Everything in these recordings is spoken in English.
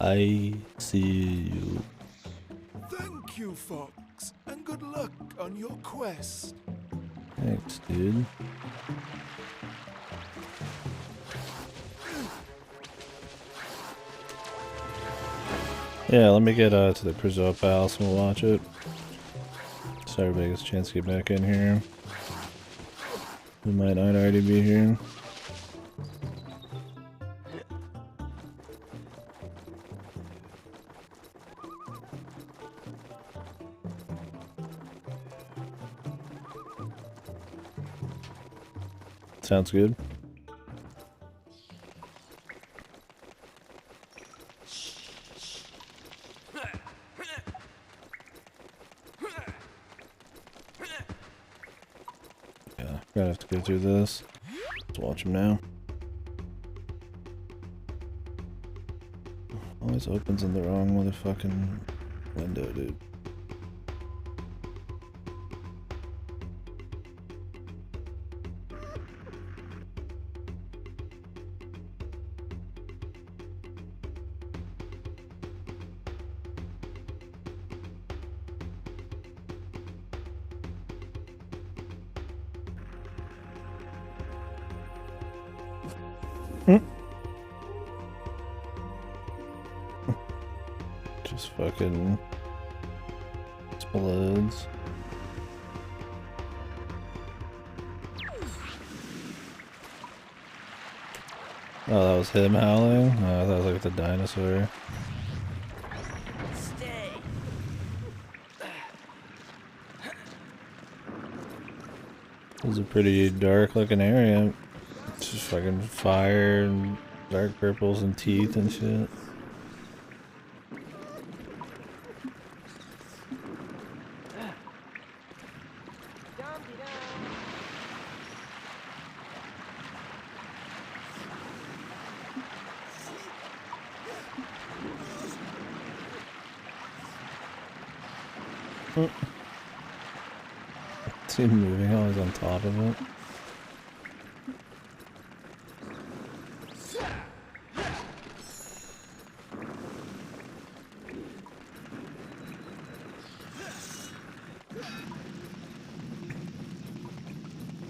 I see you. Thank you, Fox, and good luck on your quest. Thanks, dude. Yeah, let me get to the Preserve Palace and we'll watch it. So everybody gets a chance to get back in here. We might not already be here. Sounds good. Yeah, gotta have to go through this. Let's watch him now. Always opens in the wrong motherfucking window, dude. Just fucking explodes. Oh, that was him howling? Oh, that was like the dinosaur. Stay. This is a pretty dark looking area. It's just fucking fire and dark purples and teeth and shit. See him moving, I was on top of it.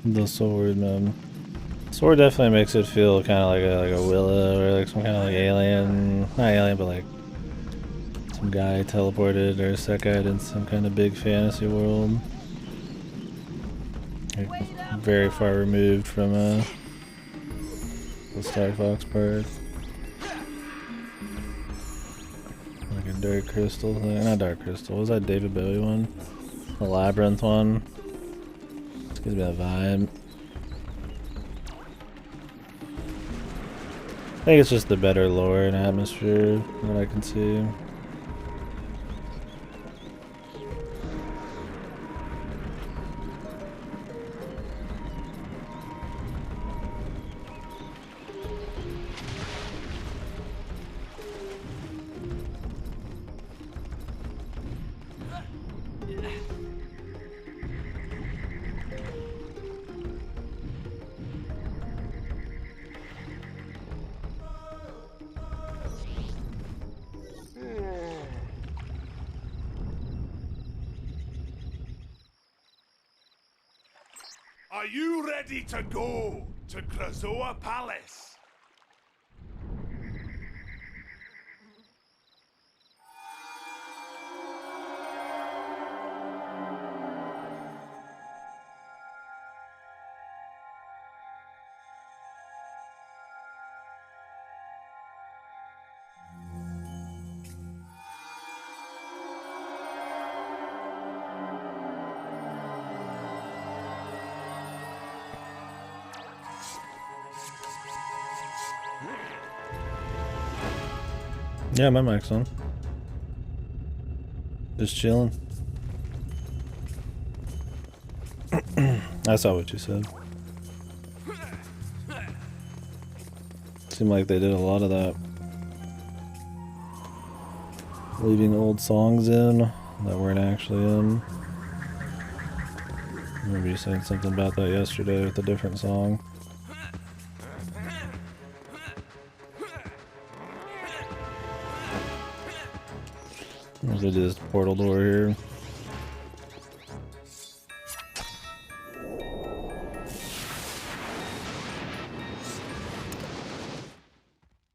The sword, man. Sword definitely makes it feel kind of like a willow or like some kind of like alien, not alien, but like some guy teleported or isekai in some kind of big fantasy world. Like, very far removed from the Star Fox part. Like a Dark Crystal thing. Not Dark Crystal. What was that David Bowie one? The Labyrinth one. This gives me that vibe. I think it's just the better lore and atmosphere that I can see. Are you ready to go to Krazoa Palace? Yeah, my mic's on. Just chilling. I saw what you said. Seemed like they did a lot of that. Leaving old songs in that weren't actually in. I remember you saying something about that yesterday with a different song. I'm gonna do this portal door here.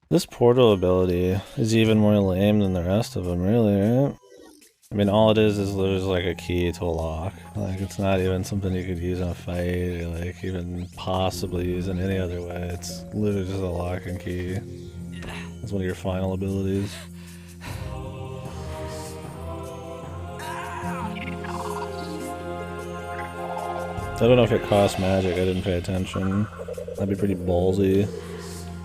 This portal ability is even more lame than the rest of them, really, right? I mean, all it is there's like a key to a lock. Like, it's not even something you could use in a fight, or like even possibly use in any other way. It's literally just a lock and key. It's one of your final abilities. I don't know if it costs magic, I didn't pay attention. That'd be pretty ballsy.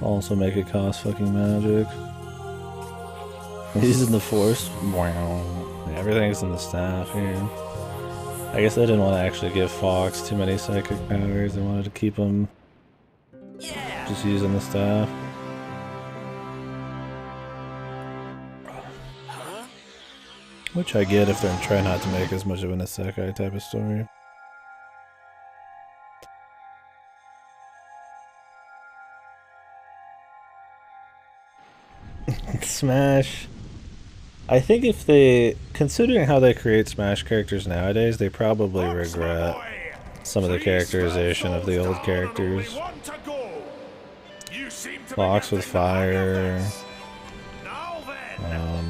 Also make it cost fucking magic. He's in the force. Wow. Everything's in the staff here. I guess I didn't want to actually give Fox too many psychic powers. I wanted to keep him just using the staff. Which I get if they're trying not to make as much of an isekai type of story. Smash. I think if they, considering how they create Smash characters nowadays, they probably regret some of the characterization of the old characters. Fox with fire.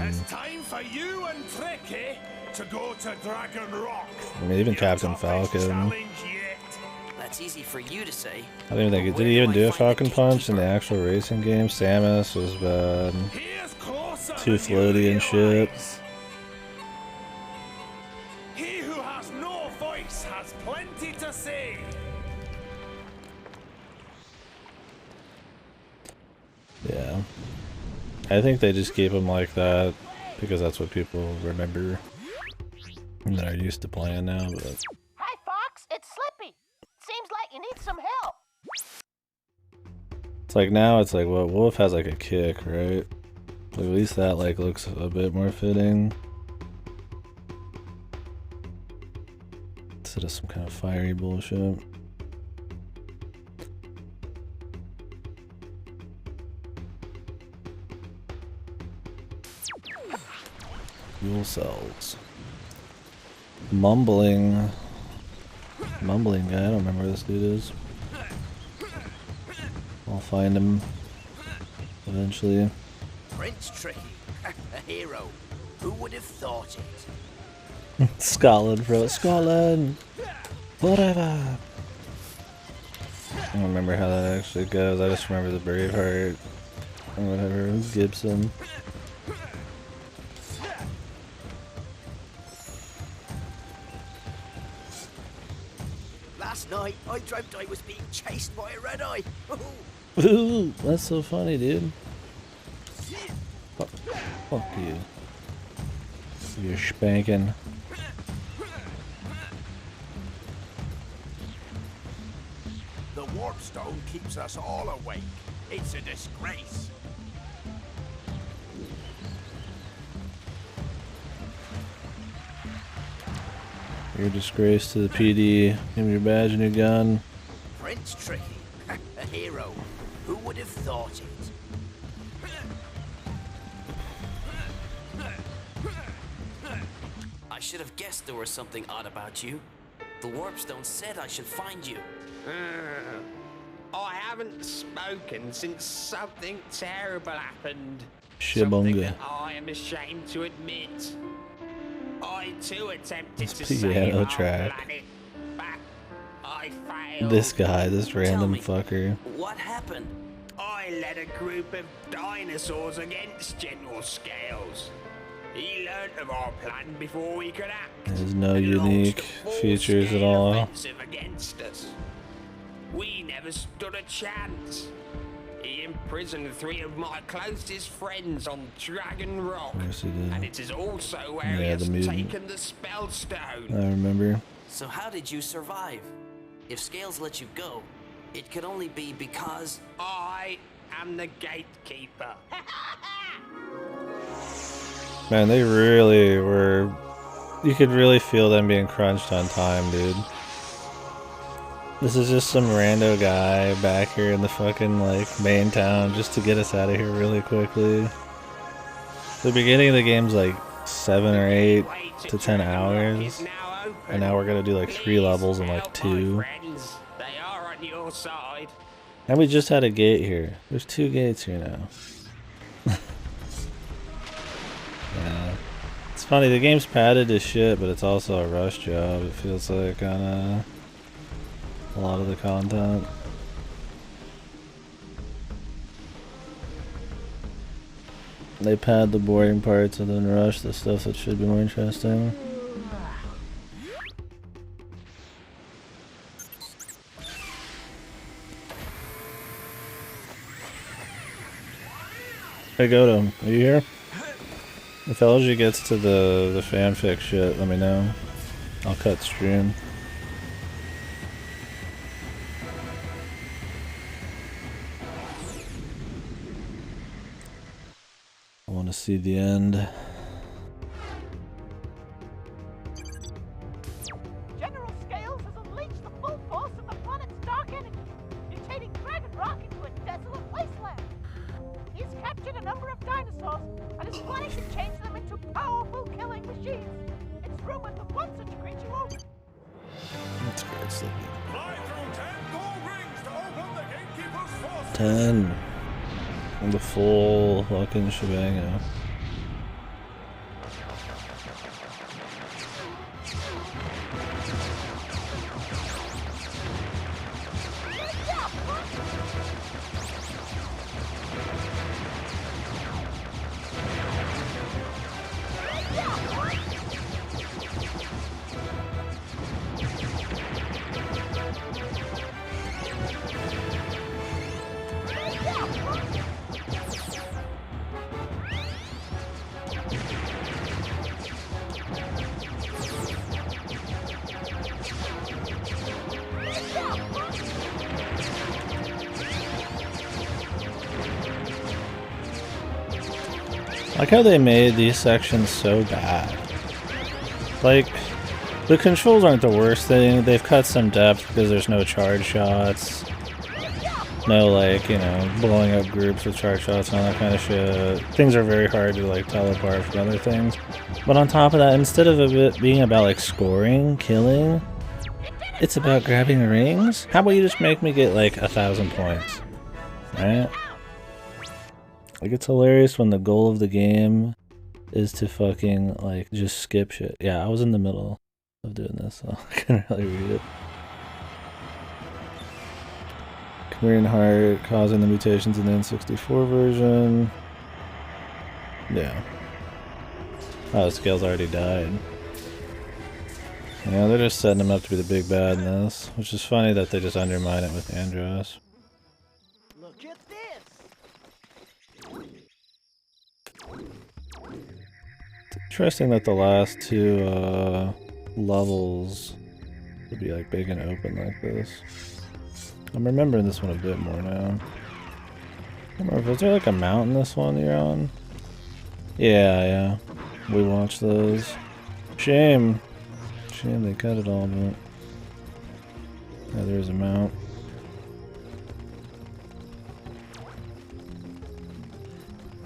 It's time for you and Tricky to go to Dragon Rock. I mean, even Captain Falcon. That's easy for you to say. I don't even think did he even do a Falcon Punch in the actual racing game? Samus was bad. Too floaty and shit. He who has no voice has plenty to say. Yeah. I think they just keep him like that because that's what people remember and that are used to playing now. But Hi, Fox. It's Slippy. Seems like you need some help. it's like now it's like, well, Wolf has like a kick, right? Like at least that like looks a bit more fitting instead of some kind of fiery bullshit. Fuel cells. Mumbling guy, I don't remember where this dude is. I'll find him eventually. Prince Tricky, a hero. Who would have thought it? Scotland, bro. Scotland! Forever! I don't remember how that actually goes. I just remember the Braveheart or whatever. Gibson. Last night, I dreamt I was being chased by a red eye. Ooh, that's so funny, dude. Fuck you. You're spanking. The warp stone keeps us all awake. It's a disgrace. You're a disgrace to the PD. Give me your badge and your gun. Prince Tricky, a hero. Who would have thought it? I should have guessed there was something odd about you. The Warpstone said I should find you. I haven't spoken since something terrible happened. Shibunga. Something that I am ashamed to admit. I too attempted to This save piano our track. planet, but I failed. This guy, this random me. fucker. What happened? I led a group of dinosaurs against General Scales. He learned of our plan before we could act. There's no and launched unique a features at full-scale all. offensive against us. We never stood a chance. He imprisoned 3 of my closest friends on Dragon Rock. Yes, he did. And it is also where he Yeah, has the mutant. taken the Spellstone. I remember. So how did you survive? If Scales let you go, it could only be because... I am the gatekeeper. Man, they really were... You could really feel them being crunched on time, dude. This is just some rando guy back here in the fucking, like, main town just to get us out of here really quickly. The beginning of the game's, like, 7 or 8 to 10 hours. And now we're gonna do like 3 levels in like 2. They are on your side. And we just had a gate here. There's 2 gates here now. Yeah. It's funny, the game's padded as shit, but it's also a rush job, it feels like, on a lot of the content. They pad the boring parts and then rush the stuff that should be more interesting. Hey Goto, are you here? If LG gets to the fanfic shit, let me know. I'll cut stream. I want to see the end. General Scales has unleashed the full force of the planet's dark energy, mutating Dragon Rock into a desolate wasteland. He's captured a number of dinosaurs and is planning to change them into powerful killing machines. It's rumored that one such creature will... That's great, Sleepy. Fly through 10 gold rings to open the gatekeeper's force. 10. And the full fucking shebang. Like how they made these sections so bad. Like, the controls aren't the worst thing. They've cut some depth because there's no charge shots. No, like, you know, blowing up groups with charge shots and all that kind of shit. Things are very hard to, like, tell apart from other things. But on top of that, instead of it being about, like, scoring, killing, it's about grabbing rings. How about you just make me get, like, 1,000 points? Right? Like, it's hilarious when the goal of the game is to fucking, like, just skip shit. Yeah, I was in the middle of doing this, so I couldn't really read it. Korean heart causing the mutations in the N64 version. Yeah. Oh, Scales already died. Yeah, they're just setting him up to be the big bad in this, which is funny that they just undermine it with Andros. Look at this! Interesting that the last 2 levels would be like big and open like this. I'm remembering this one a bit more now. I don't remember, is there like a mountain this one you're on? Yeah. We watched those. Shame they cut it all, but yeah, there's a mount.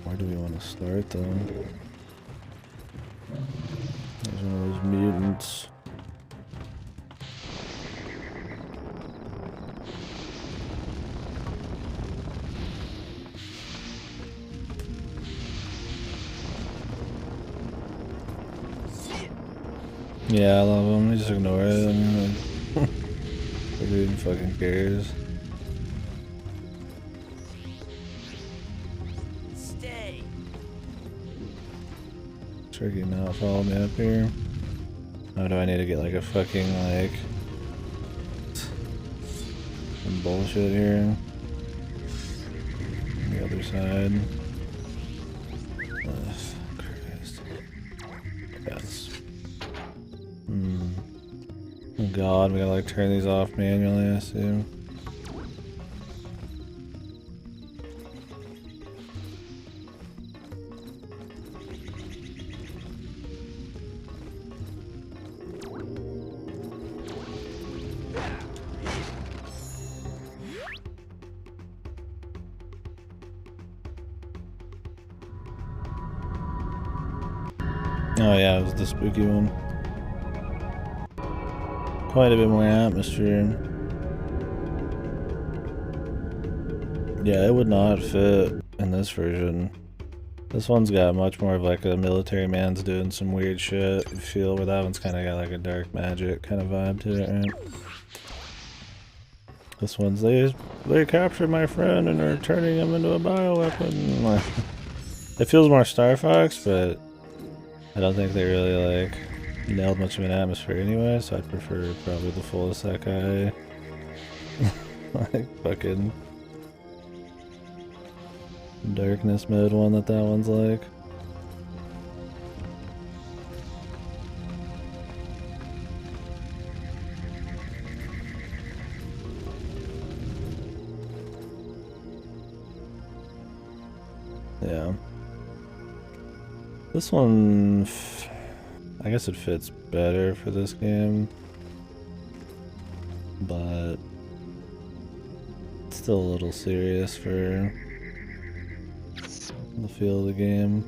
Where do we want to start though? There's one of those mutants. Yeah, I love them. Just ignore it. I mean, like, who even fucking cares? Stay. Tricky not follow me up here. Oh, do I need to get like a fucking like some bullshit here? On the other side. Christ. Yes. Oh god, we gotta like turn these off manually, I assume. Oh yeah, it was the spooky one. Quite a bit more atmosphere. Yeah, it would not fit in this version. This one's got much more of like a military man's doing some weird shit feel, where that one's kind of got like a dark magic kind of vibe to it, right? This one's, they captured my friend and are turning him into a bioweapon. It feels more Star Fox, but I don't think they really like nailed much of an atmosphere anyway, so I'd prefer probably the full Isekai like fucking darkness mode one that one's like. Yeah. This one, I guess it fits better for this game, but it's still a little serious for the feel of the game.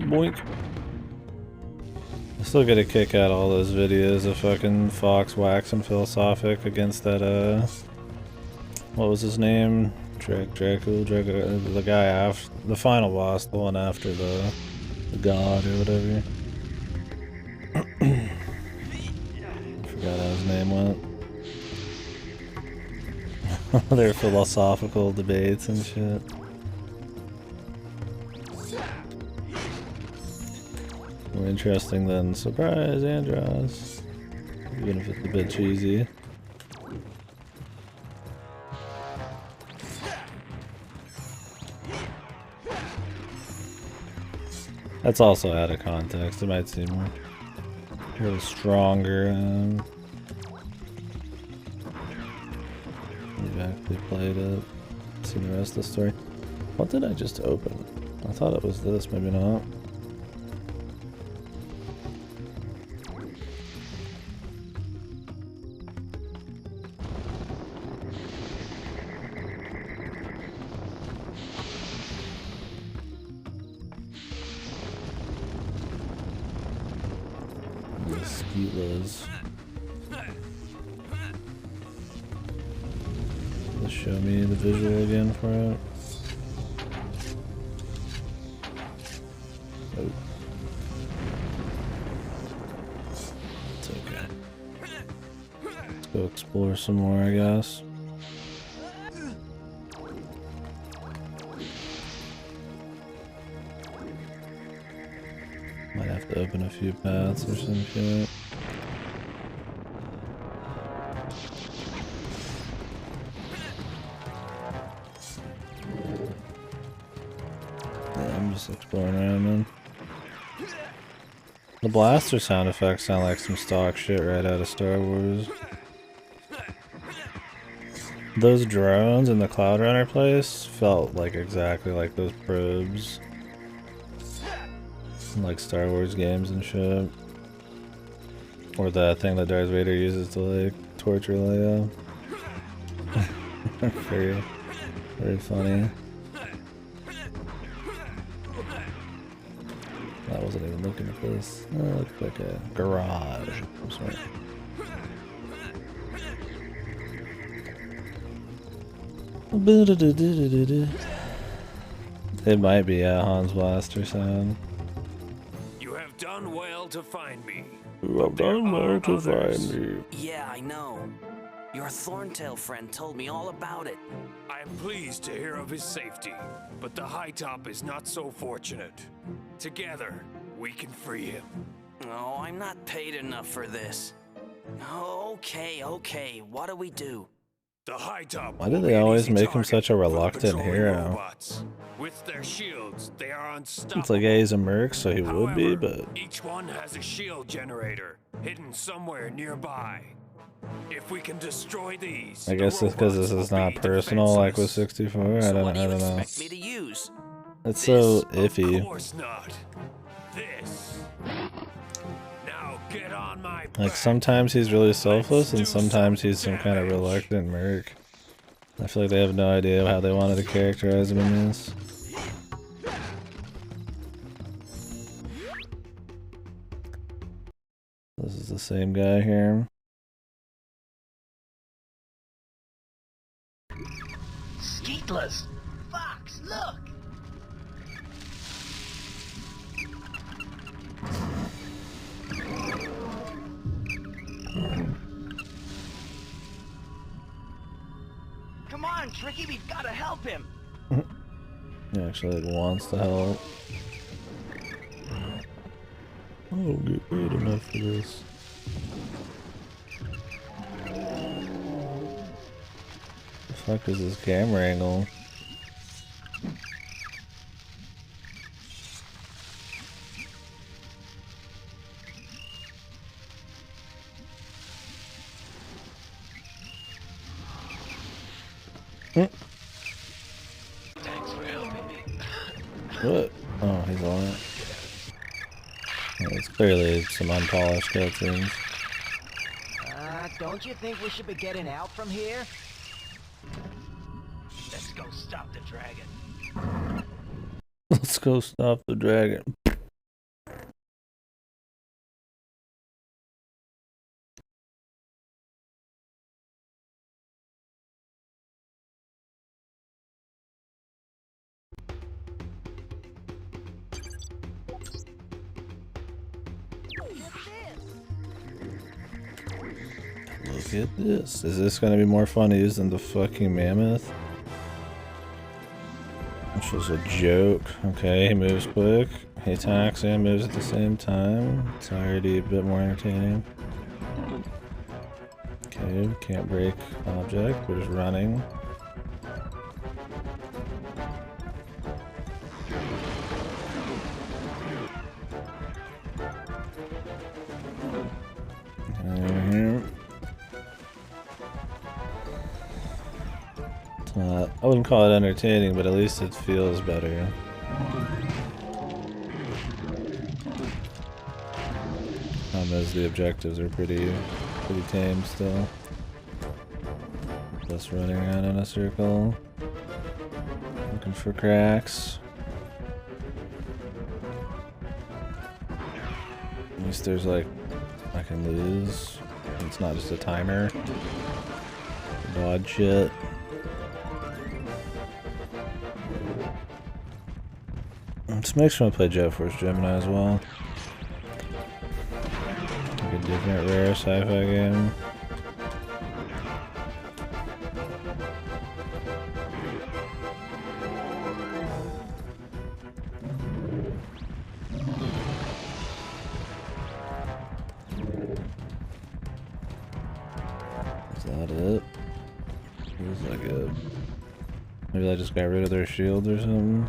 Boink. I still get a kick out of all those videos of fucking Fox waxing philosophic against that, what was his name? Draco, the guy after, the final boss, the one after the god or whatever. Forgot how his name went. Their philosophical debates and shit. More interesting than surprise Andros, even if it's a bit cheesy. That's also out of context. It might seem a little stronger. You've actually played it, seen the rest of the story. What did I just open? I thought it was this, maybe not. Mosquitoes. Let's show me the visual again for it. Oh. It's okay. Let's go explore some more, I guess. Might have to open a few paths or some shit. Yeah, I'm just exploring around, man. The blaster sound effects sound like some stock shit right out of Star Wars. Those drones in the Cloud Runner place felt like exactly like those probes. Like Star Wars games and shit. Or that thing that Darth Vader uses to like torture Leia. very, very funny. I wasn't even looking at this. Oh, it looks like a garage. I'm sorry. It might be a Han's blaster sound. Done well to find me. You have done well to find me. Yeah, I know. Your Thorntail friend told me all about it. I am pleased to hear of his safety, but the High Top is not so fortunate. Together, we can free him. Oh, I'm not paid enough for this. Okay, what do we do? The High Top. Why do they always make him such a reluctant hero? Robots. With their shields, they are unstoppable. It's like, yeah, he's a merc, so he would be, However, but each one has a shield generator hidden somewhere nearby. If we can destroy these, I guess it's because this is not personal like with 64. I So don't what do you know. expect me to use? It's so Of iffy. course not. This. Now get on my Like back. sometimes he's really selfless and sometimes he's some kind of reluctant merc. I feel like they have no idea how they wanted to characterize him in this. This is the same guy here. Skeetless! Fox, look! Come on, Tricky, we've gotta help him! He actually like wants to help. I don't get paid enough for this. The fuck is this camera angle? Thanks for helping me. What? Oh, he's on it. Yeah, it's clearly some unpolished cutscenes. Don't you think we should be getting out from here? Let's go stop the dragon. Let's go stop the dragon. Look at this. Is this gonna be more fun to use than the fucking mammoth? Which was a joke. Okay, he moves quick. He attacks and moves at the same time. It's already a bit more entertaining. Okay, can't break object. We're just running. I wouldn't call it entertaining, but at least it feels better. As the objectives are pretty tame still. Just running around in a circle, looking for cracks. At least there's like, I can lose. It's not just a timer. Dodge shit. This makes me want to play Jet Force Gemini as well. Like a different rare sci-fi game. Is that it? Feels like it. Maybe I just got rid of their shield or something.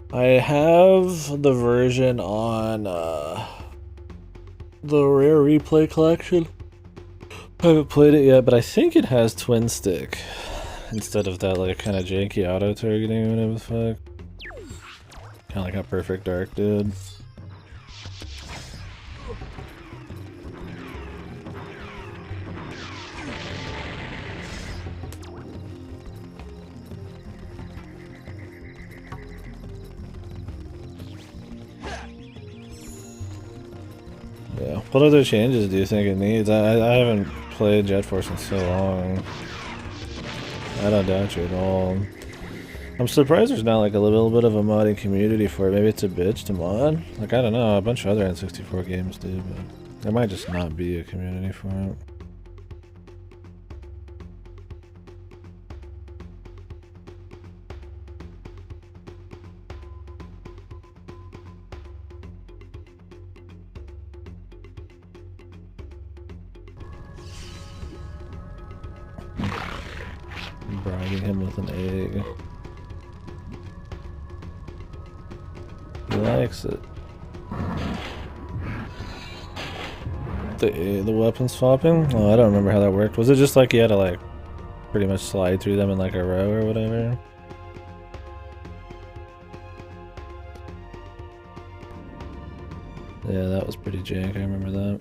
I have the version on the Rare Replay Collection. I haven't played it yet, but I think it has twin stick instead of that like kind of janky auto targeting or whatever the fuck. Kind of like how Perfect Dark did. Yeah. What other changes do you think it needs? I haven't played Jet Force in so long. I don't doubt you at all. I'm surprised there's not like a little bit of a modding community for it. Maybe it's a bitch to mod? Like, I don't know. A bunch of other N64 games do, but there might just not be a community for it. Bribing him with an egg. He likes it. The weapon swapping? Oh, I don't remember how that worked. Was it just like you had to like pretty much slide through them in like a row or whatever? Yeah, that was pretty jank, I remember that.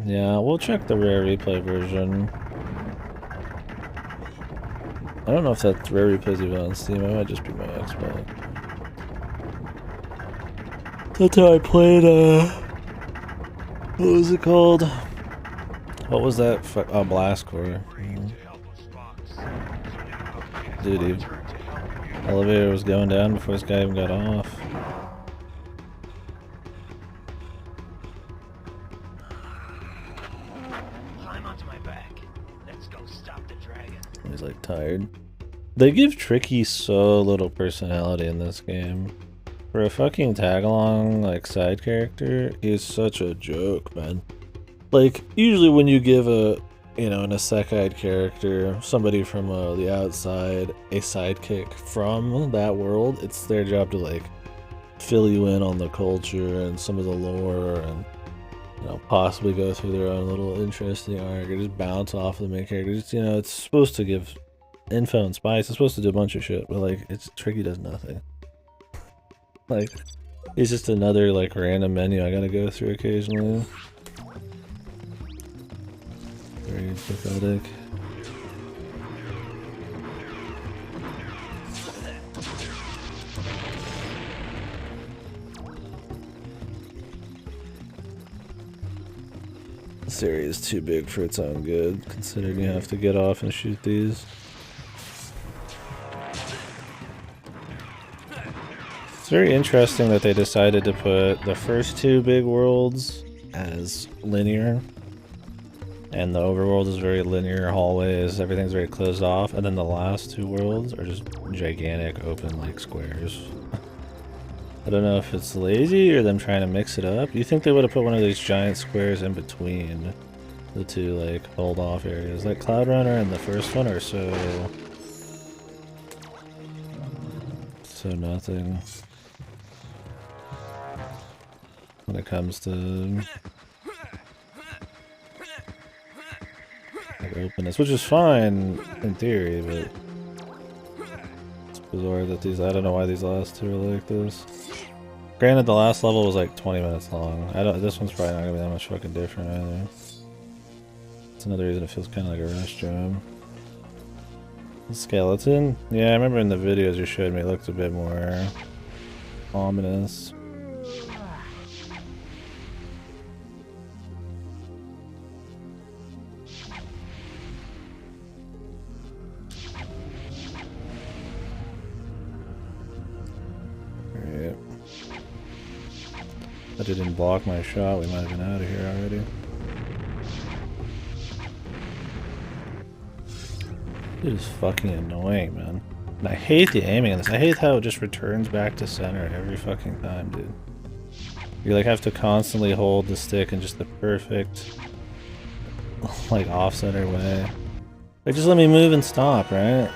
Yeah, we'll check the rare replay version. I don't know if that rare replay's even on Steam, it might just be my Xbox. That's how I played, what was it called? What was that? Oh, Blast Core. Dude, elevator was going down before this guy even got off. Climb onto my back. Let's go stop the dragon. He's like tired. They give Tricky so little personality in this game. For a fucking tag-along, like, side character, he's such a joke, man. Like, usually when you give a, you know, an isekai character, somebody from the outside, a sidekick from that world, it's their job to, like, fill you in on the culture and some of the lore and, you know, possibly go through their own little interesting arc or just bounce off of the main character. Just, you know, it's supposed to give info and spice. It's supposed to do a bunch of shit, but, like, it's Tricky does nothing. Like, it's just another, like, random menu I gotta go through occasionally. Very pathetic. This area is too big for its own good, considering you have to get off and shoot these. It's very interesting that they decided to put the first two big worlds as linear, and the overworld is very linear hallways, everything's very closed off, and then the last two worlds are just gigantic open like squares. I don't know if it's lazy or them trying to mix it up. You think they would have put one of these giant squares in between the two like hold off areas? Like Cloud Runner and the first one are so nothing when it comes to like openness, which is fine in theory, but it's bizarre that these, I don't know why these last two are like this. Granted, the last level was like 20 minutes long. This one's probably not gonna be that much fucking different either. It's another reason it feels kind of like a rush job. The skeleton? Yeah, I remember in the videos you showed me it looked a bit more ominous. Alright. That didn't block my shot, we might have been out of here already. It is fucking annoying, man. And I hate the aiming on this. I hate how it just returns back to center every fucking time, dude. You like have to constantly hold the stick in just the perfect, like, off-center way. Like, just let me move and stop, right?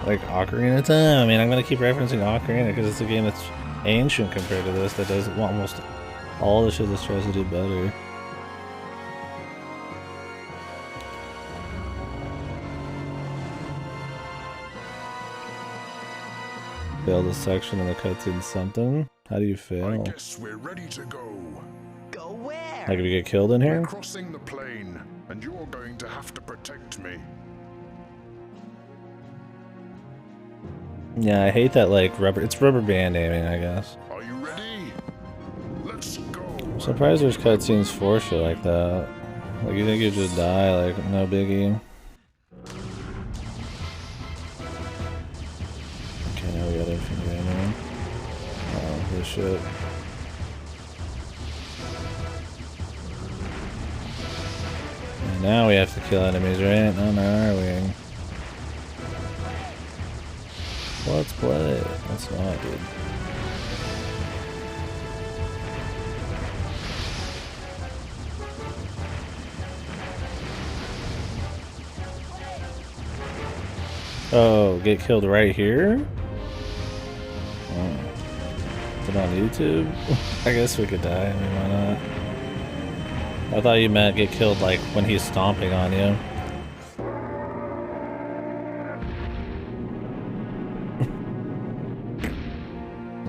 Like Ocarina of Time. I mean, I'm gonna keep referencing Ocarina because it's a game that's ancient compared to this, that does almost all the shit that tries to do better. Fail this section in the cutscene something? How do you fail? I guess we're ready to go. Go where? Like if you get killed in here? We're crossing the plain, and you're going to have to protect me. Yeah, I hate that, like, it's rubber band aiming, I guess. Are you ready? Let's go. I'm surprised there's cutscenes for shit like that. Like, you think you'd just die, like, no biggie. Okay, now we got infinite ammo. Oh, this shit. And now we have to kill enemies, right? No, no, are we? Let's play. That's not good. Oh, get killed right here? Oh. Put on YouTube? I guess we could die. I mean, why not? I thought you meant get killed like when he's stomping on you.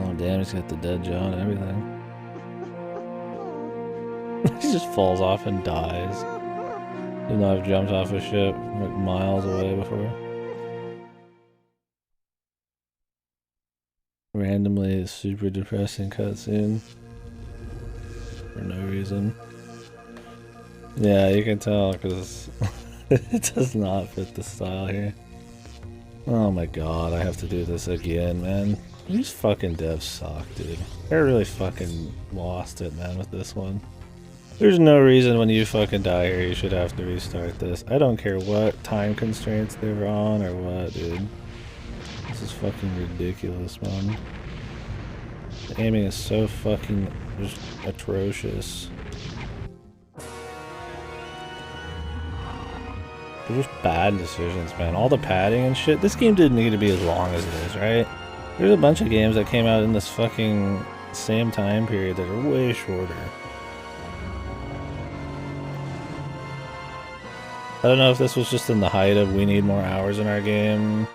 Oh damn, he's got the dead jaw and everything. He just falls off and dies. Even though I've jumped off a ship like miles away before. Randomly super depressing cutscene. For no reason. Yeah, you can tell because it does not fit the style here. Oh my god, I have to do this again, man. These fucking devs suck, dude. I really fucking lost it, man, with this one. There's no reason when you fucking die here you should have to restart this. I don't care what time constraints they're on or what, dude. This is fucking ridiculous, man. The aiming is so fucking just atrocious. They're just bad decisions, man. All the padding and shit. This game didn't need to be as long as it is, right? There's a bunch of games that came out in this fucking same time period that are way shorter. I don't know if this was just in the height of we need more hours in our game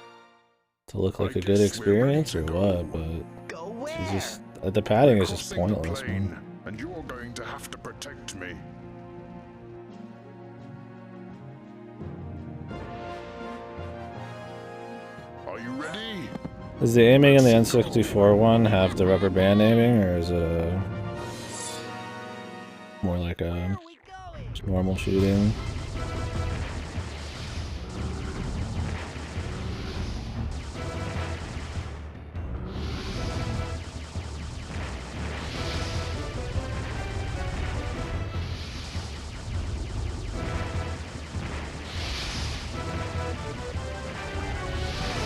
to look like a good experience or what, but it's just the padding is just pointless, man. And you're going to have to protect me. Are you ready? Does the aiming in the N64 one have the rubber band aiming, or is it more like a just normal shooting?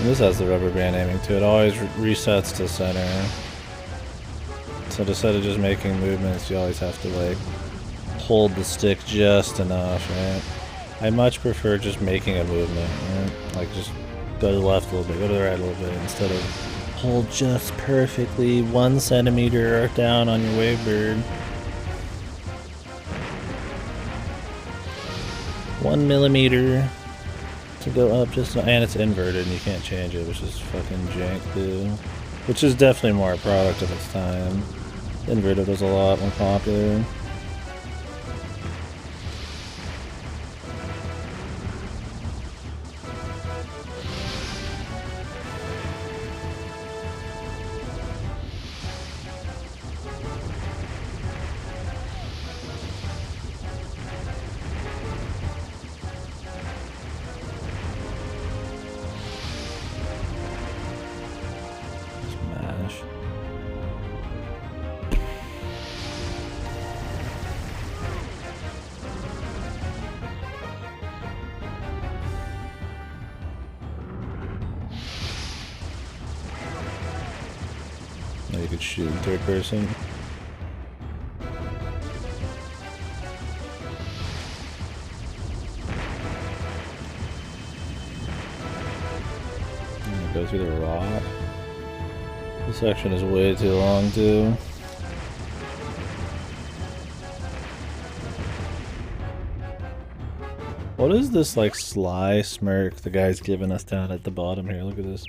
This has the rubber band aiming too. It always resets to center. So instead of just making movements, you always have to like hold the stick just enough, right? I much prefer just making a movement, right? Like just go to the left a little bit, go to the right a little bit, instead of hold just perfectly 1 centimeter down on your wavebird. 1 millimeter. To go up just, and it's inverted and you can't change it, which is fucking jank too. Which is definitely more a product of its time. Inverted was a lot more popular. You could shoot in third person. Go through the rock. This section is way too long too. What is this like sly smirk the guy's giving us down at the bottom here? Look at this.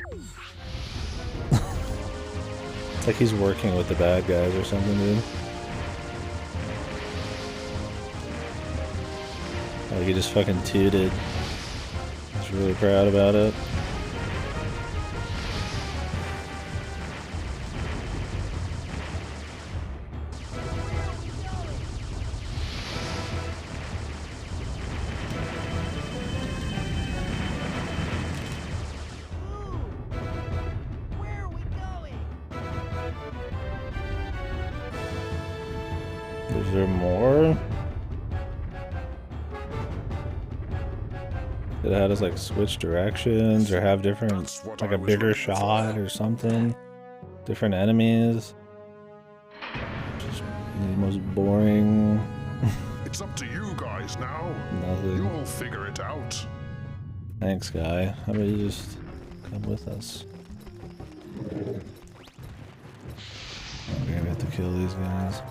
It's like he's working with the bad guys or something, dude. Like he just fucking tooted. He's really proud about it. Is there more? Did it have us like switch directions or have different, like a bigger shot or something? Different enemies? Just the most boring. It's up to you guys now. Nothing. You'll figure it out. Thanks, guy. How about you just Come with us. We're gonna have to kill these guys.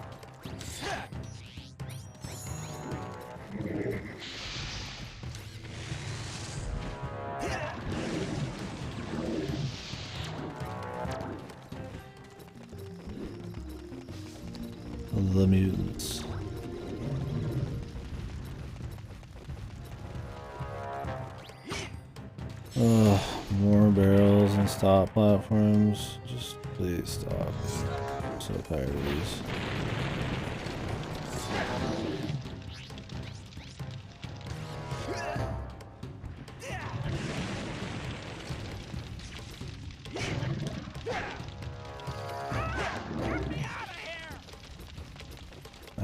The mutants. Ugh, more barrels and stop platforms. Just please stop. I'm so tired of these.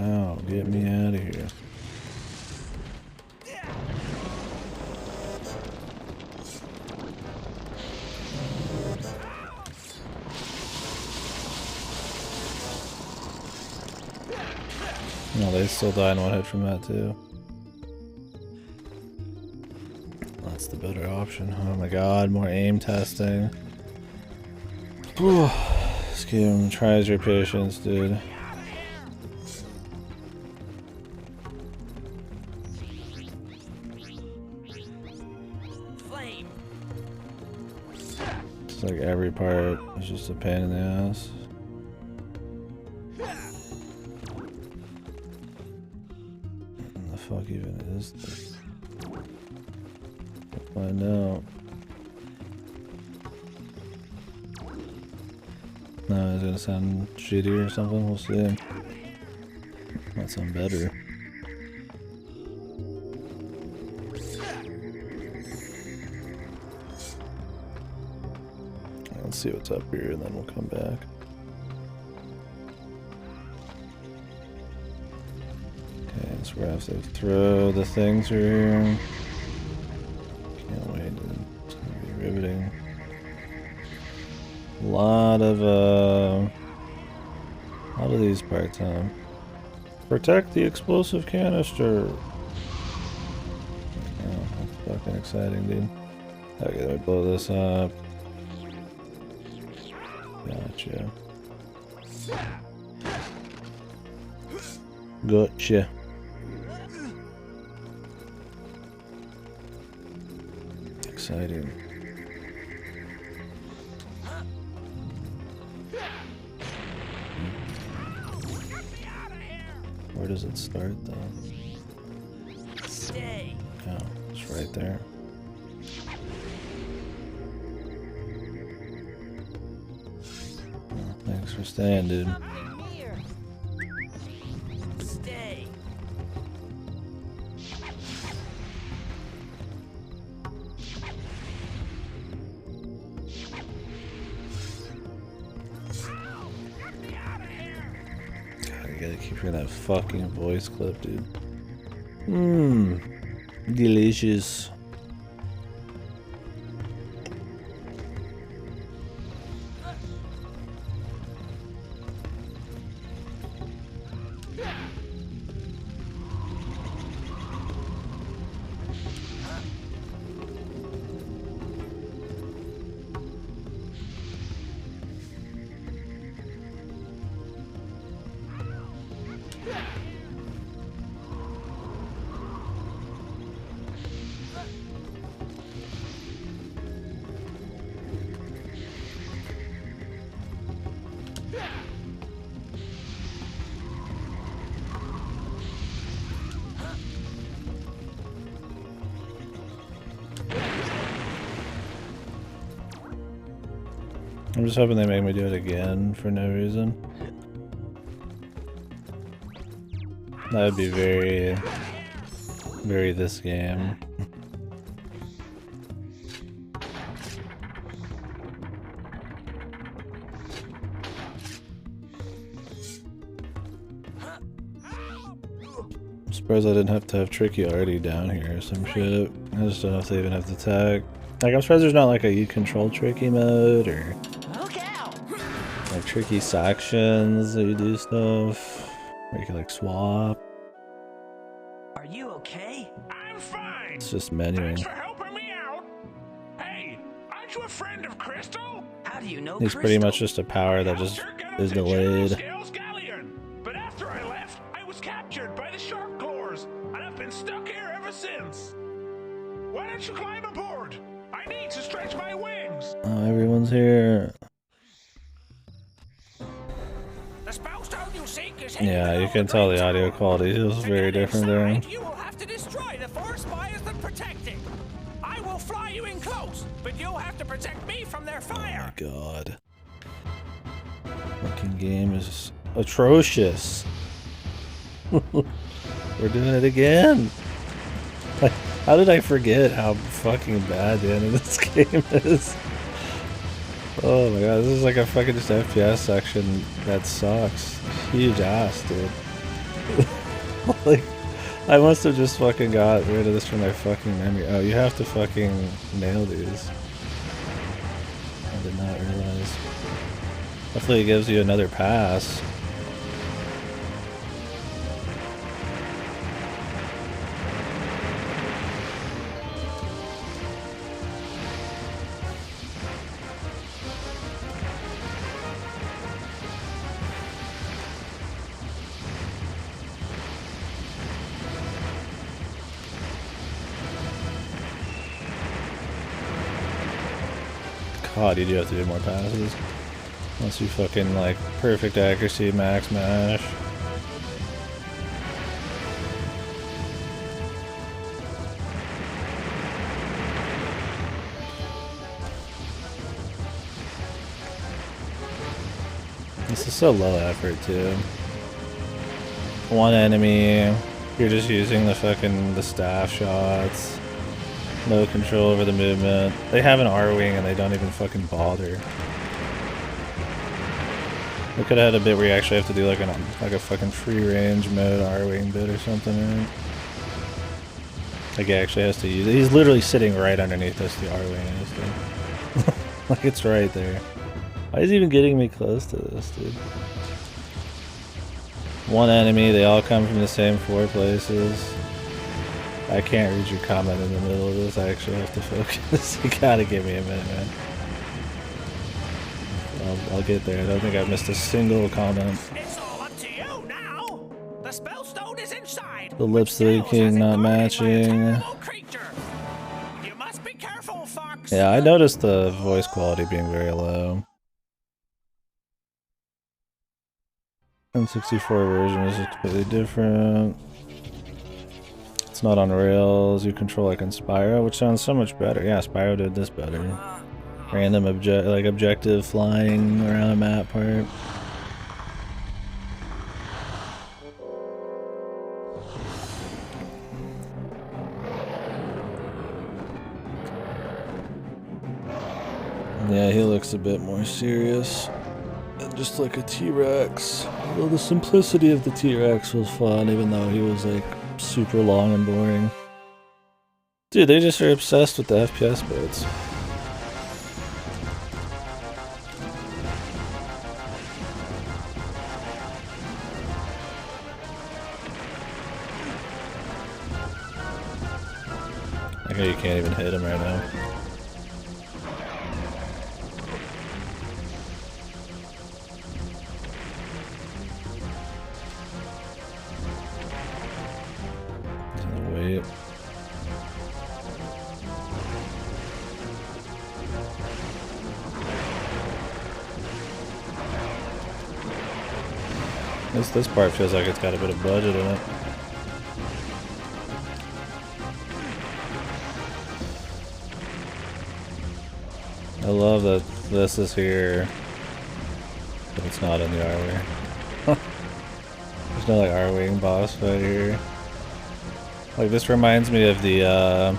Oh, get me out of here. No, they still die in one hit from that too. That's the better option. Oh my god, more aim testing. Whew. This game tries your patience, dude. It's like every part is just a pain in the ass. What the fuck even is this? We'll find out. No, it's gonna sound shitty or something, we'll see. Might sound better. Let's see what's up here and then we'll come back. Okay, so we're gonna have to throw the things through here. Can't wait, dude. It's gonna be riveting. A lot of these parts, huh? Protect the explosive canister. Oh, that's fucking exciting, dude. Okay, let me blow this up. Gotcha. Gotcha. Exciting. Where does it start though? Stay. Oh, it's right there. Oh, thanks for staying, dude. Stay. God, I gotta keep hearing that fucking voice clip, dude. Mmm. Delicious. I'm just hoping they make me do it again for no reason. That would be very, very this game. I'm surprised I didn't have to have Tricky already down here or some shit. I just don't know if they even have to tag. Like, I'm surprised there's not like a you control Tricky mode or like tricky sections that you do stuff. Or you can like swap. Are you okay? I'm fine. It's just menuing. Thanks for helping me out. Hey, aren't you a friend of Crystal? How do you know He's pretty much just a power that just is delayed. Scales Galleon. But after I left, I was captured by the shark claws, and I've been stuck here ever since. Why don't you climb aboard? I need to stretch my wings. Oh, everyone's here. The spellstone you seek is Yeah, you can tell the audio quality is very different there. You will have to destroy the four spires that protect it. I will fly you in close, but you'll have to protect me from their fire. Oh my god. Fucking game is atrocious. We're doing it again. Like, how did I forget how fucking bad the end of this game is? Oh my god, this is like a fucking just FPS section that sucks. Huge ass, dude. Like, I must have just fucking got rid of this from my fucking memory. Oh, you have to fucking nail these. I did not realize. Hopefully it gives you another pass. God, you do have to do more passes. Unless you fucking like perfect accuracy, max mash. This is so low effort too. One enemy, you're just using the staff shots. No control over the movement. They have an R-wing and they don't even fucking bother. We could have had a bit where you actually have to do like a fucking free range mode R-wing bit or something, right? Like he actually has to use it. He's literally sitting right underneath us, the R-wing is, dude. Like it's right there. Why is he even getting me close to this, dude? One enemy, they all come from the same 4 places. I can't read your comment in the middle of this. I actually have to focus. You gotta give me a minute, man. I'll get there. I don't think I missed a single comment. It's all up to you now. The spellstone is inside. The lips leaking, not matching. You must be careful, Fox. Yeah, I noticed the voice quality being very low. N64 version is completely different. It's not on rails. You control like in Spyro, which sounds so much better. Yeah, Spyro did this better. Random objective flying around a map part. Yeah, he looks a bit more serious. Just like a T-Rex. Although the simplicity of the T-Rex was fun, even though he was like super long and boring. Dude, they just are obsessed with the FPS bits. I know you can't even hit him right now. Wait. This part feels like it's got a bit of budget in it. I love that this is here, but it's not in the R-Wing. There's no like R-Wing boss fight here. Like this reminds me of the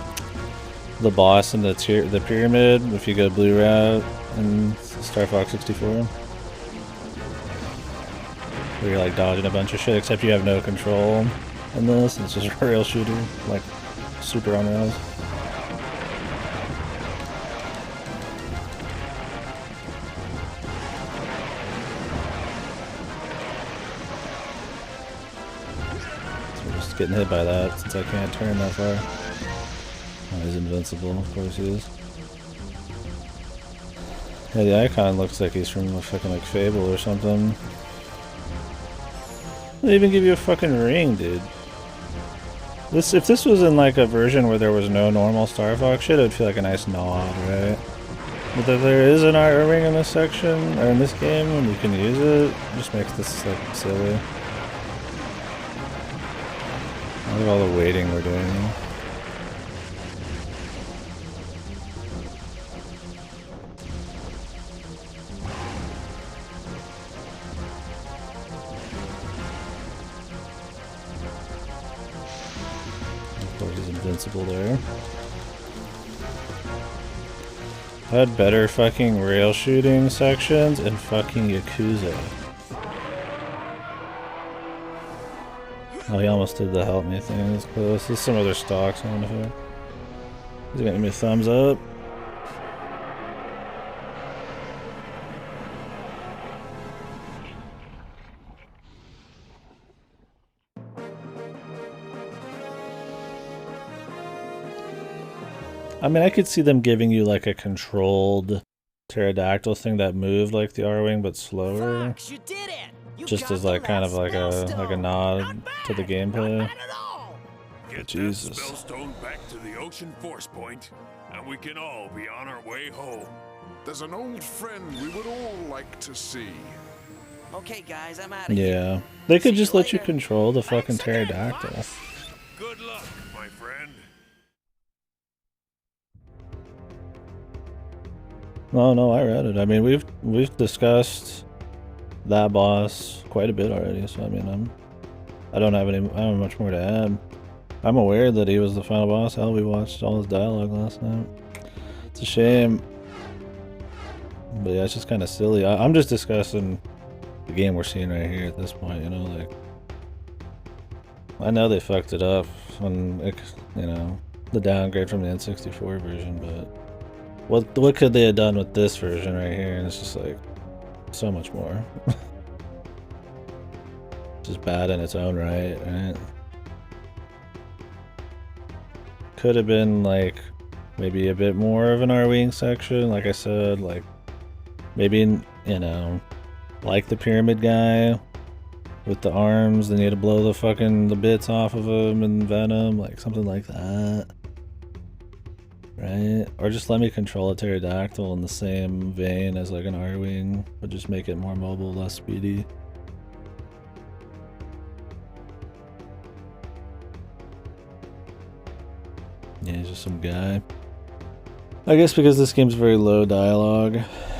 boss in the pyramid if you go blue route in Star Fox 64. Where you're like dodging a bunch of shit, except you have no control in this. It's just a rail shooter, like super on rails. So we're just getting hit by that since I can't turn that far. Oh, he's invincible, of course he is. Yeah, the icon looks like he's from a fucking like Fable or something. They even give you a fucking ring, dude. If this was in like a version where there was no normal Star Fox shit, it would feel like a nice nod, right? But that there is an art ring in this section, or in this game, and you can use it, just makes this like silly. Look at all the waiting we're doing. He's invincible there. Had better fucking rail shooting sections in fucking Yakuza. Oh, he almost did the help me thing. That's close. There's some other stocks on it. He's gonna give me a thumbs up. I mean, I could see them giving you like a controlled pterodactyl thing that moved like the R-Wing but slower. Fox, you did it! You Just got as like the kind of like Spellstone. a nod Not bad, to the gameplay. Not bad at all. Get Jesus. that spellstone back to the ocean force point, and we can all be on our way home. There's an old friend we would all like to see. Okay, guys, I'm out of here. Yeah. They could See just you let you later. control the fucking Thanks again, pterodactyl. Fox. Good luck, my friend. No, I read it. I mean, we've discussed that boss quite a bit already, so I mean, I don't have much more to add. I'm aware that he was the final boss. Hell, we watched all his dialogue last night. It's a shame. But yeah, it's just kind of silly. I'm just discussing the game we're seeing right here at this point, you know, like I know they fucked it up when it, you know, the downgrade from the N64 version, but what could they have done with this version right here? And it's just like so much more. Just bad in its own right? Could have been like maybe a bit more of an R-Wing section, like I said, like maybe, you know, like the pyramid guy with the arms, then you had to blow the bits off of him and Venom, like something like that. Right? Or just let me control a pterodactyl in the same vein as like an R-Wing, but just make it more mobile, less speedy. Yeah, he's just some guy. I guess because this game's very low dialogue,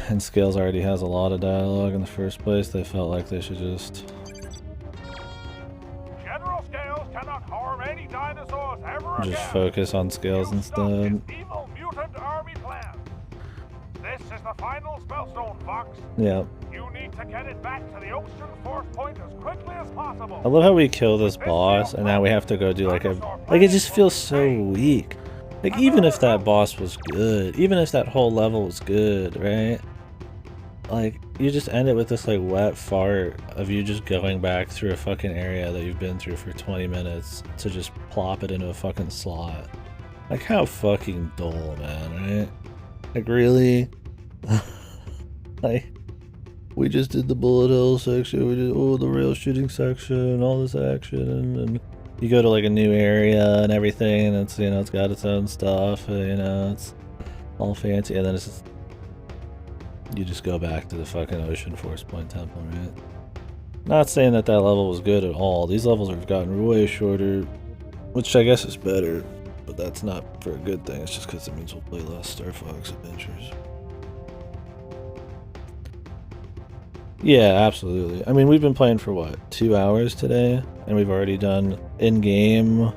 and Scales already has a lot of dialogue in the first place, they felt like they should just... General Scales cannot harm any dinosaurs ever just again. focus on Scales You stopped instead. his evil mutant army plan. This is the final spellstone, Fox. Yeah. You need to get it back to the ocean force point as quickly as possible. I love how we kill this boss and now we have to go do like a... Like, it just feels so weak. Like, even if that boss was good, even if that whole level was good, right? Like, you just end it with this like wet fart of you just going back through a fucking area that you've been through for 20 minutes to just plop it into a fucking slot. Like, how fucking dull, man, right? Like, really? Like, we just did the bullet hell section, we did the rail shooting section, all this action, and you go to like a new area and everything, and it's, you know, it's got its own stuff, and, you know, it's all fancy, and then it's just, you just go back to the fucking Ocean Force Point Temple, right? Not saying that that level was good at all. These levels have gotten way shorter, which I guess is better, but that's not for a good thing. It's just because it means we'll play less Star Fox Adventures. Yeah, absolutely. I mean, we've been playing for what, 2 hours today, and we've already done in-game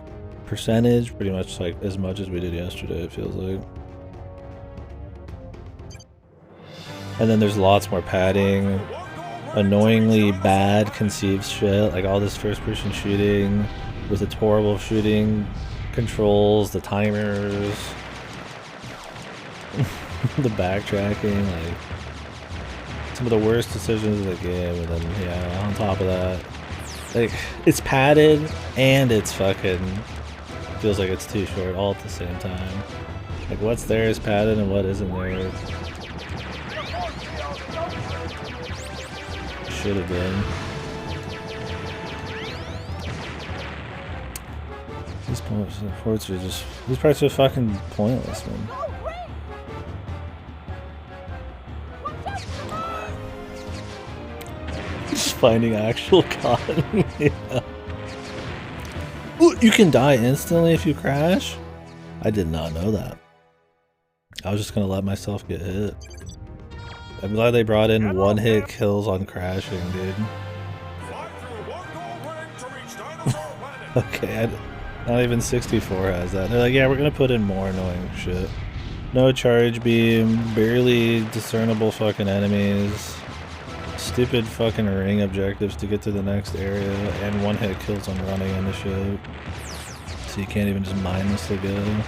percentage pretty much like as much as we did yesterday, it feels like. And then there's lots more padding, annoyingly bad conceived shit, like all this first-person shooting with its horrible shooting controls, the timers, the backtracking, like some of the worst decisions of the game. And then, yeah, on top of that, like, it's padded and it's fucking feels like it's too short all at the same time. Like, what's there is padded and what isn't there. should have been. These parts are just... These parts are fucking pointless, man. Just finding actual cotton. Yeah. Ooh, you can die instantly if you crash? I did not know that. I was just gonna let myself get hit. I'm glad they brought in one-hit kills on crashing, dude. Okay, not even 64 has that. They're like, yeah, we're gonna put in more annoying shit. No charge beam, barely discernible fucking enemies, stupid fucking ring objectives to get to the next area, and one-hit kills on running into shit. So you can't even just mindlessly go.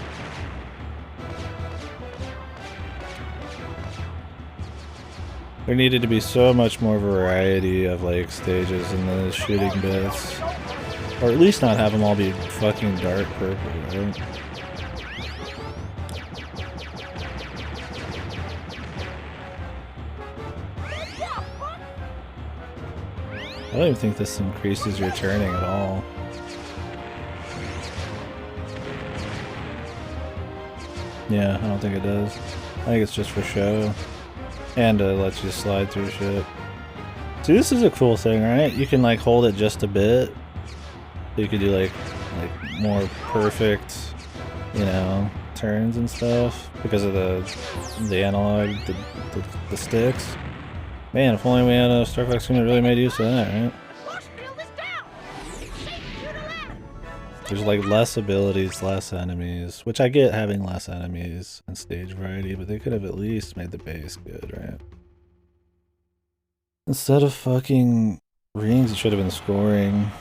There needed to be so much more variety of like stages in the shooting bits. Or at least not have them all be fucking dark purple, right? I don't even think this increases your turning at all. Yeah, I don't think it does. I think it's just for show. And lets you slide through shit. See, this is a cool thing, right? You can like hold it just a bit. So you could do like more perfect, you know, turns and stuff because of the analog, the sticks. Man, if only we had a Star Fox game that really made use of that, right? There's like less abilities, less enemies, which I get having less enemies and stage variety, but they could have at least made the base good, right? Instead of fucking rings, it should have been scoring.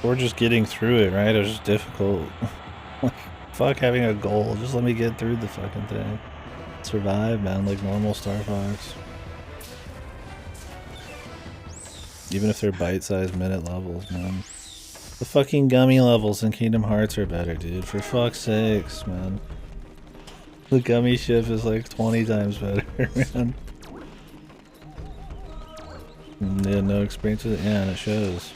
Or just getting through it, right? It was just difficult. Like, fuck having a goal, just let me get through the fucking thing. Survive, man, like normal Star Fox. Even if they're bite-sized minute levels, man. The fucking gummy levels in Kingdom Hearts are better, dude. For fuck's sakes, man. The gummy ship is like 20 times better, man. And they had no experience with it. Yeah, and it shows.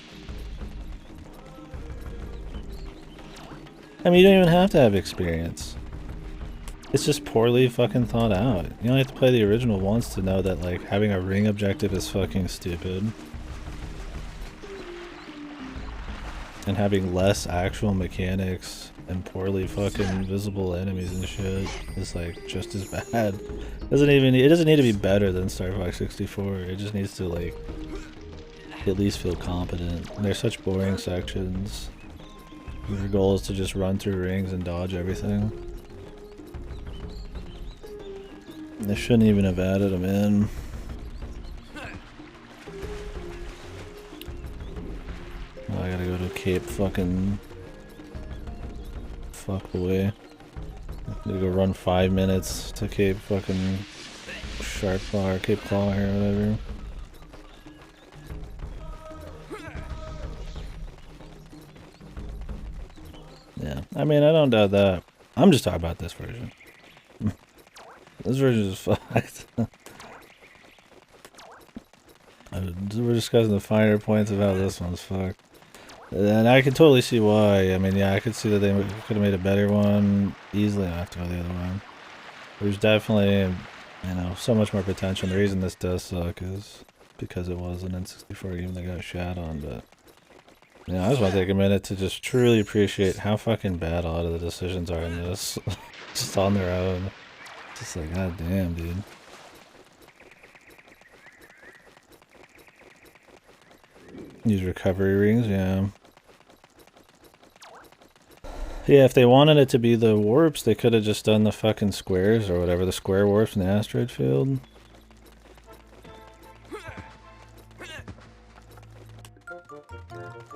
I mean, you don't even have to have experience. It's just poorly fucking thought out. You only have to play the original once to know that, like, having a ring objective is fucking stupid. And having less actual mechanics and poorly fucking visible enemies and shit is like just as bad. It doesn't need to be better than Star Fox 64. It just needs to like at least feel competent. And there's such boring sections. Your goal is to just run through rings and dodge everything. They shouldn't even have added them in. Oh, I gotta go to Cape fucking fuckboy. I gotta go run 5 minutes to Cape fucking Shark Claw or Cape Claw or whatever. Yeah, I mean, I don't doubt that. I'm just talking about this version. This version is fucked. We're discussing the finer points of how this one's fucked. And I can totally see why. I mean, yeah, I could see that they could have made a better one easily enough to go the other one. There's definitely, you know, so much more potential. The reason this does suck is because it was an N64 game that got shat on, but you know, I just want to take a minute to just truly appreciate how fucking bad a lot of the decisions are in this. Just on their own. Just like, god damn, dude. Use recovery rings, yeah. Yeah, if they wanted it to be the warps, they could have just done the fucking squares or whatever, the square warps in the asteroid field.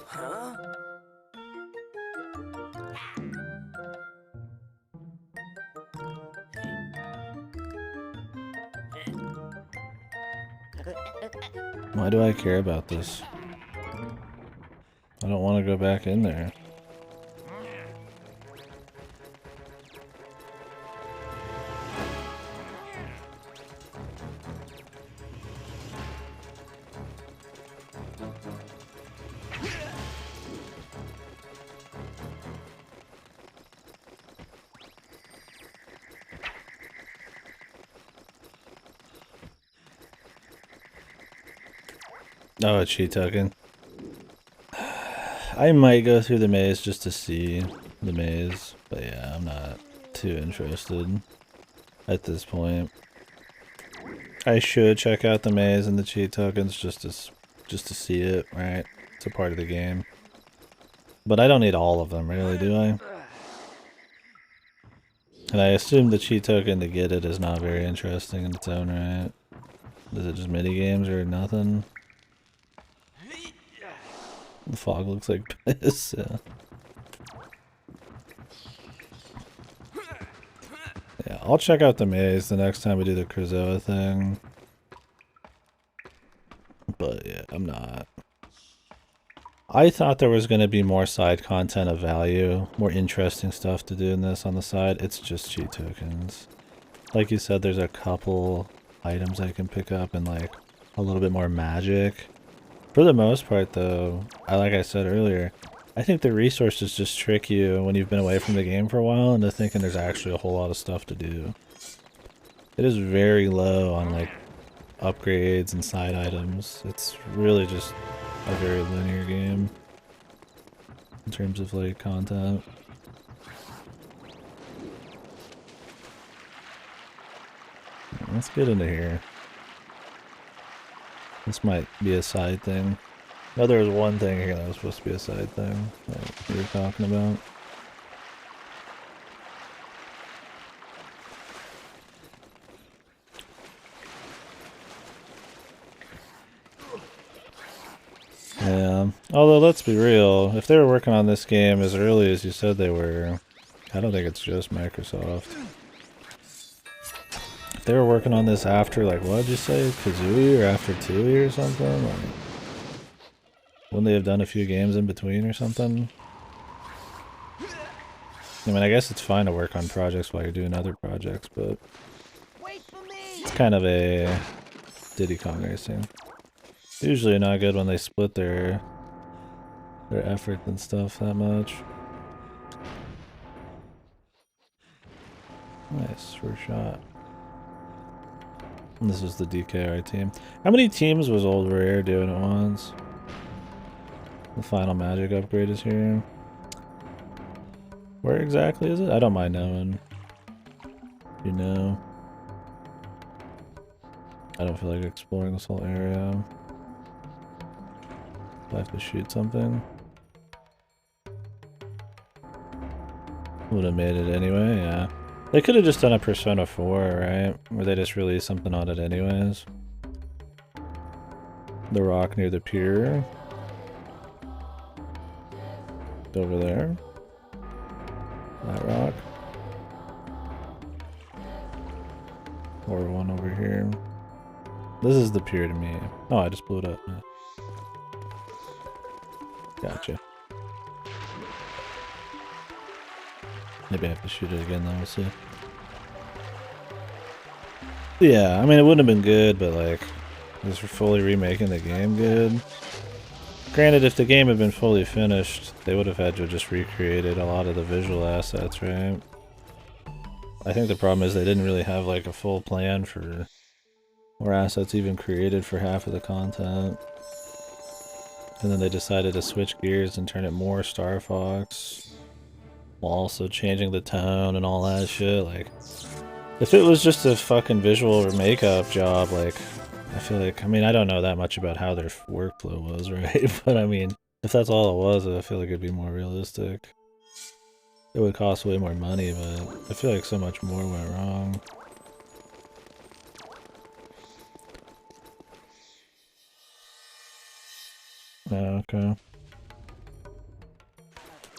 Huh? Why do I care about this? I don't want to go back in there. Oh, a cheat token. I might go through the maze just to see the maze, but yeah, I'm not too interested at this point. I should check out the maze and the cheat tokens just to see it, right? It's a part of the game. But I don't need all of them, really, do I? And I assume the cheat token to get it is not very interesting in its own right. Is it just mini games or nothing? The fog looks like piss, yeah. Yeah, I'll check out the maze the next time we do the Krazoa thing. But yeah, I'm not. I thought there was going to be more side content of value, more interesting stuff to do in this on the side. It's just cheat tokens. Like you said, there's a couple items I can pick up and like a little bit more magic. For the most part though, like I said earlier, I think the resources just trick you when you've been away from the game for a while into thinking there's actually a whole lot of stuff to do. It is very low on like upgrades and side items. It's really just a very linear game in terms of like content. Let's get into here. This might be a side thing. No, there was one thing here that was supposed to be a side thing that we were talking about. Yeah, although let's be real, if they were working on this game as early as you said they were, I don't think it's just Microsoft. If they were working on this after, like, what did you say, Kazooie, or after Tooie or something? Like, wouldn't they have done a few games in between or something? I mean, I guess it's fine to work on projects while you're doing other projects, but it's kind of a Diddy Kong Racing. Usually not good when they split their effort and stuff that much. Nice, first shot. And this is the DKR team. How many teams was Old Rare doing at once? The final magic upgrade is here. Where exactly is it? I don't mind knowing. You know. I don't feel like exploring this whole area. Do I have to shoot something? Would have made it anyway, yeah. They could have just done a Persona 4, right? Where they just released something on it anyways. The rock near the pier. Over there. That rock. Or one over here. This is the pier to me. Oh, I just blew it up. Gotcha. Maybe I have to shoot it again though, we'll see. Yeah, I mean it wouldn't have been good, but like, just for fully remaking the game good. Granted, if the game had been fully finished, they would have had to have just recreated a lot of the visual assets, right? I think the problem is they didn't really have like a full plan for more assets even created for half of the content. And then they decided to switch gears and turn it more Star Fox, while also changing the tone and all that shit. Like, if it was just a fucking visual or makeup job, like, I feel like, I mean, I don't know that much about how their workflow was, right? But I mean, if that's all it was, I feel like it'd be more realistic. It would cost way more money, but I feel like so much more went wrong. Okay.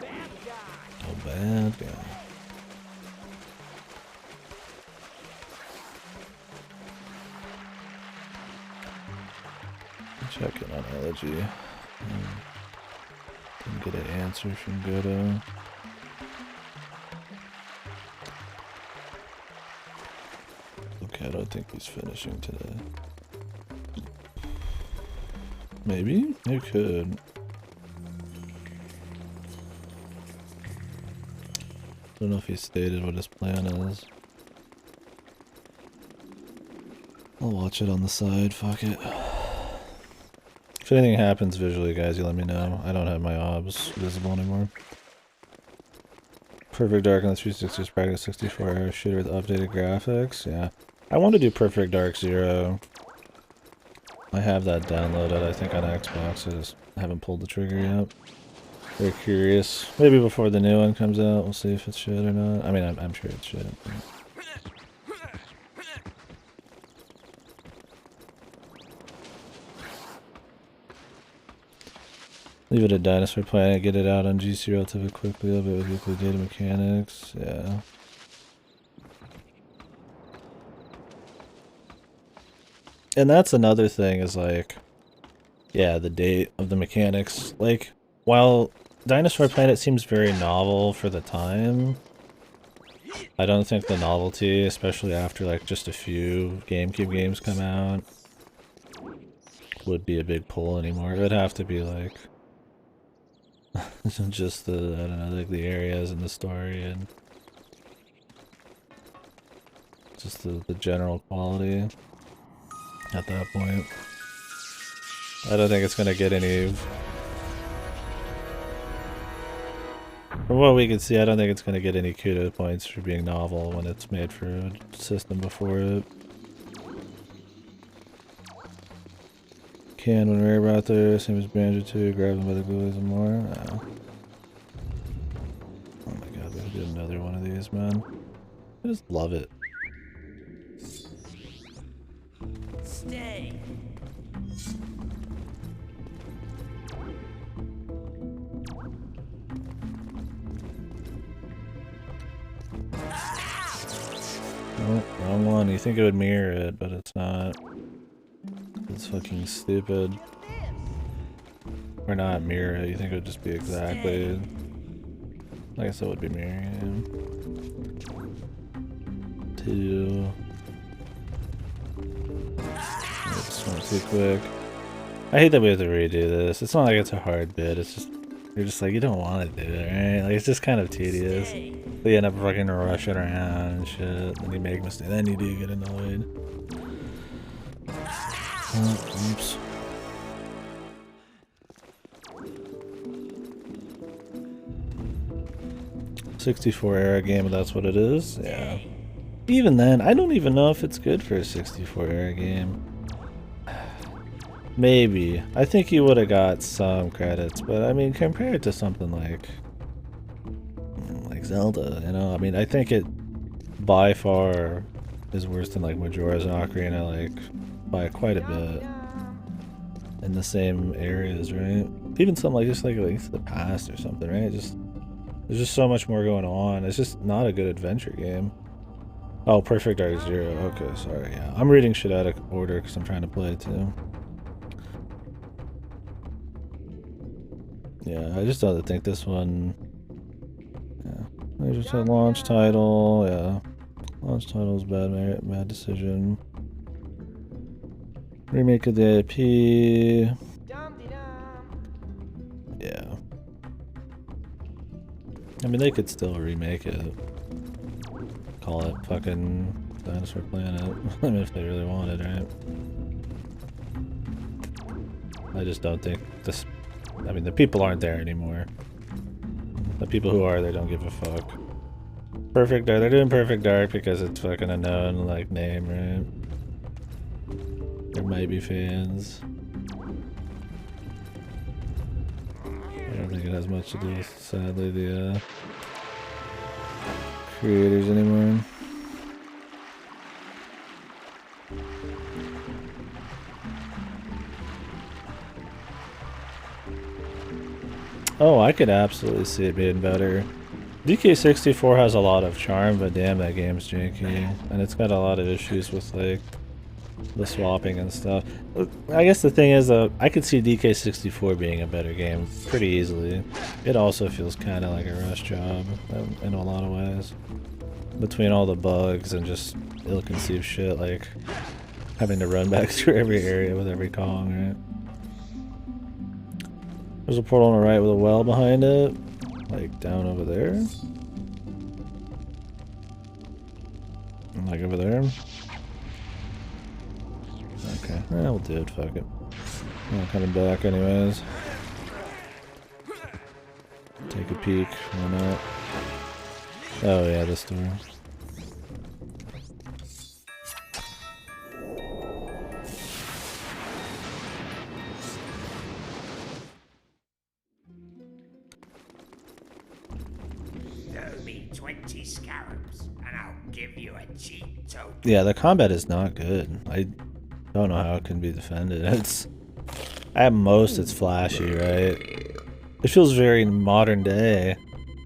Oh, bad guy. Checking on Elegy. Didn't get an answer from Godo. Okay, I don't think he's finishing today. Maybe? You could. Don't know if he stated what his plan is. I'll watch it on the side, fuck it. If anything happens visually, guys, you let me know. I don't have my obs visible anymore. Perfect Dark on the 360 is practice 64-hour shooter with updated graphics. Yeah. I want to do Perfect Dark 0. I have that downloaded, I think, on Xbox. I just haven't pulled the trigger yet. Very curious. Maybe before the new one comes out, we'll see if it's shit or not. I mean, I'm sure it's shit. Leave it at Dinosaur Planet, get it out on GC relatively quickly, a bit with weekly data mechanics. Yeah. And that's another thing is like, yeah, the date of the mechanics. Like, while Dinosaur Planet seems very novel for the time, I don't think the novelty, especially after like just a few GameCube games come out, would be a big pull anymore. It would have to be like just the, I don't know, like the areas and the story and just the general quality at that point. I don't think it's gonna get any... From what we can see, I don't think it's gonna get any kudo points for being novel when it's made for a system before it. Can when rare out there, same as Banjo 2, grab them by the ghoulies and more. Oh. Oh my god, we gotta do another one of these, man. I just love it. Stay. Oh, wrong one. You think it would mirror it, but it's not. It's fucking stupid. Or not mirror it, you think it would just be exactly... I guess it would be mirroring it. 2... Oops, went too quick. I hate that we have to redo this. It's not like it's a hard bit, it's just... You're just like, you don't want to do it, right? Like, it's just kind of tedious. But you end up fucking rushing around and shit, and you make mistakes, then you do get annoyed. Oh, oops. '64 era game, that's what it is. Yeah. Even then, I don't even know if it's good for a 64 era game. Maybe. I think you would have got some credits, but I mean, compared to something like Zelda, you know, I mean, I think it by far is worse than like Majora's Ocarina, like by quite a bit in the same areas, right? Even something like just like the past or something, right? Just there's just so much more going on. It's just not a good adventure game. Oh, Perfect Dark 0. Okay, sorry. Yeah, I'm reading shit out of order because I'm trying to play it too. Yeah, I just don't think this one. Yeah, I just said launch title. Yeah, launch title is bad decision. Remake of the IP. Yeah. I mean, they could still remake it. Call it fucking Dinosaur Planet. I mean, if they really wanted, right? I just don't think this... I mean, the people aren't there anymore. The people who are there don't give a fuck. Perfect Dark. They're doing Perfect Dark because it's fucking a known, like, name, right? There might be fans. I don't think it has much to do with, sadly, the creators anymore. Oh, I could absolutely see it being better. DK64 has a lot of charm, but damn, that game's janky. And it's got a lot of issues with, like, the swapping and stuff. I guess the thing is, I could see DK64 being a better game pretty easily. It also feels kind of like a rush job in a lot of ways. Between all the bugs and just ill-conceived shit, like having to run back through every area with every Kong, right? There's a portal on the right with a well behind it. Like down over there. Like over there. Okay, we'll do it, fuck it. I'm not coming back anyways. Take a peek, why not? Oh yeah, this door. Throw me 20 scarabs, and I'll give you a cheap token. Yeah, the combat is not good. I don't know how it can be defended. It's at most it's flashy, right? It feels very modern day,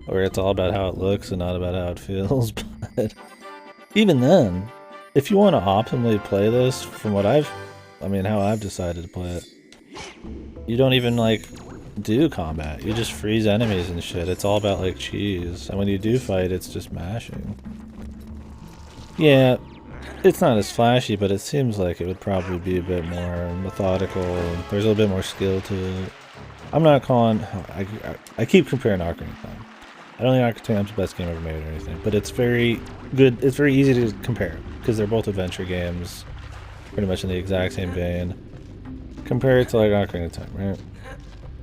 where it's all about how it looks and not about how it feels. But even then, if you want to optimally play this, from what how I've decided to play it, you don't even like do combat. You just freeze enemies and shit. It's all about like cheese. And when you do fight, it's just mashing. Yeah, it's not as flashy, but it seems like it would probably be a bit more methodical. There's a little bit more skill to it. I'm not calling... I keep comparing Ocarina of Time. I don't think Ocarina of Time's the best game ever made or anything, but it's very good. It's very easy to compare, because they're both adventure games, pretty much in the exact same vein. Compare it to like Ocarina of Time, right?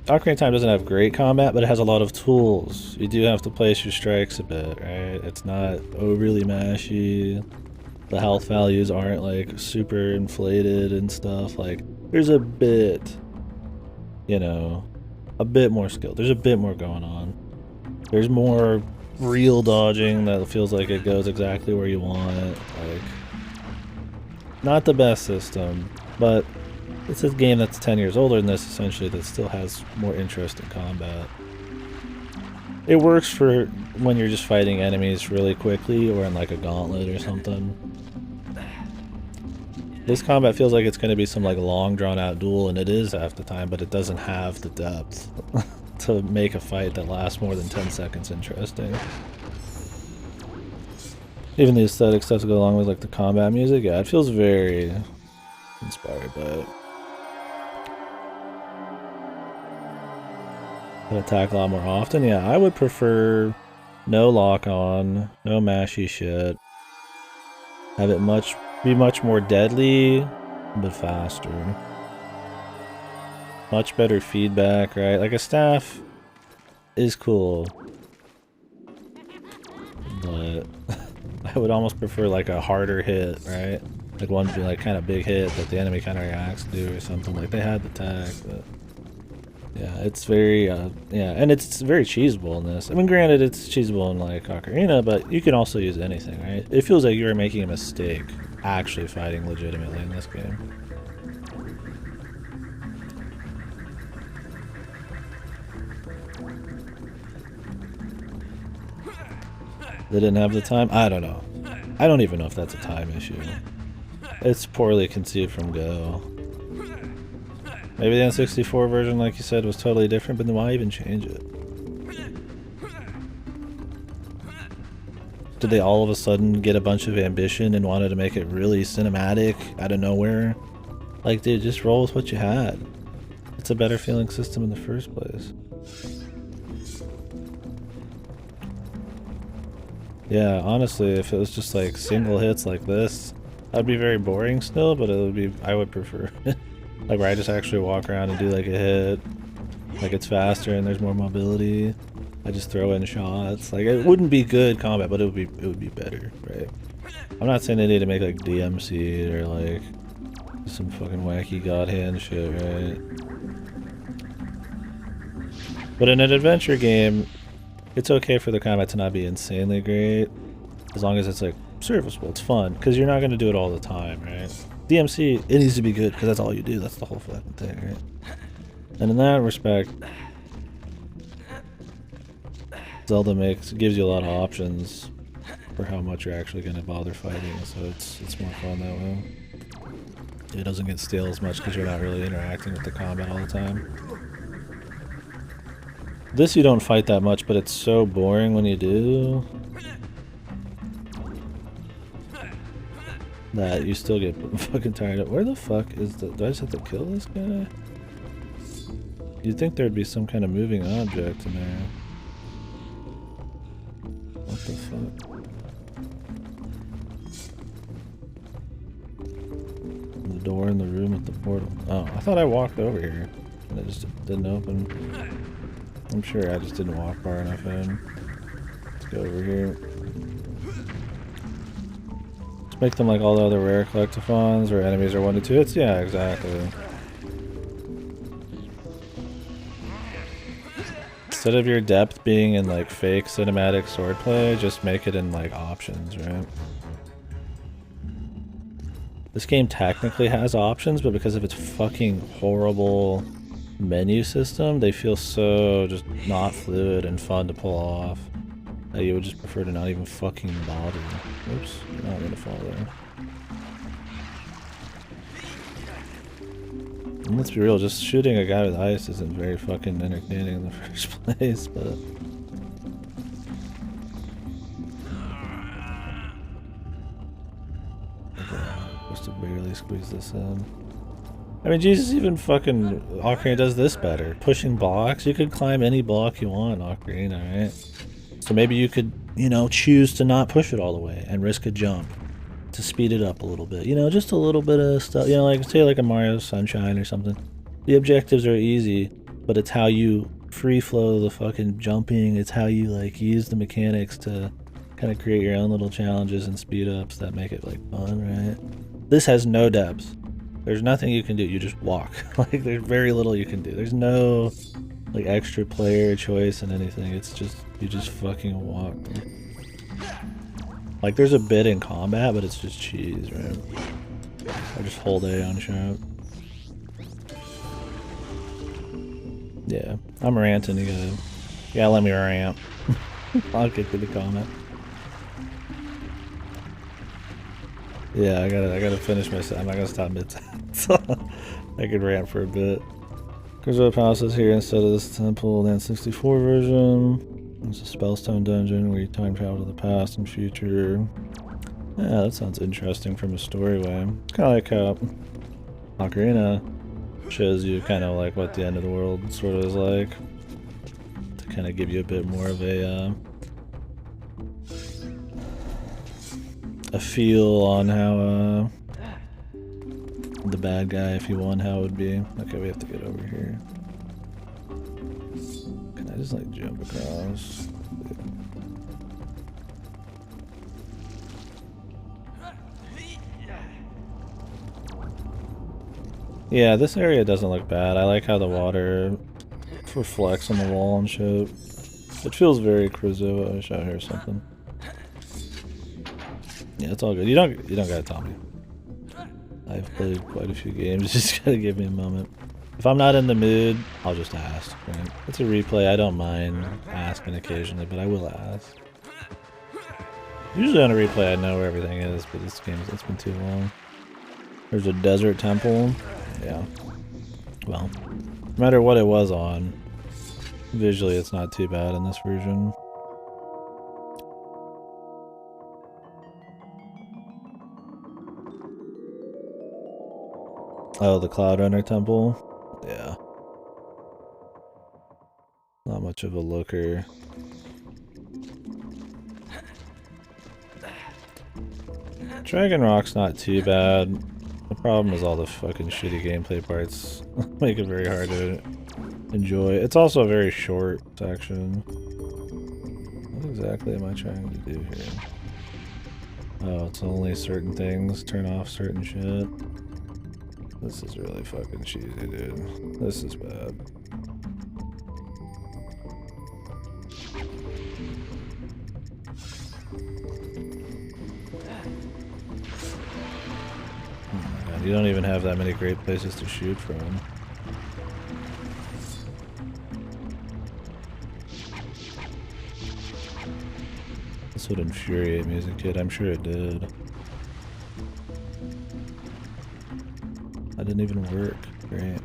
Ocarina of Time doesn't have great combat, but it has a lot of tools. You do have to place your strikes a bit, right? It's not overly mashy. The health values aren't like super inflated and stuff. Like, there's a bit, you know, a bit more skill. There's a bit more going on. There's more real dodging that feels like it goes exactly where you want it. Like, not the best system, but it's a game that's 10 years older than this, essentially, that still has more interest in combat. It works for when you're just fighting enemies really quickly or in like a gauntlet or something. This combat feels like it's going to be some like long drawn out duel, and it is half the time, but it doesn't have the depth to make a fight that lasts more than 10 seconds interesting. Even the aesthetic stuff to go along with like the combat music, yeah, it feels very inspired by it. Can attack a lot more often. Yeah, I would prefer no lock on, no mashy shit. Have it be much more deadly, but faster. Much better feedback, right? Like a staff is cool, but I would almost prefer like a harder hit, right? Like one be like kind of big hit that the enemy kind of reacts to or something. Like they had the tag, but yeah, it's very, yeah, and it's very cheesable in this. I mean, granted, it's cheesable in like Ocarina, but you can also use anything, right? It feels like you're making a mistake actually fighting legitimately in this game. They didn't have the time? I don't know. I don't even know if that's a time issue. It's poorly conceived from Go. Maybe the N64 version, like you said, was totally different, but then why even change it? Did they all of a sudden get a bunch of ambition and wanted to make it really cinematic out of nowhere? Like, dude, just roll with what you had. It's a better feeling system in the first place. Yeah, honestly, if it was just like single hits like this, that'd be very boring still, but it would be, I would prefer it. Like where I just actually walk around and do like a hit, like it's faster and there's more mobility. I just throw in shots. Like it wouldn't be good combat, but it would be better, right? I'm not saying they need to make like DMC or like some fucking wacky god hand shit, right? But in an adventure game, it's okay for the combat to not be insanely great, as long as it's like serviceable. It's fun because you're not going to do it all the time, right? DMC, it needs to be good because that's all you do. That's the whole fucking thing, right? And in that respect, Zelda gives you a lot of options for how much you're actually going to bother fighting, so it's more fun that way. It doesn't get stale as much because you're not really interacting with the combat all the time. This you don't fight that much, but it's so boring when you do that you still get fucking tired of. Where the fuck is the... Do I just have to kill this guy? You'd think there'd be some kind of moving object in there. What the fuck? The door in the room with the portal. Oh, I thought I walked over here. And it just didn't open. I'm sure I just didn't walk far enough in. Let's go over here. Let's make them like all the other rare collectathons where enemies are 1 to 2 hits. Yeah, exactly. Instead of your depth being in like fake cinematic swordplay, just make it in like options, right? This game technically has options, but because of its fucking horrible menu system, they feel so just not fluid and fun to pull off that you would just prefer to not even fucking bother. Oops, you're not gonna fall there. And let's be real, just shooting a guy with ice isn't very fucking entertaining in the first place, but... To barely squeeze this in. I mean, Jesus, even fucking Ocarina does this better. Pushing blocks, you could climb any block you want in Ocarina, right? So maybe you could, you know, choose to not push it all the way and risk a jump to speed it up a little bit. You know, just a little bit of stuff. You know, like say like a Mario Sunshine or something. The objectives are easy, but it's how you free flow the fucking jumping. It's how you like use the mechanics to kind of create your own little challenges and speed ups that make it like fun, right? This has no depths. There's nothing you can do. You just walk. Like, there's very little you can do. There's no, like, extra player choice and anything. It's just, you just fucking walk. Like, there's a bit in combat, but it's just cheese, right? Or just hold A on shout. Yeah, I'm ranting. You gotta let me rant. I'll get to the comment. Yeah, I gotta finish my set. I'm not gonna stop mid-sentence. I could rant for a bit. Cruiser Palace is here instead of this temple Land 64 version. It's a Spellstone dungeon where you time travel to the past and future. Yeah, that sounds interesting from a story way. Kinda like how Ocarina shows you kind of like what the end of the world sort of is like. To kind of give you a bit more of a feel on how the bad guy, if you won, how it would be. Okay, we have to get over here. Can I just like jump across? Yeah, this area doesn't look bad. I like how the water reflects on the wall and shit. It feels very Crusoe-ish out here or something. Yeah, it's all good. You don't gotta tell me. I've played quite a few games. Just gotta give me a moment. If I'm not in the mood, I'll just ask. Right? It's a replay. I don't mind asking occasionally, but I will ask. Usually on a replay, I know where everything is, but this game, it's been too long. There's a desert temple. Yeah. Well, no matter what it was on, visually it's not too bad in this version. Oh, the Cloud Runner temple? Yeah. Not much of a looker. Dragon Rock's not too bad. The problem is all the fucking shitty gameplay parts make it very hard to enjoy. It's also a very short section. What exactly am I trying to do here? Oh, it's only certain things. Turn off certain shit. This is really fucking cheesy, dude. This is bad. Oh my god, you don't even have that many great places to shoot from. This would infuriate me as a kid, I'm sure it did. That didn't even work. Great.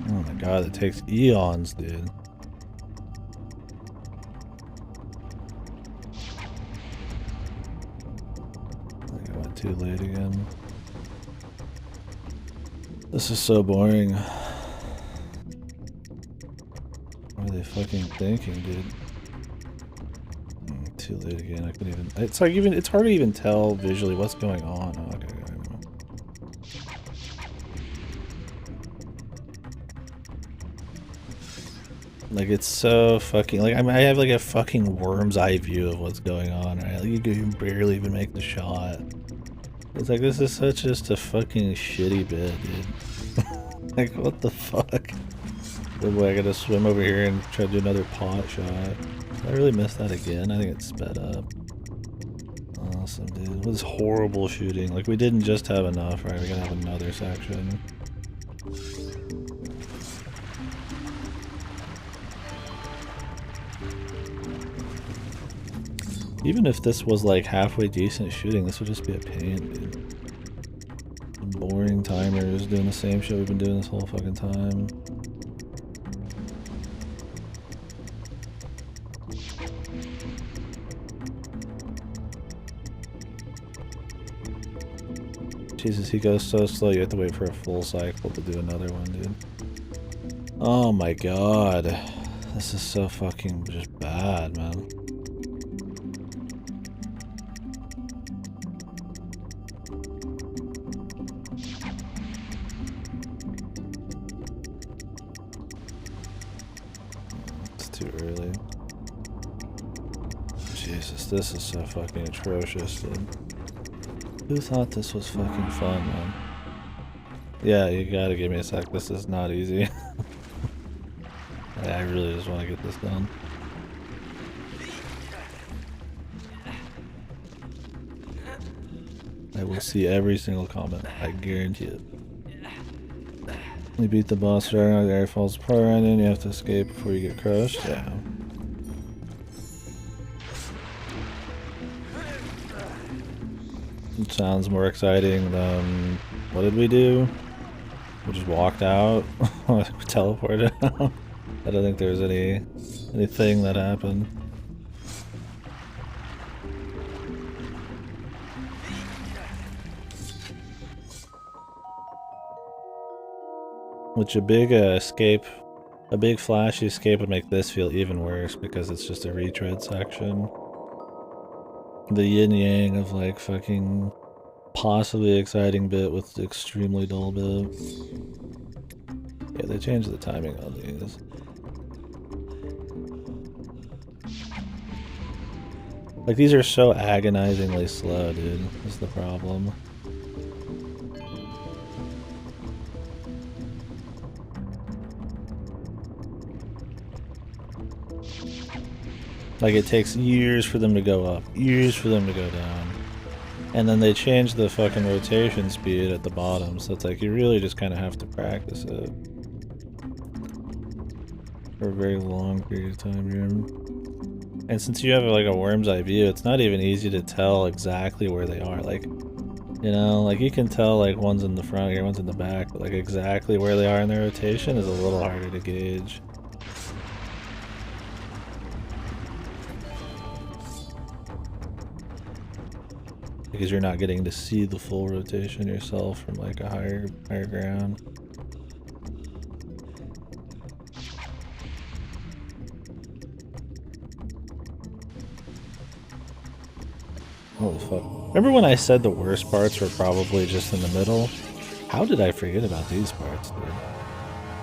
Oh my god, it takes eons, dude. I think I went too late again. This is so boring. What are they fucking thinking, dude? Too late again. I couldn't even. It's like it's hard to even tell visually what's going on. Oh, okay, I know. Like it's so fucking like I have like a fucking worm's eye view of what's going on. Right? Like you can barely even make the shot. It's like this is such just a fucking shitty bit, dude. Like what the fuck? Oh boy, I gotta swim over here and try to do another pot shot. Did I really missed that again? I think it's sped up. Awesome, dude. What is horrible shooting? Like we didn't just have enough, right? We gotta have another section. Even if this was like halfway decent shooting, this would just be a pain, dude. Boring timers doing the same shit we've been doing this whole fucking time. Jesus, he goes so slow, you have to wait for a full cycle to do another one, dude. Oh my god. This is so fucking just bad, man. It's too early. Jesus, this is so fucking atrocious, dude. Who thought this was fucking fun, man? Yeah, you gotta give me a sec. This is not easy. I really just want to get this done. I will see every single comment. I guarantee it. You beat the boss dragon, the area falls apart, and then you have to escape before you get crushed. Yeah. It sounds more exciting than what did we do? We just walked out. We teleported out. I don't think there's anything that happened. Which a big a big flashy escape would make this feel even worse because it's just a retread section. The yin-yang of like fucking possibly exciting bit with extremely dull bit. Yeah, they changed the timing on these. Like these are so agonizingly slow, dude. That's the problem. Like it takes years for them to go up, years for them to go down. And then they change the fucking rotation speed at the bottom, so it's like you really just kind of have to practice it. For a very long period of time here. And since you have like a worm's eye view, it's not even easy to tell exactly where they are. Like, you know, like you can tell like one's in the front here, one's in the back, but like exactly where they are in their rotation is a little harder to gauge. Because you're not getting to see the full rotation yourself from like a higher ground. Holy fuck. Remember when I said the worst parts were probably just in the middle? How did I forget about these parts, dude?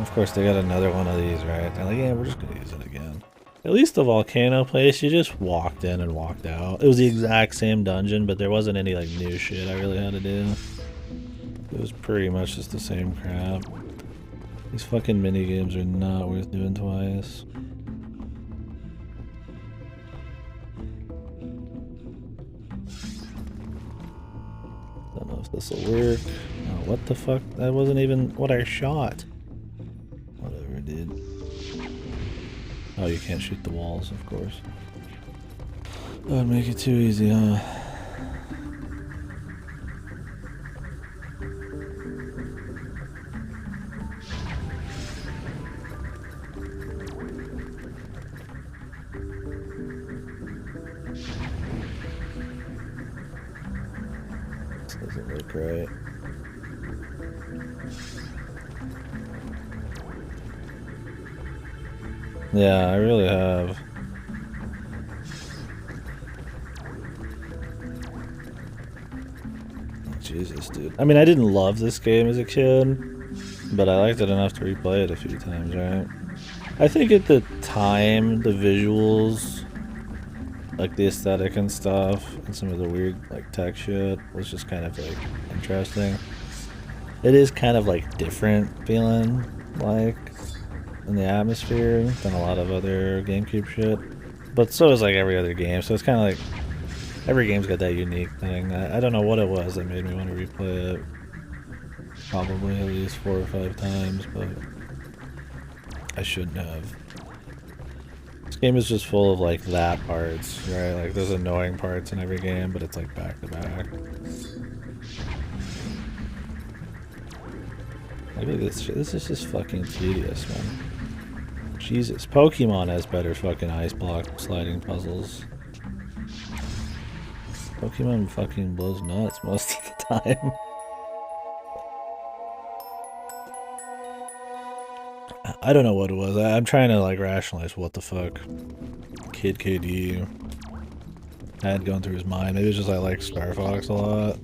Of course, they got another one of these, right? They're like, yeah, we're just gonna use it again. At least the volcano place, you just walked in and walked out. It was the exact same dungeon, but there wasn't any like new shit I really had to do. It was pretty much just the same crap. These fucking mini games are not worth doing twice. Don't know if this will work. Oh, what the fuck? That wasn't even what I shot. Whatever, dude. Oh, you can't shoot the walls, of course. That would make it too easy, huh? This doesn't look right. Yeah, I really have. Jesus, dude. I mean, I didn't love this game as a kid, but I liked it enough to replay it a few times, right? I think at the time, the visuals, like the aesthetic and stuff, and some of the weird, like, tech shit was just kind of, like, interesting. It is kind of, like, different feeling, like, in the atmosphere than a lot of other GameCube shit. But so is, like, every other game, so it's kind of like, every game's got that unique thing. I don't know what it was that made me want to replay it. Probably at least 4 or 5 times, but I shouldn't have. This game is just full of like that parts, right? Like there's annoying parts in every game, but it's like back to back. Look at this shit. This is just fucking tedious, man. Jesus. Pokemon has better fucking ice block sliding puzzles. Pokemon fucking blows nuts most of the time. I don't know what it was. I'm trying to like rationalize what the fuck Kid KD had going through his mind. Maybe it's just I like Star Fox a lot.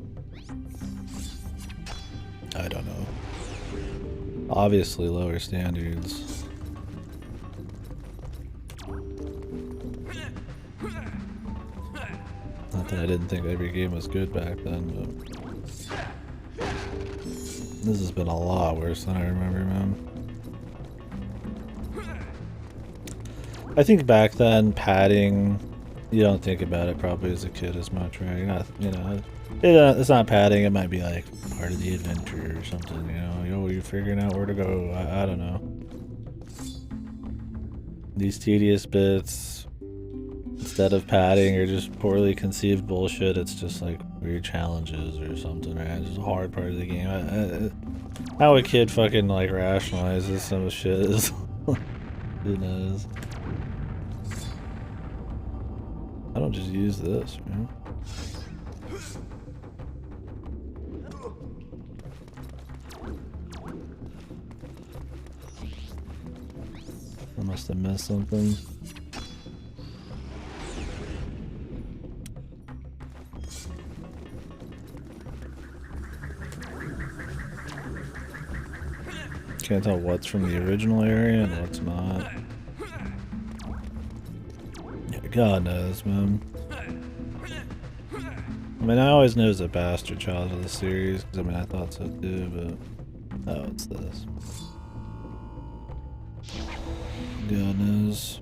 I don't know. Obviously lower standards. Not that I didn't think every game was good back then, but this has been a lot worse than I remember, man. I think back then, padding, you don't think about it probably as a kid as much, right? You're not, you know, it's not padding, it might be like part of the adventure or something, you know? You're figuring out where to go, I don't know. These tedious bits, instead of padding or just poorly conceived bullshit, it's just like weird challenges or something, right? It's just a hard part of the game. How a kid fucking like rationalizes some shit is, who knows? I don't just use this, man. I must have missed something. Can't tell what's from the original area and what's not. God knows, man. I mean, I always knew it was a bastard child of the series, because I mean, I thought so too, but... Oh, it's this. God knows.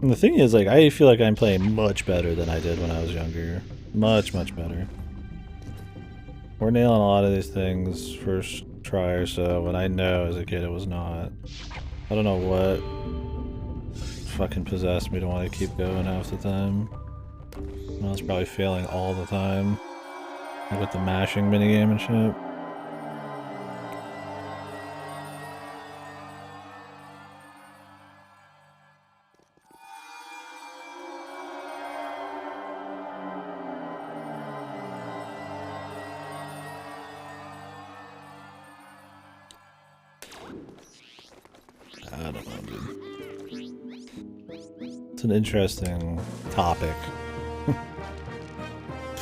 And the thing is, like, I feel like I'm playing much better than I did when I was younger. Much, much better. We're nailing a lot of these things first try or so, and I know as a kid it was not. I don't know what fucking possessed me to want to keep going half the time. I was probably failing all the time. Like with the mashing minigame and shit. I don't know, dude. It's an interesting topic.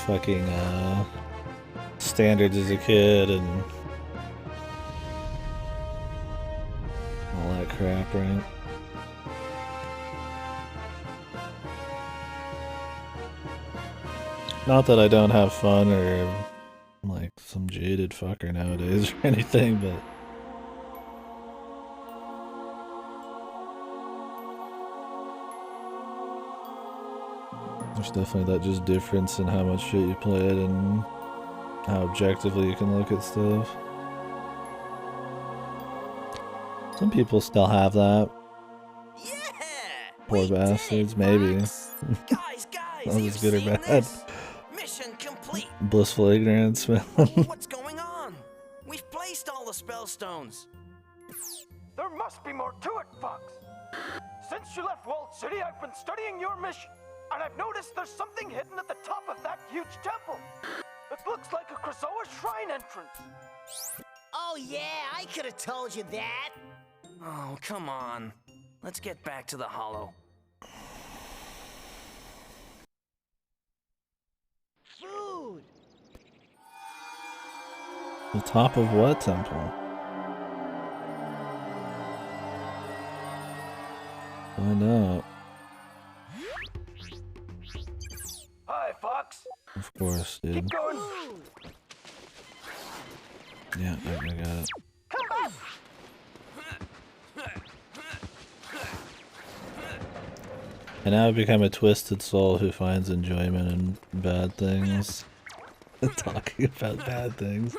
Fucking, standards as a kid and all that crap, right? Not that I don't have fun or I'm like some jaded fucker nowadays or anything, but there's definitely that just difference in how much shit you played and how objectively you can look at stuff. Some people still have that. Yeah! Poor bastards, maybe. Guys, Not as good or seen bad. this? Mission complete. Blissful ignorance, man. What's going on? We've placed all the spell stones. There must be more to it, Fox. Since you left Walled City, I've been studying your mission, and I've noticed there's something hidden at the top of that huge temple. It looks like a Krazoa shrine entrance. Oh yeah, I could have told you that. Oh, come on. Let's get back to the hollow. Food! The top of what temple? Find out. Hi, Fox. Of course, dude. Keep going. Yeah, I got it. Come back! And now I've become a twisted soul who finds enjoyment in bad things. Talking about bad things.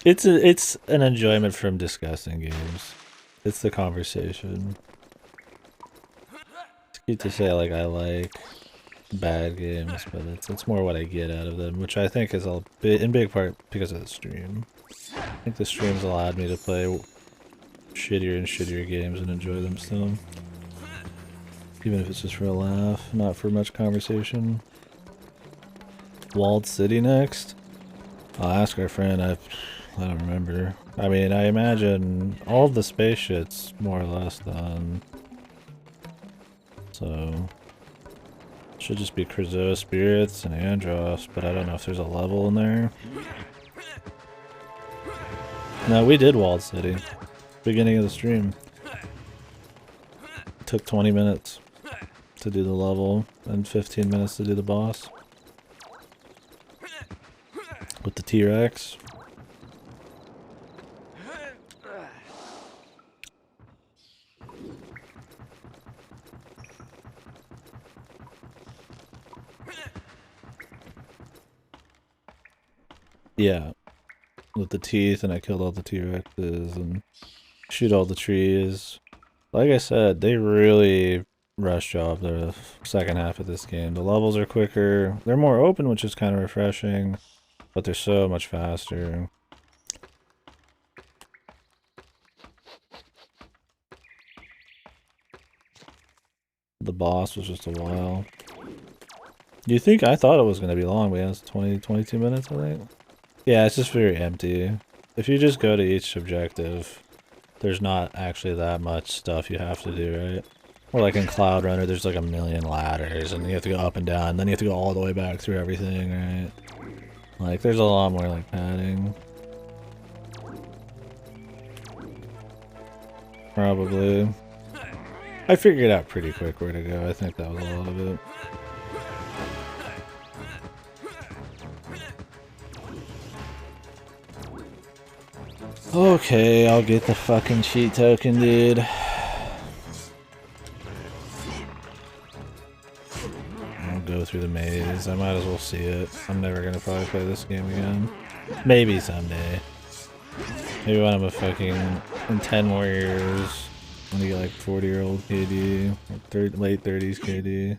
It's an enjoyment from discussing games. It's the conversation. It's cute to say like I like bad games, but it's more what I get out of them, which I think is in big part because of the stream. I think the stream's allowed me to play shittier and shittier games and enjoy them still. Even if it's just for a laugh, not for much conversation. Walled City next? I'll ask our friend. I don't remember. I mean, I imagine all of the space shit's more or less done. So should just be Krazoa Spirits and Andros, but I don't know if there's a level in there. No, we did Walled City. Beginning of the stream. It took 20 minutes to do the level and 15 minutes to do the boss. With the T-Rex. Yeah. With the teeth, and I killed all the T-Rexes and shoot all the trees. Like I said, they really rush job the second half of this game. The levels are quicker. They're more open, which is kind of refreshing, but they're so much faster. The boss was just a while. You think I thought it was going to be long, but yeah, it's 22 minutes, I think. Yeah, it's just very empty. If you just go to each objective, there's not actually that much stuff you have to do, right? Or like in Cloud Runner, there's like a million ladders, and you have to go up and down, then you have to go all the way back through everything, right? Like, there's a lot more like padding. Probably. I figured out pretty quick where to go. I think that was a lot of it. Okay, I'll get the fucking cheat token, dude. I'll go through the maze. I might as well see it. I'm never gonna probably play this game again. Maybe someday. Maybe when I'm a fucking... in 10 more years. When you get like 40-year-old KD. Or late 30s KD.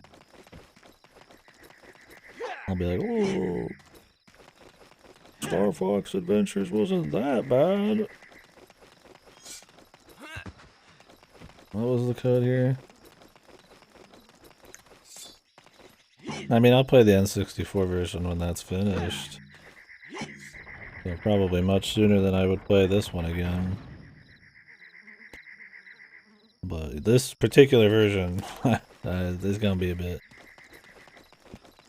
I'll be like, oh... Star Fox Adventures wasn't that bad. What was the code here? I mean, I'll play the N64 version when that's finished. So probably much sooner than I would play this one again. But this particular version, there's gonna be a bit.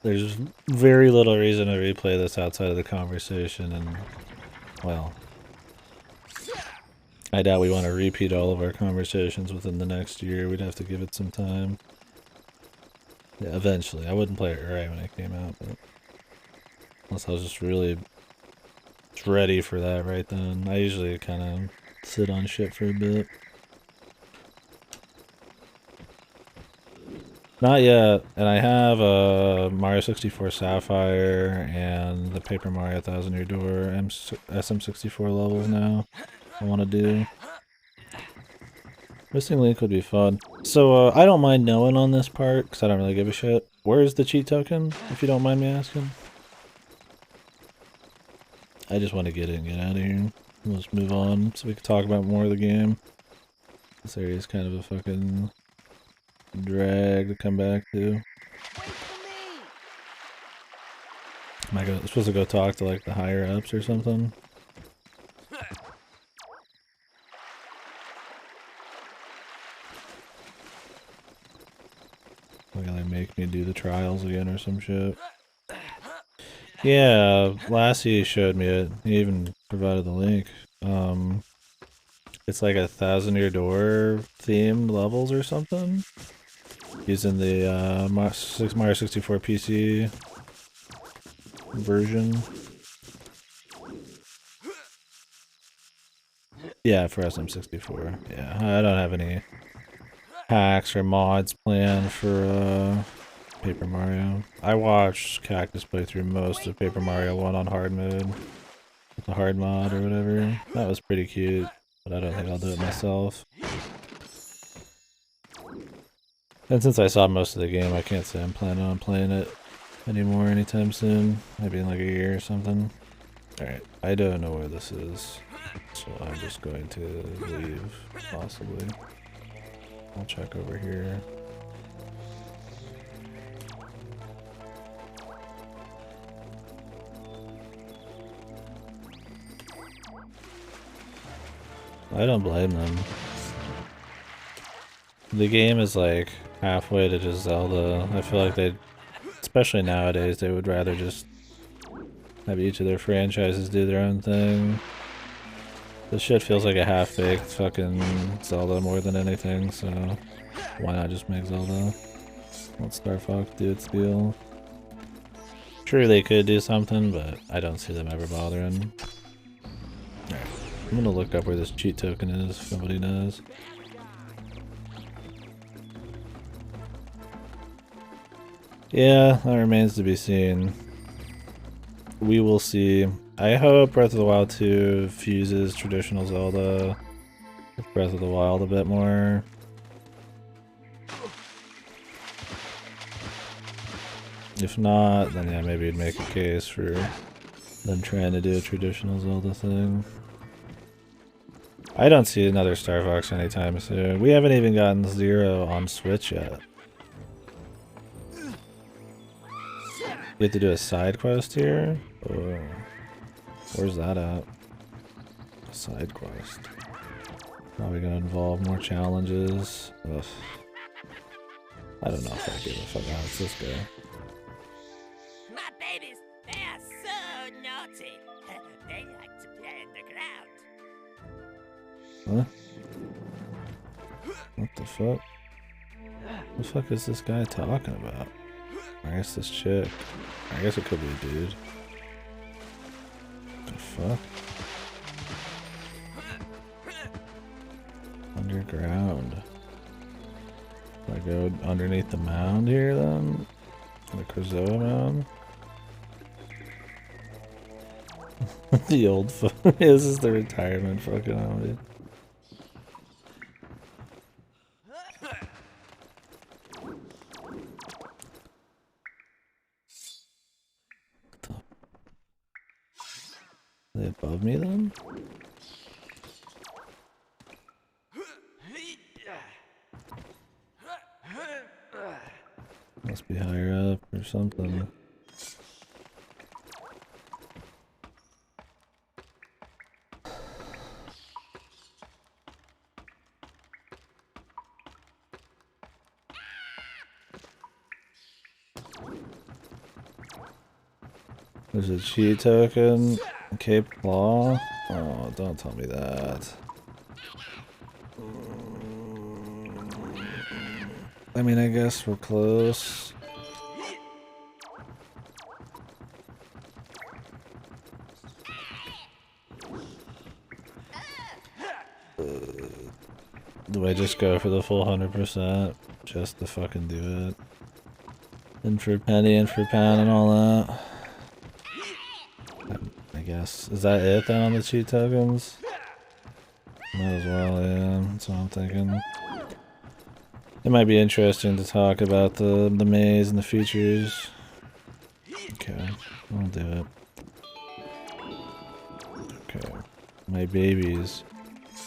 There's very little reason to replay this outside of the conversation, and, well, I doubt we want to repeat all of our conversations within the next year. We'd have to give it some time. Yeah, eventually. I wouldn't play it right when it came out, but unless I was just really ready for that right then. I usually kind of sit on shit for a bit. Not yet, and I have a Mario 64 Sapphire and the Paper Mario Thousand Year Door SM64 levels now I want to do. Missing Link would be fun. So, I don't mind knowing on this part, because I don't really give a shit. Where's the cheat token, if you don't mind me asking? I just want to get in and get out of here. Let's move on, so we can talk about more of the game. This area is kind of a fucking... drag to come back to. Am I supposed to go talk to like the higher ups or something? They're gonna make me do the trials again or some shit. Yeah, Lassie showed me it. He even provided the link. It's like 1,000-year door themed levels or something. Using the Mario 64 PC version. Yeah, for SM64. Yeah, I don't have any hacks or mods planned for Paper Mario. I watched Cactus play through most of Paper Mario 1 on hard mode. With the hard mod or whatever. That was pretty cute, but I don't think I'll do it myself. And since I saw most of the game, I can't say I'm planning on playing it anymore anytime soon. Maybe in like a year or something. Alright, I don't know where this is, so I'm just going to leave, possibly. I'll check over here. I don't blame them. The game is like halfway to just Zelda. I feel like they, especially nowadays, they would rather just have each of their franchises do their own thing. This shit feels like a half-baked fucking Zelda more than anything, so why not just make Zelda? Let Star Fox do its deal. Sure, they could do something, but I don't see them ever bothering. Alright, I'm gonna look up where this cheat token is if nobody knows. Yeah, that remains to be seen. We will see. I hope Breath of the Wild 2 fuses traditional Zelda with Breath of the Wild a bit more. If not, then yeah, maybe it'd make a case for them trying to do a traditional Zelda thing. I don't see another Star Fox anytime soon. We haven't even gotten Zero on Switch yet. You have to do a side quest here? Or where's that at? A side quest. Probably gonna involve more challenges. Ugh. I don't know if I give a fuck. How it's this guy. My babies, they are so naughty. They like to play in the ground. Huh? What the fuck? What the fuck is this guy talking about? I guess this chick. I guess it could be a dude. What the fuck? Underground. Do I go underneath the mound here then? The Krazoa mound? The old this is the retirement fucking home, dude. Are they above me then? Must be higher up or something. There's a cheat token. Cape Claw? Oh, don't tell me that. I mean, I guess we're close. Do I just go for the full 100%? Just to fucking do it? In for penny, in for pound, and all that. I guess. Is that it then on the cheat tokens? Might as well, yeah. That's what I'm thinking. It might be interesting to talk about the maze and the features. Okay, I'll do it. Okay, my babies.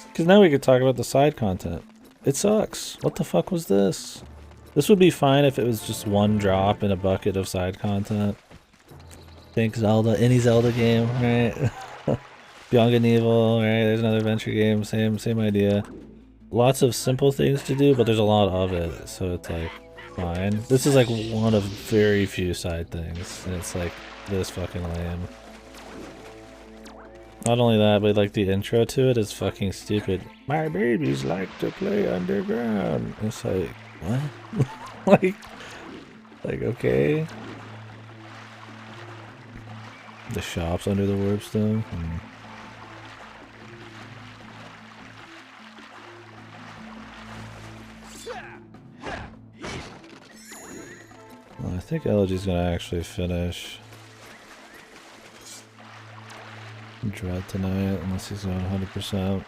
Because now we could talk about the side content. It sucks. What the fuck was this? This would be fine if it was just one drop in a bucket of side content. Think Zelda, any Zelda game, right? Beyond Good and Evil, right? There's another adventure game, same idea. Lots of simple things to do, but there's a lot of it, so it's like, fine. This is like one of very few side things, and it's like this fucking lame. Not only that, but like the intro to it is fucking stupid. My babies like to play underground. It's like, what? like okay. The shop's under the warp stone. Well, I think Elegy's gonna actually finish Dread tonight, unless he's going 100%.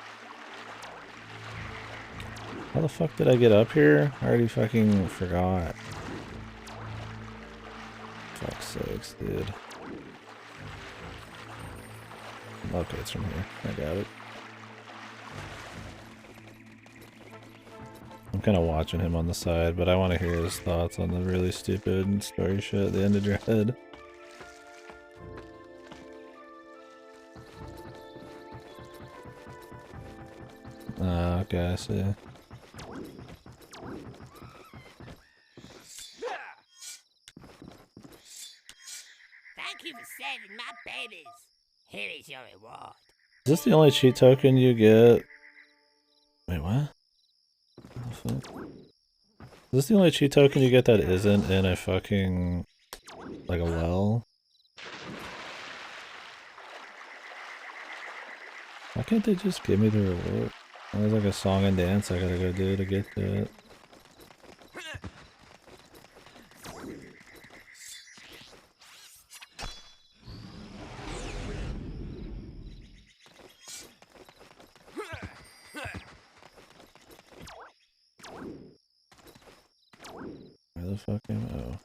How the fuck did I get up here? I already fucking forgot. Fuck's sakes, dude. Okay, it's from here. I got it. I'm kind of watching him on the side, but I want to hear his thoughts on the really stupid story shit at the end of Dread. Okay, I see. Thank you for saving my babies. Here is your reward. Is this the only cheat token you get? Wait, what? What the fuck? Is this the only cheat token you get that isn't in a fucking, like a well? Why can't they just give me the reward? There's like a song and dance I gotta go do to get to it. Where the fuck am I? Oh.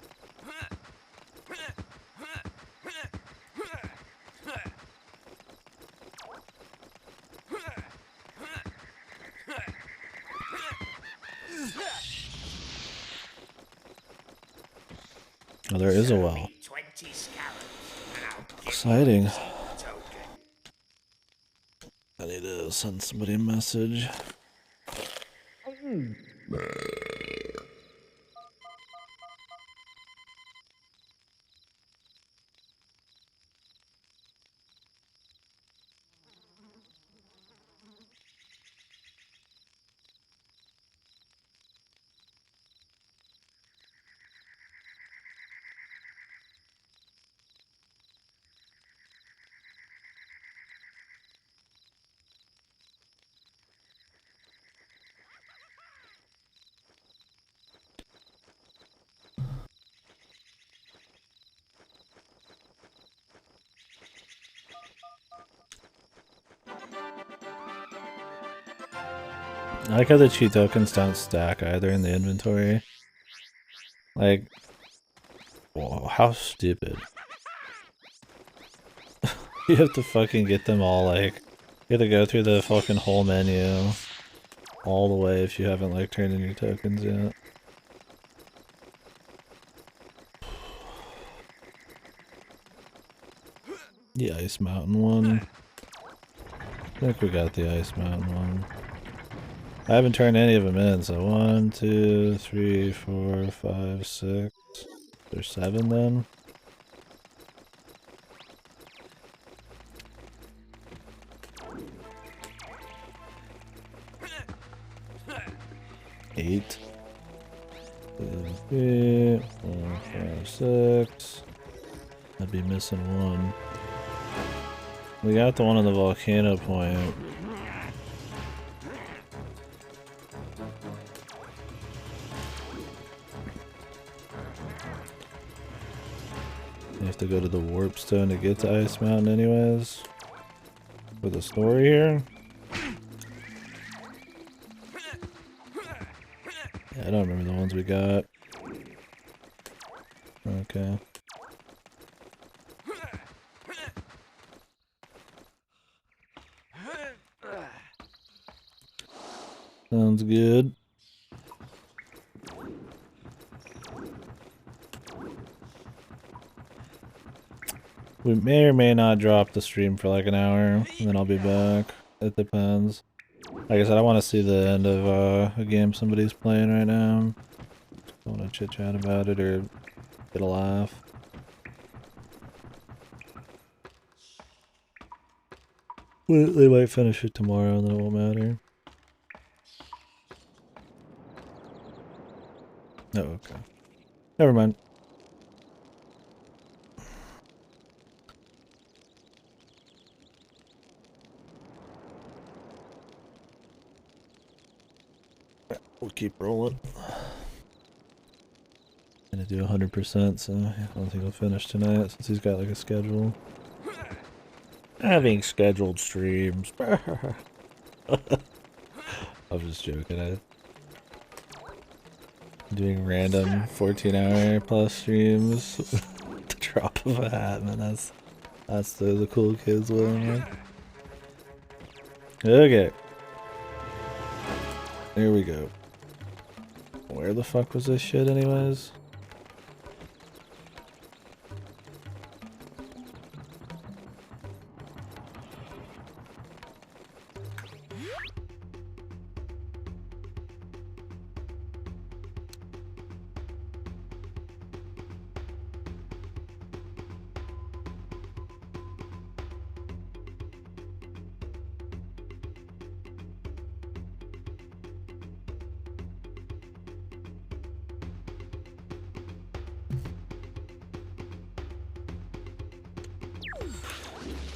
Oh, there is a well. Exciting. I need to send somebody a message. I like how the cheat tokens don't stack either in the inventory. Like, whoa, how stupid. You have to fucking get them all, like, you have to go through the fucking whole menu all the way if you haven't, like, turned in your tokens yet. The Ice Mountain one. I think we got the Ice Mountain one. I haven't turned any of them in, so 1, 2, 3, 4, 5, 6. There's 7 then. Eight. 2, 3, 4, 5, 6. I'd be missing one. We got the one on the volcano point. You have to go to the warp stone to get to Ice Mountain anyways. For the story here. Yeah, I don't remember the ones we got. Okay. Sounds good. We may or may not drop the stream for like an hour, and then I'll be back. It depends. Like I said, I want to see the end of a game somebody's playing right now. want to chit chat about it or get a laugh. Well, they might finish it tomorrow and then it won't matter. Oh, okay. Never mind. We'll keep rolling. I'm gonna do 100%, so I don't think he'll finish tonight since he's got like a schedule. Having scheduled streams. I'm just joking. I'm doing random 14-hour plus streams with the drop of a hat, man. That's the cool kids way, man. Okay. Here we go. Where the fuck was this shit anyways?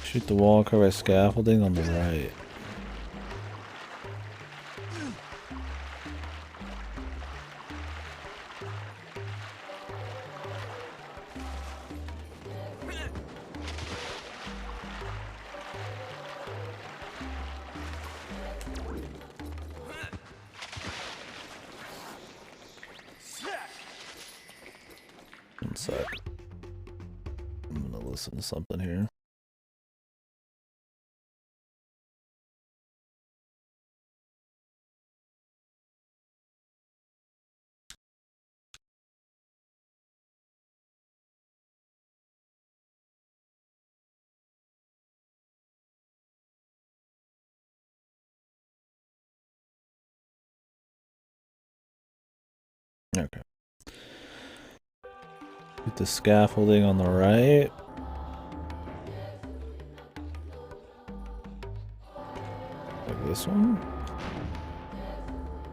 Shoot the wall car by scaffolding on the right. One sec. I'm gonna listen to something here. Okay. Get the scaffolding on the right. Like this one?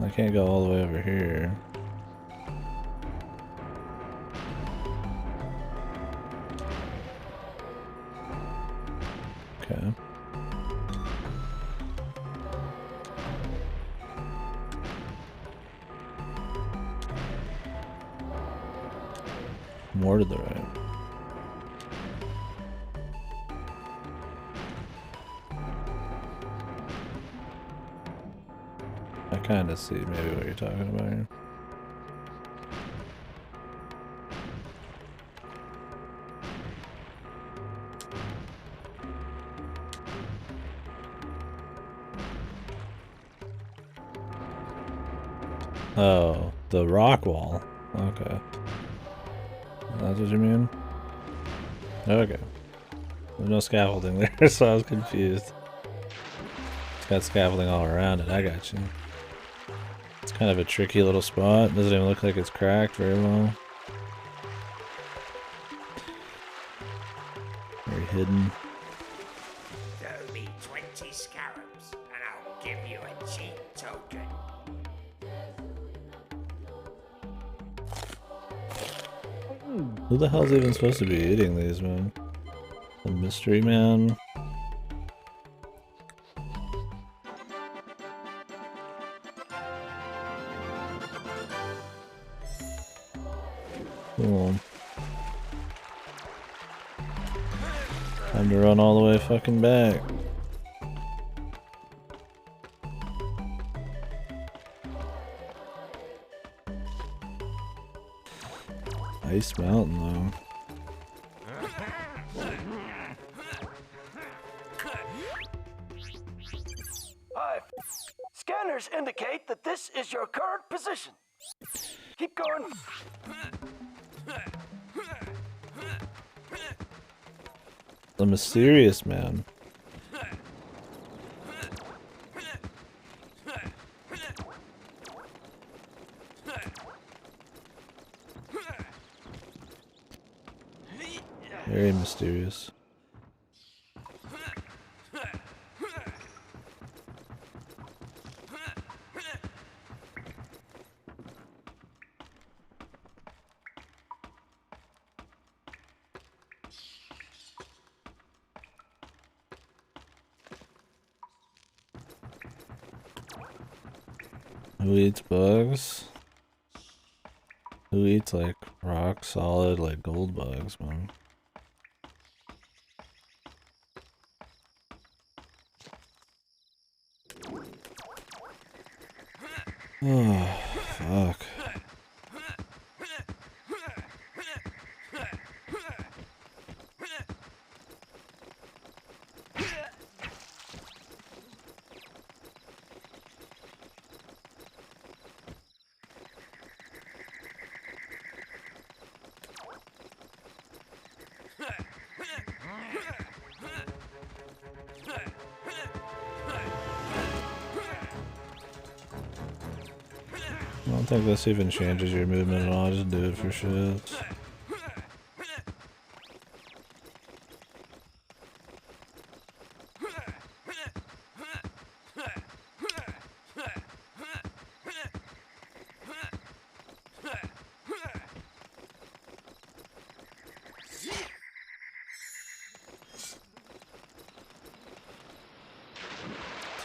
I can't go all the way over here. Okay. More to the right. I kind of see maybe what you're talking about here. Oh, the rock wall. Okay. That's what you mean? Okay. There's no scaffolding there, so I was confused. It's got scaffolding all around it. I got you. It's kind of a tricky little spot. Doesn't even look like it's cracked very well. Very hidden. Throw me 20 scarabs, and I'll give you a cheap token. Who the hell's even supposed to be eating these, man? The mystery man? Cool. Time to run all the way fucking back. Ice Mountain, though. Hi. Scanners indicate that this is your current position. Keep going. The mysterious man. Very mysterious. Who eats bugs? Who eats like rock solid like gold bugs, man? Oh, fuck. I don't think this even changes your movement at all, just do it for shit.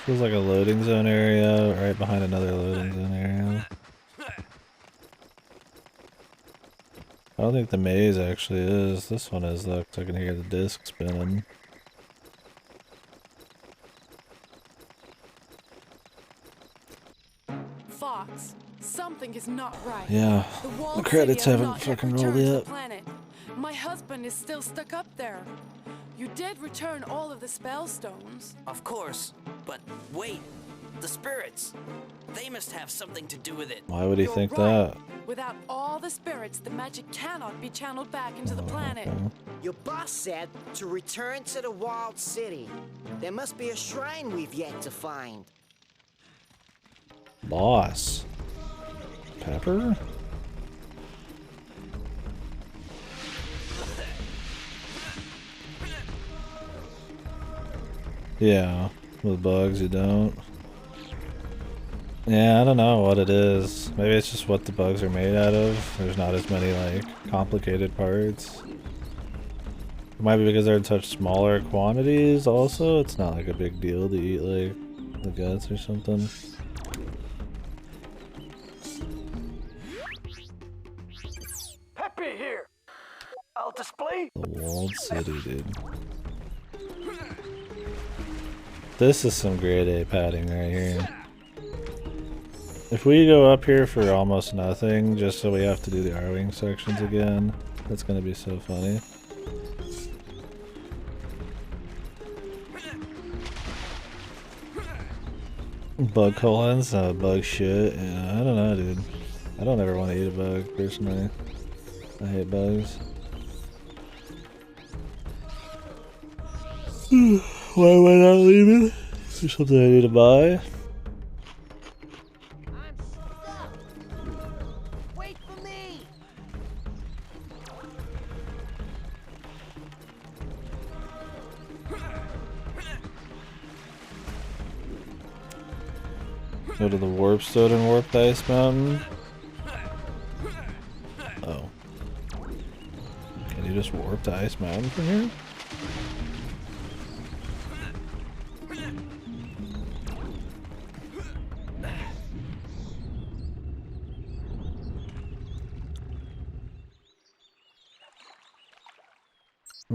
Feels like a loading zone area right behind another loading zone area. I don't think the maze actually is. This one is though, 'cause I can hear the disc spinning. Fox, something is not right. Yeah, the credits haven't fucking rolled yet. My husband is still stuck up there. You did return all of the spell stones. Of course, but wait, the spirits. They must have something to do with it. Why would he You're think right. that? Without all the spirits, the magic cannot be channeled back into the planet. Okay. Your boss said to return to the walled city. There must be a shrine we've yet to find. Boss. Pepper? Yeah, with bugs you don't. Yeah, I don't know what it is. Maybe it's just what the bugs are made out of. There's not as many like complicated parts. It might be because they're in such smaller quantities also. It's not like a big deal to eat like the guts or something. Peppy here. I'll display The walled city, dude. This is some grade A padding right here. If we go up here for almost nothing, just so we have to do the R-wing sections again, that's gonna be so funny. Bug colons, bug shit. Yeah, I don't know, dude. I don't ever want to eat a bug, personally. I hate bugs. Why am I not leaving? There's something I need to buy. I'm stuck. Wait for me. Go to the warp stone and warp to Ice Mountain. Oh. Can you just warp to Ice Mountain from here?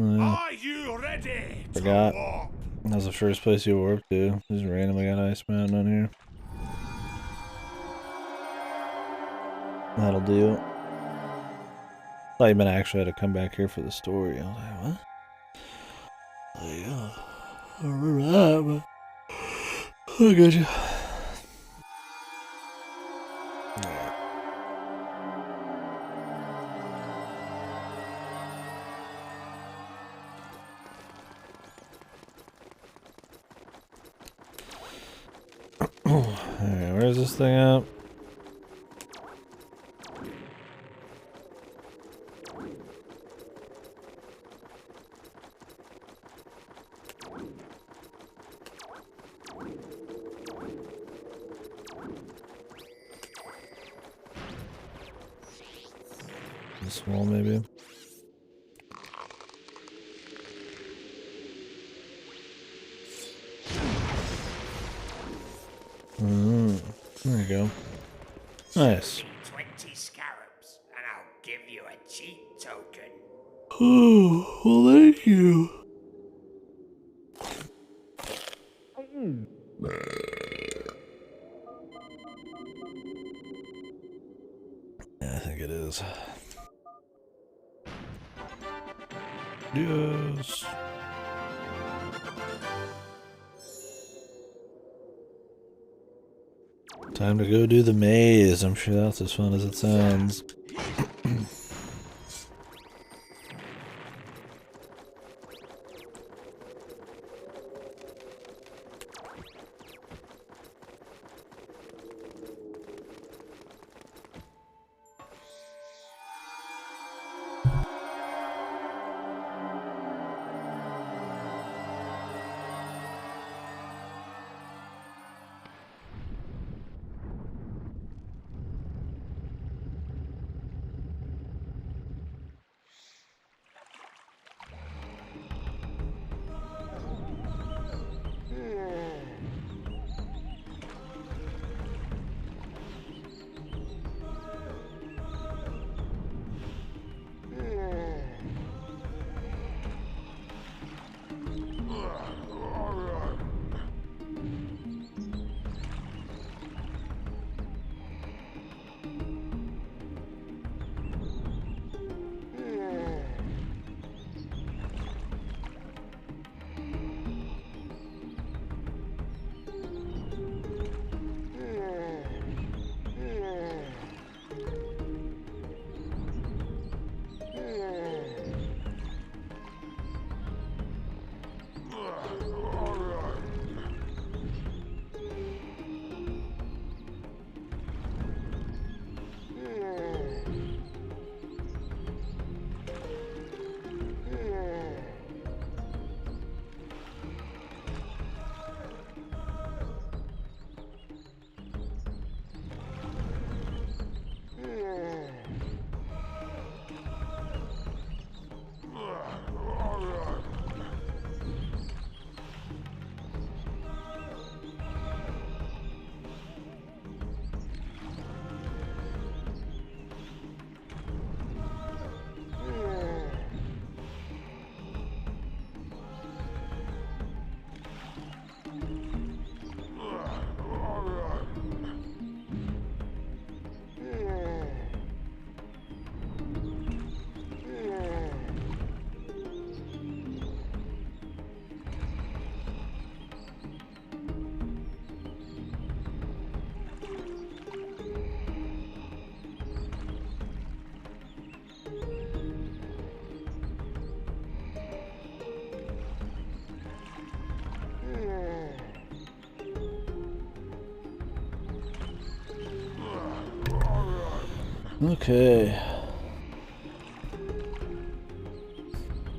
Are you ready? Forgot. That was the first place you warped to. Just randomly got Ice Mountain on here. That'll do. Thought you meant I actually had to come back here for the story. I was like, what? Like, oh, I remember that, but I got you. Alright, where's this thing at? This wall, maybe. There you go. Nice. 20 scarabs, and I'll give you a cheat token. Oh, well, thank you. Yeah, I think it is. Yes. Time to go do the maze. I'm sure that's as fun as it sounds. Okay.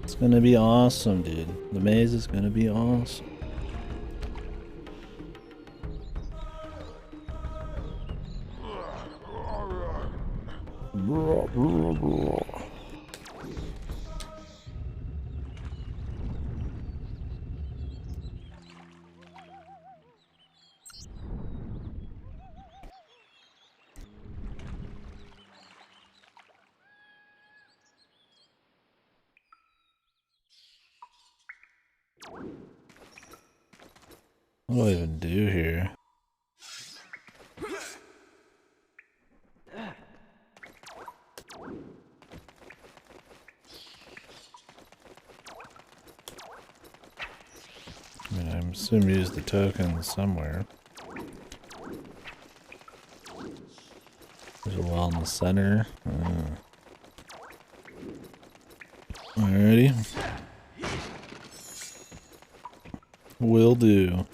It's gonna be awesome, dude. The maze is gonna be awesome. What do I even do here? I mean, I assume use the token somewhere. There's a wall in the center. Alrighty. Will do.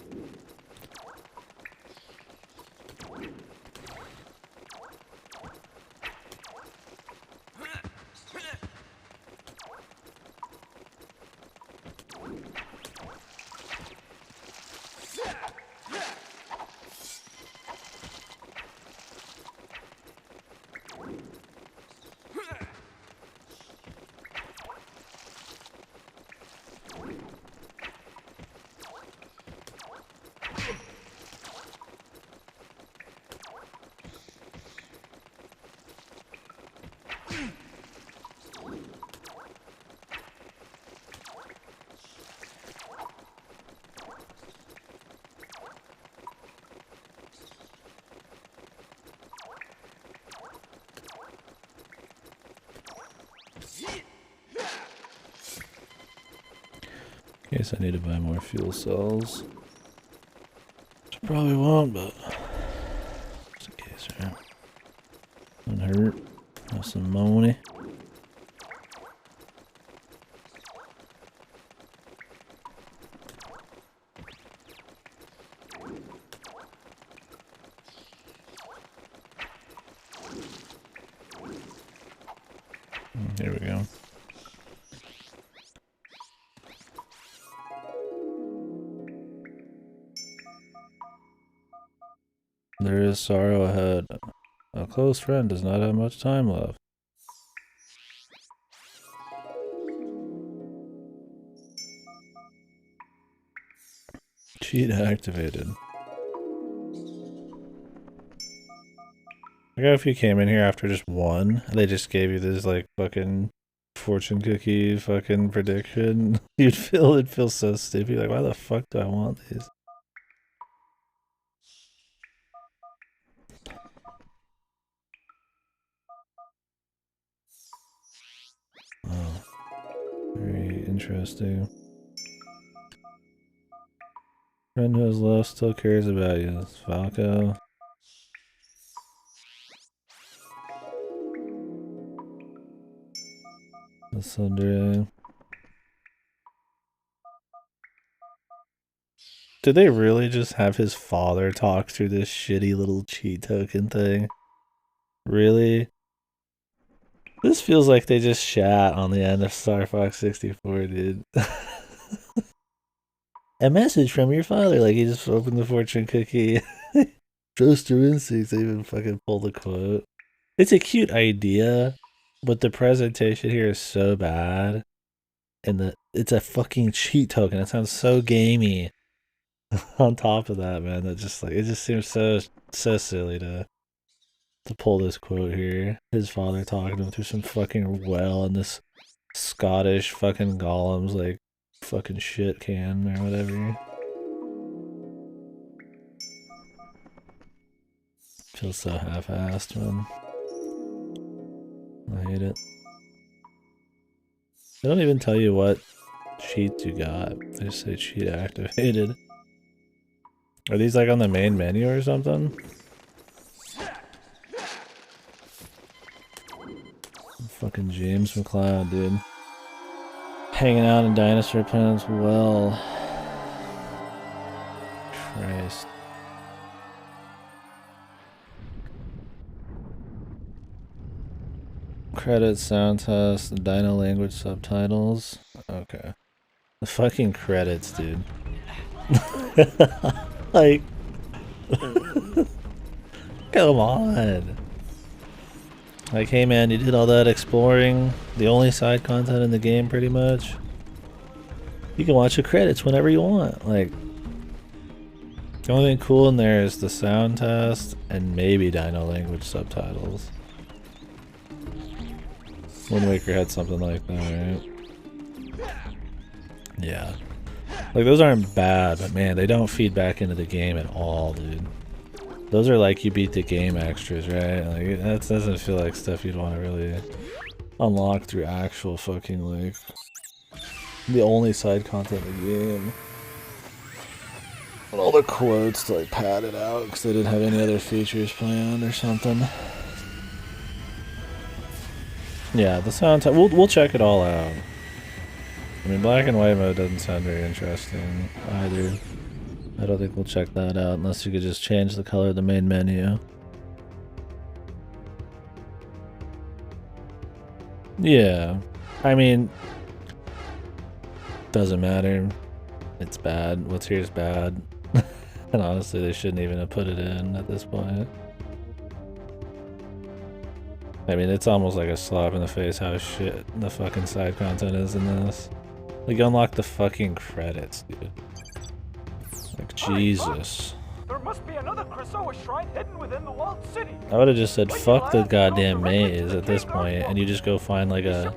In case I need to buy more fuel cells. Which I probably won't, but just in case, right? Wouldn't hurt. Have some money. Here we go. There is sorrow ahead. A close friend does not have much time left. Cheat activated. I got if you came in here after just one, they just gave you this like fucking fortune cookie fucking prediction. It'd feel so stupid. Like, why the fuck do I want these? Oh, very interesting. Friend who has left still cares about you. It's Falco. Sunday. Did they really just have his father talk through this shitty little cheat token thing? Really? This feels like they just shat on the end of Star Fox 64, dude. A message from your father, like he just opened the fortune cookie. Trust your instincts, they even fucking pulled the quote. It's a cute idea, but the presentation here is so bad. And it's a fucking cheat token. It sounds so gamey. On top of that, man, that just like it just seems so silly to pull this quote here. His father talking to him through some fucking well, and this Scottish fucking golem's like fucking shit can or whatever. Feels so half-assed, man. I hate it. They don't even tell you what cheats you got. They just say cheat activated. Are these like on the main menu or something? Fucking James McLeod, dude. Hanging out in Dinosaur Planet's well. Christ. Credits, sound test, the Dino language subtitles. Okay. The fucking credits, dude. Like, come on. Like, hey man, you did all that exploring, the only side content in the game pretty much. You can watch the credits whenever you want. Like, the only thing cool in there is the sound test and maybe Dino language subtitles. Wind Waker had something like that, right? Yeah. Like, those aren't bad, but man, they don't feed back into the game at all, dude. Those are like you beat the game extras, right? Like, that doesn't feel like stuff you'd want to really unlock through actual fucking, like, the only side content in the game. And all the quotes to, like, pad it out because they didn't have any other features planned or something. Yeah, the sound we'll check it all out. I mean, black and white mode doesn't sound very interesting either. I don't think we'll check that out unless you could just change the color of the main menu. Yeah, I mean, doesn't matter. It's bad. What's here is bad. And honestly, they shouldn't even have put it in at this point. I mean, it's almost like a slap in the face how shit the fucking side content is in this. Like, you unlock the fucking credits, dude. Like, Jesus. There must be another Krasoa shrine hidden within the walled city. I would have just said, fuck the goddamn maze at this point, and you just go find like a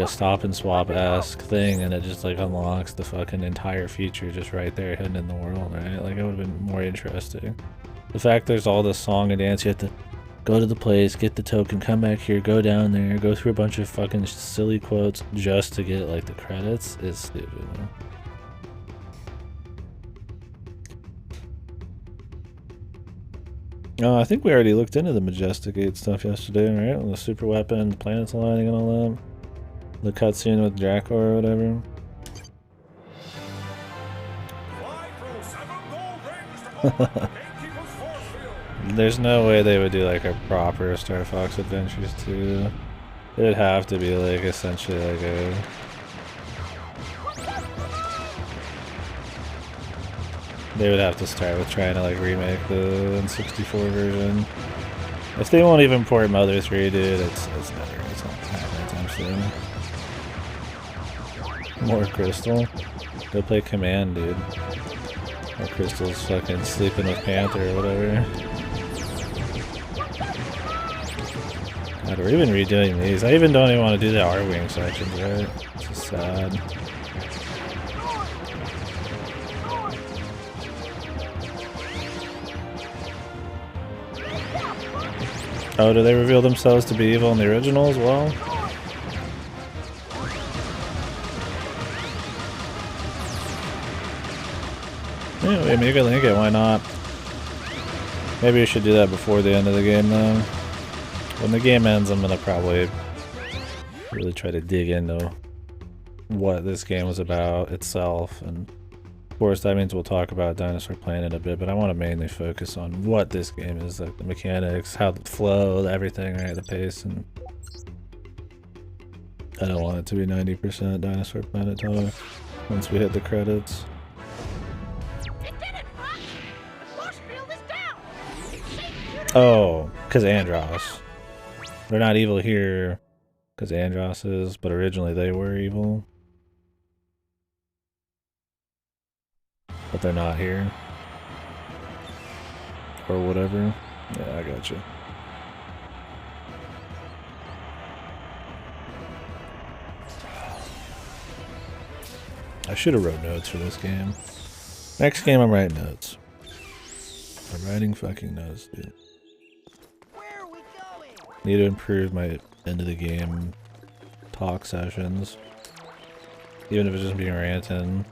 stop and swap-esque thing, and it just like unlocks the fucking entire feature just right there hidden in the world, right? Like, it would have been more interesting. The fact there's all this song and dance, you have to Go to the place, get the token, come back here, go down there, go through a bunch of fucking silly quotes just to get like the credits is stupid. Oh, I think we already looked into the Majestic 8 stuff yesterday, right? The super weapon, the planets aligning and all that. The cutscene with Draco or whatever. There's no way they would do like a proper Star Fox Adventures 2. It would have to be like essentially like a... They would have to start with trying to like remake the N64 version. If they won't even port Mother 3, dude, it's not happening anytime soon. More Crystal. Go play Command, dude. Or Crystal's fucking sleeping with Panther or whatever. God, we're even redoing these. I even don't even want to do the R-Wing sections, right? It's just sad. Oh, do they reveal themselves to be evil in the original as well? Anyway, Mega Link it, why not? Maybe we should do that before the end of the game though. When the game ends, I'm gonna probably really try to dig into what this game was about itself, and of course that means we'll talk about Dinosaur Planet a bit, but I want to mainly focus on what this game is, like the mechanics, how the flow, everything, right, the pace, and I don't want it to be 90% Dinosaur Planet talk once we hit the credits. Oh, because Andros. They're not evil here because Andros is, but originally they were evil. But they're not here. Or whatever. Yeah, I got you. I should have wrote notes for this game. Next game I'm writing notes. I'm writing fucking notes, dude. Where are we going? Need to improve my end of the game talk sessions. Even if it's just being ranting.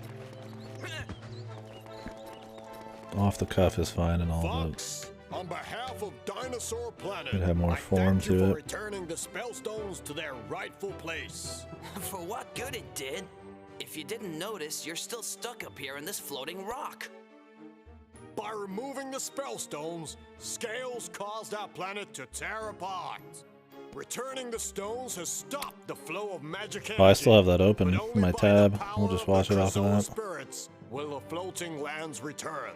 Off the cuff is fine and all, Fox, on behalf of Dinosaur Planet, should have more form thank you to for it. returning the Spellstones to their rightful place. For what good it did? If you didn't notice, you're still stuck up here in this floating rock. By removing the Spellstones, Scales caused our planet to tear apart. Returning the stones has stopped the flow of magic energy. Oh, I still have that open in my tab. We'll just watch it off of that. Spirits will the floating lands return.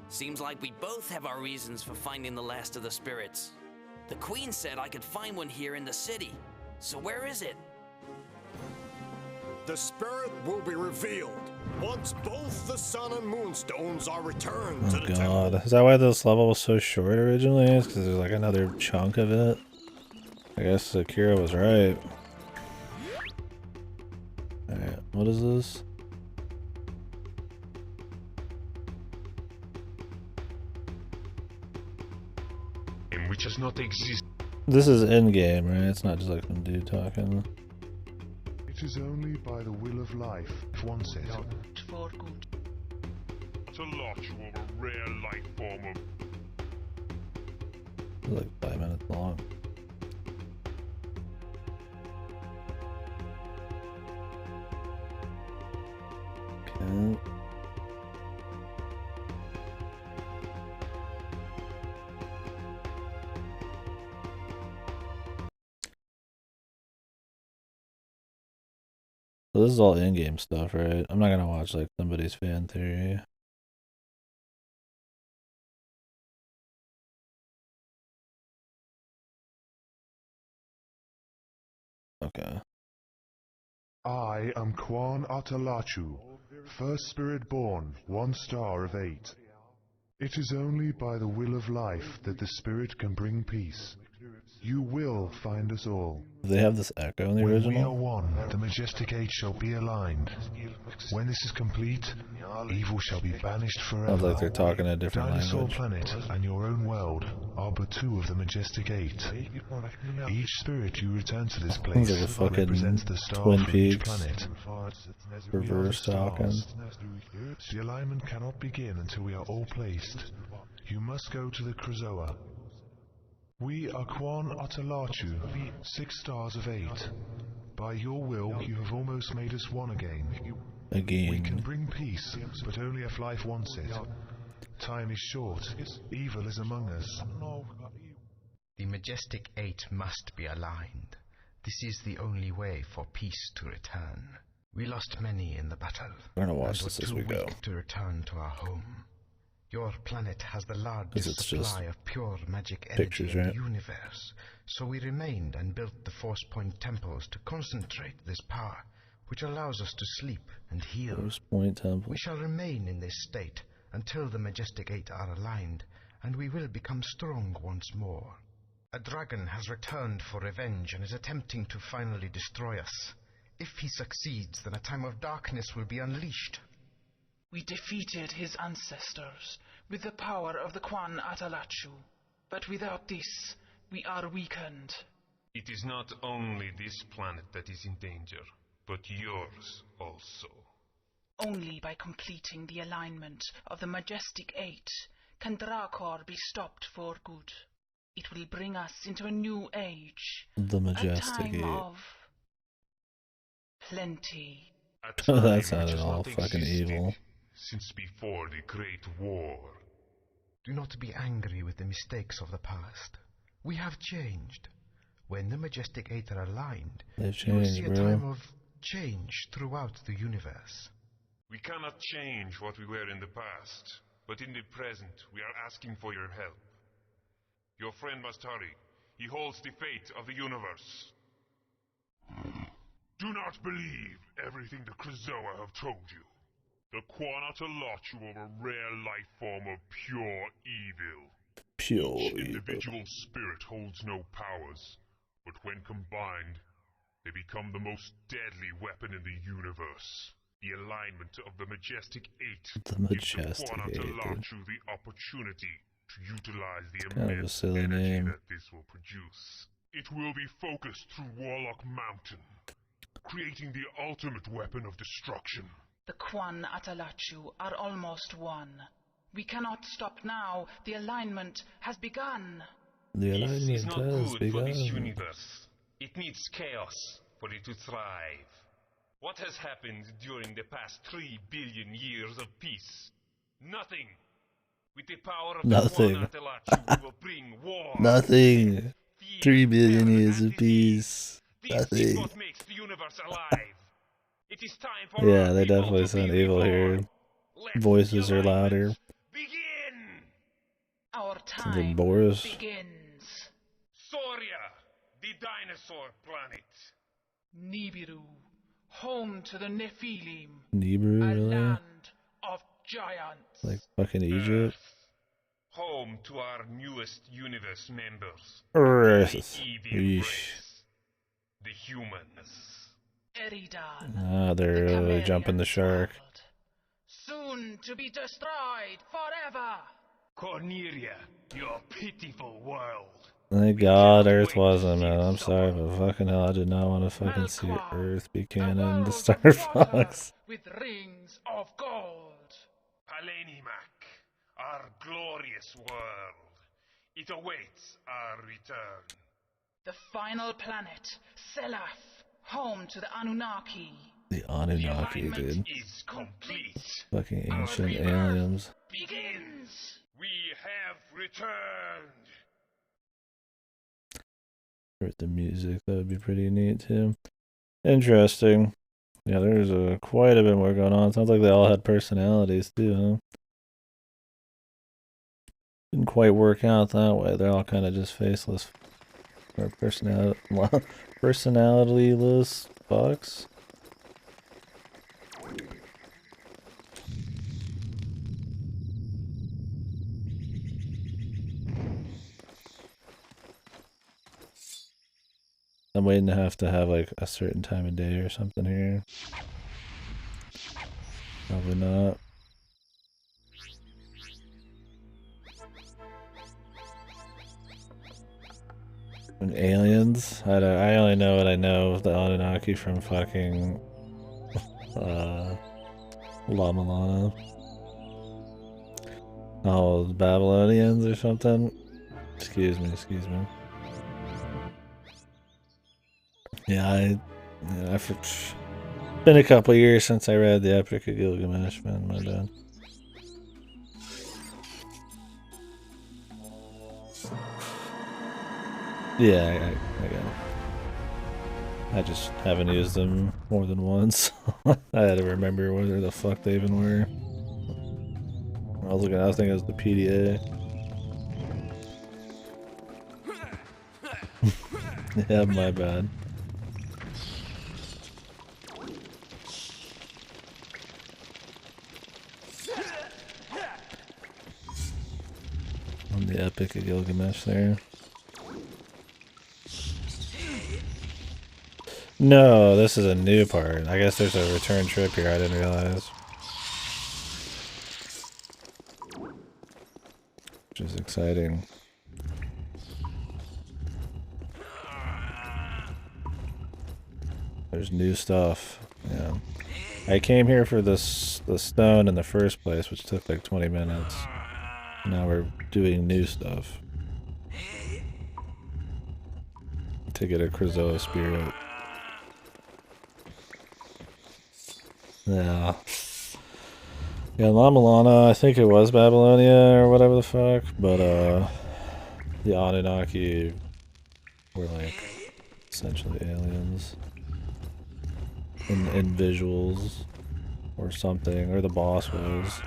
Seems like we both have our reasons for finding the last of the spirits. The Queen said I could find one here in the city. So where is it? The spirit will be revealed once both the Sun and Moonstones are returned to the temple. God, is that why this level was so short originally? It's because there's like another chunk of it. I guess Akira was right. Alright, what is this? Which has not existed. This is in-game, right? It's not just like some dude talking. It is only by the will of life, if one says Not for good. Atalachu of a rare life form of... It's like 5 minutes long. Okay. So this is all in-game stuff, right? I'm not gonna watch like somebody's fan theory. Okay. I am Kwan Atalachu, first spirit born, 1 star of 8. It is only by the will of life that the spirit can bring peace. You will find us all. Do they have this echo in the When original? we are one, the Majestic Eight shall be aligned. When this is complete, evil shall be banished forever. Sounds like they're talking a different Dinosaur language. Planet and your own world are but two of the Majestic Eight. Each spirit you return to this place Sounds like a fucking represents the star Twin for each Peaks. planet. Reverse talking. The alignment cannot begin until we are all placed. You must go to the Krazoa. We are Quan Atalachu, 6 stars of 8. By your will, you have almost made us one again. We can bring peace, but only if life wants it. Time is short. Evil is among us. The Majestic Eight must be aligned. This is the only way for peace to return. We lost many in the battle. We're gonna watch and this were as too we go. weak to return to our home. Your planet has the largest it's just supply of pure magic energy pictures, in right? the universe, so we remained and built the Force Point temples to concentrate this power, which allows us to sleep and heal. Force Point Temple. We shall remain in this state until the Majestic Eight are aligned, and we will become strong once more. A dragon has returned for revenge and is attempting to finally destroy us. If he succeeds, then a time of darkness will be unleashed. We defeated his ancestors with the power of the Quan Atalachu, but without this, we are weakened. It is not only this planet that is in danger, but yours also. Only by completing the alignment of the Majestic Eight can Drakor be stopped for good. It will bring us into a new age. The a Majestic time Eight. of plenty. That sounded all fucking evil. Since before the Great War. Do not be angry with the mistakes of the past. We have changed. When the Majestic Eight are aligned, They've you will changed, see a bro. time of change throughout the universe. We cannot change what we were in the past, but in the present we are asking for your help. Your friend must hurry. He holds the fate of the universe. Do not believe everything the Krazoa have told you. The Quanatalachu are a rare life form of pure evil. Pure Each evil. individual spirit holds no powers, but when combined, they become the most deadly weapon in the universe. The alignment of the Majestic Eight The gives Majestic the Eight, dude. Quanatalachu the opportunity to utilize the Kind of a immense silly energy name. that this will produce. It will be focused through Warlock Mountain, creating the ultimate weapon of destruction. The Quan Atalachu are almost one. We cannot stop now. The alignment has begun. The Peace is alignment not has good for this begun. universe. It needs chaos for it to thrive. What has happened during the past 3 billion years of peace? Nothing. With the power of Nothing. the Quan Atalachu, we will bring war. Nothing. 3 billion years of peace. This is Nothing. what makes the universe alive. It is time for Yeah, our they people definitely to sound be evil reborn. here. Let Voices the are alignment louder. begin. Our Sounds like time Boris. begins. Soria, the dinosaur planet. Nibiru, home to the Nephilim. Nibiru, a really? land of giants. Like fucking Egypt? Home to our newest universe members. Earth. The evil Yeesh. race. The humans. Eridan, Ah, they're jumping the shark. soon to be destroyed forever. Cornelia, your pitiful world. Thank God Earth wasn't, man. I'm sorry, but fucking hell, I did not want to fucking see Earth be canon to Star Fox. With rings of gold. Palenimac, our glorious world. It awaits our return. The final planet, Selaf, home to the Anunnaki. The Anunnaki, dude. Is complete. Fucking ancient aliens. Begins. We have returned. With the music, that would be pretty neat too. Interesting. Yeah, there's quite a bit more going on. Sounds like they all had personalities too, huh? Didn't quite work out that way. They're all kind of just faceless or personalityless fucks. I'm waiting to have like a certain time of day or something here. Probably not. And aliens? I only know what I know of the Anunnaki from fucking Lama Lana. Oh, Babylonians or something? Excuse me. Yeah, it's been a couple years since I read the Epic of Gilgamesh, man, my bad. Yeah, I got it. I just haven't used them more than once. I had to remember where the fuck they even were. I was thinking it was the PDA. Yeah, my bad. On the Epic of Gilgamesh there. No, this is a new part. I guess there's a return trip here, I didn't realize. Which is exciting. There's new stuff. Yeah. I came here for the stone in the first place, which took like 20 minutes. Now we're doing new stuff. To get a Krazoa spirit. Yeah. Yeah, Lama Lana, I think it was Babylonia or whatever the fuck, but the Anunnaki were like essentially aliens. In visuals or something, or the boss was.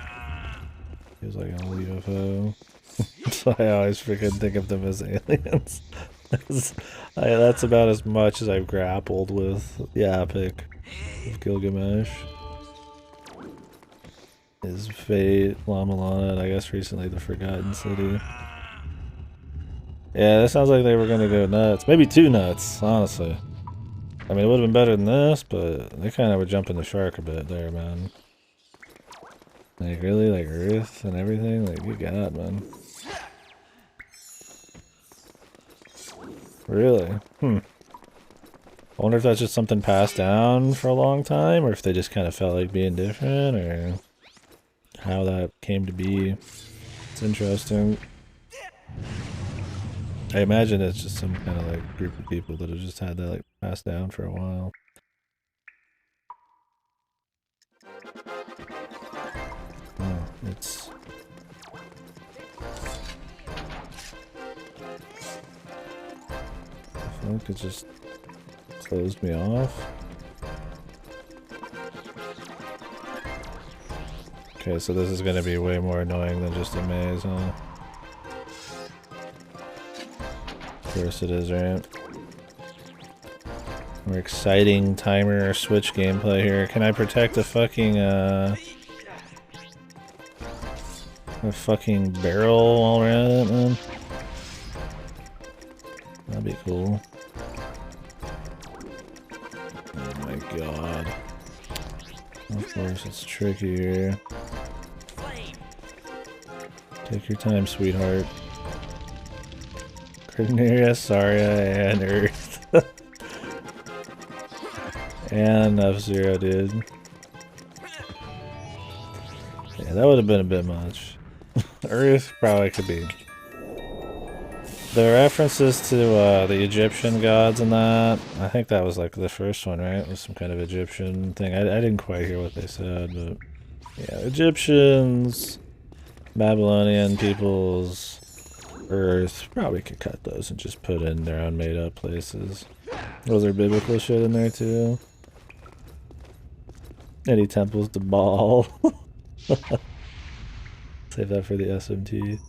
He was like on a UFO. So I always freaking think of them as aliens. That's about as much as I've grappled with the Epic of Gilgamesh. His fate, Lama Lana, and I guess recently the Forgotten City. Yeah, that sounds like they were gonna go nuts. Maybe too nuts, honestly. I mean, it would have been better than this, but they kind of were jumping the shark a bit there, man. Like, really? Like, Earth and everything? Like, good God, man. Really? I wonder if that's just something passed down for a long time, or if they just kind of felt like being different, or how that came to be. It's interesting. I imagine it's just some kind of like group of people that have just had that like passed down for a while. Oh, it's... I think it just closed me off. Okay, so this is going to be way more annoying than just a maze, huh? Of course it is, right? More exciting timer or switch gameplay here. Can I protect a fucking, a fucking barrel while we're at it, man? That'd be cool. Oh my god. Of course, it's tricky here. Take your time, sweetheart. Corneria, Saria, and Earth. And F-Zero, dude. Yeah, that would have been a bit much. Earth probably could be. The references to the Egyptian gods and that, I think that was like the first one, right? It was some kind of Egyptian thing. I didn't quite hear what they said, but yeah, Egyptians, Babylonian peoples, Earth, probably could cut those and just put in their own made up places. Was there biblical shit in there too? Any temples to Baal? Save that for the SMT.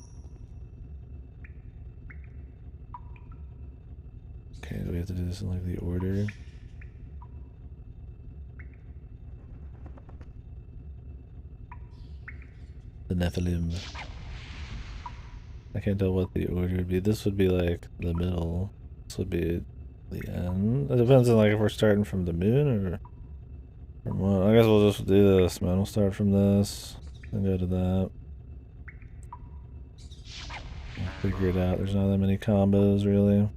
Okay, do we have to do this in like the order? The Nephilim. I can't tell what the order would be. This would be like the middle. This would be the end. It depends on like if we're starting from the moon or from what. I guess we'll just do this, man. We'll start from this and go to that. We'll figure it out. There's not that many combos really.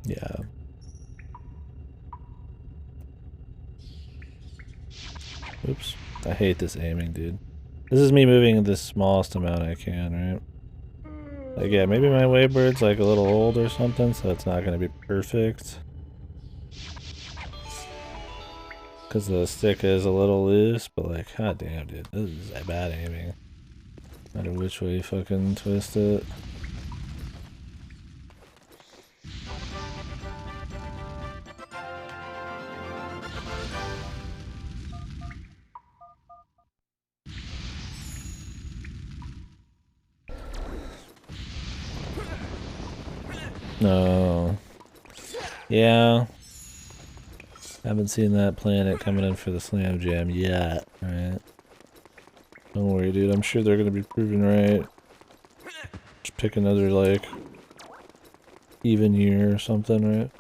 Yeah. Oops. I hate this aiming, dude. This is me moving the smallest amount I can, right? Like, yeah, maybe my wavebird's like a little old or something, so it's not gonna be perfect. Because the stick is a little loose, but like, god damn, dude. This is bad aiming. No matter which way you fucking twist it. No. Yeah. Haven't seen that planet coming in for the Slam Jam yet, right? Don't worry, dude. I'm sure they're gonna be proven right. Just pick another, like, even year or something, right?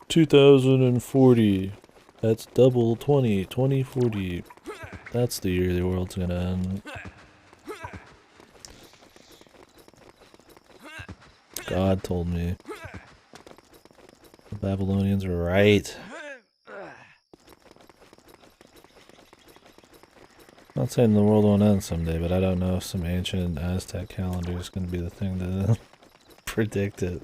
2040. That's double 20. 2040. That's the year the world's gonna end. God told me. The Babylonians were right. Not saying the world won't end someday, but I don't know if some ancient Aztec calendar is going to be the thing to predict it.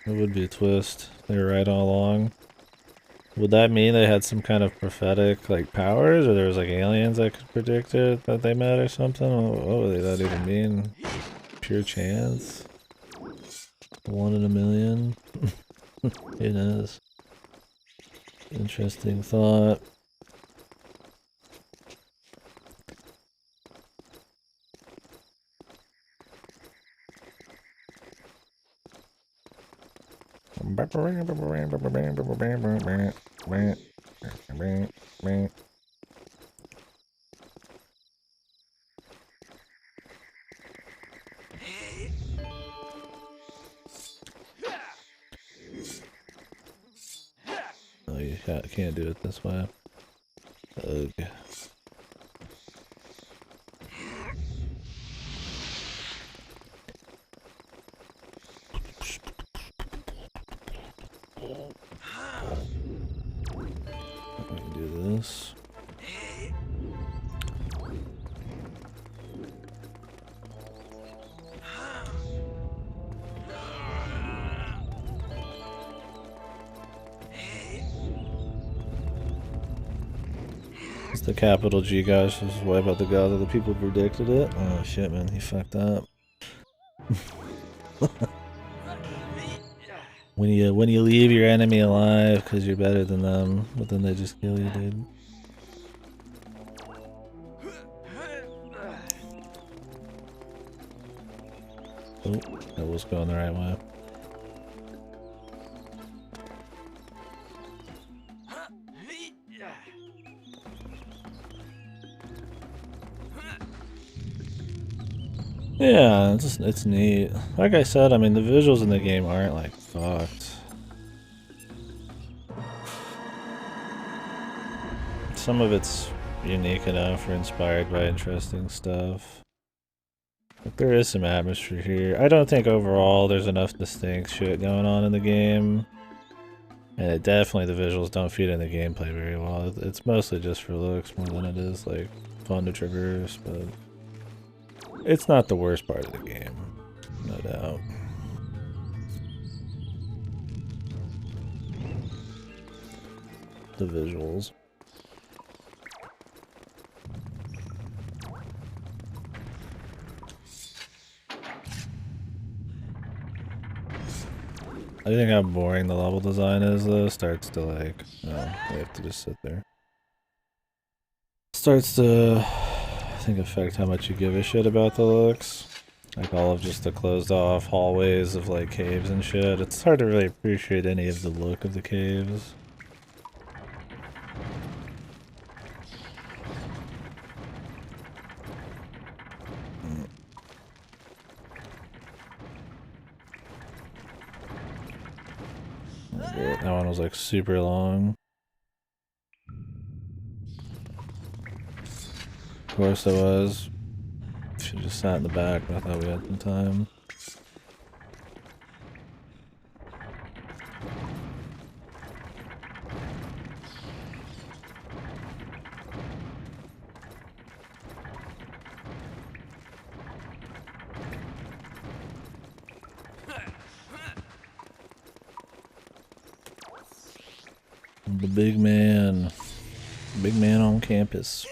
It would be a twist. They were right all along. Would that mean they had some kind of prophetic, like, powers? Or there was, like, aliens that could predict it that they met or something? What would that even mean? Pure chance? 1 in a million? Who knows? Interesting thought. Oh, you can't do it this way. Ugh. Do this. It's the capital G guys. This is why about the god of the people predicted it. Oh shit, man, he fucked up. When you leave your enemy alive because you're better than them, but then they just kill you, dude. Oh, that was going the right way. Yeah, it's neat. Like I said, I mean, the visuals in the game aren't like fucked. Some of it's unique enough or inspired by interesting stuff. But there is some atmosphere here. I don't think overall there's enough distinct shit going on in the game. And it definitely, the visuals don't feed in the gameplay very well. It's mostly just for looks more than it is like fun to traverse, but it's not the worst part of the game, no doubt. The visuals. I think how boring the level design is though. Starts to like, oh, we have to just sit there. Starts to think affect how much you give a shit about the looks. Like all of just the closed off hallways of like caves and shit. It's hard to really appreciate any of the look of the caves. That one was like super long. Of course it was. Should've just sat in the back, but I thought we had some time. The big man. Big man on campus.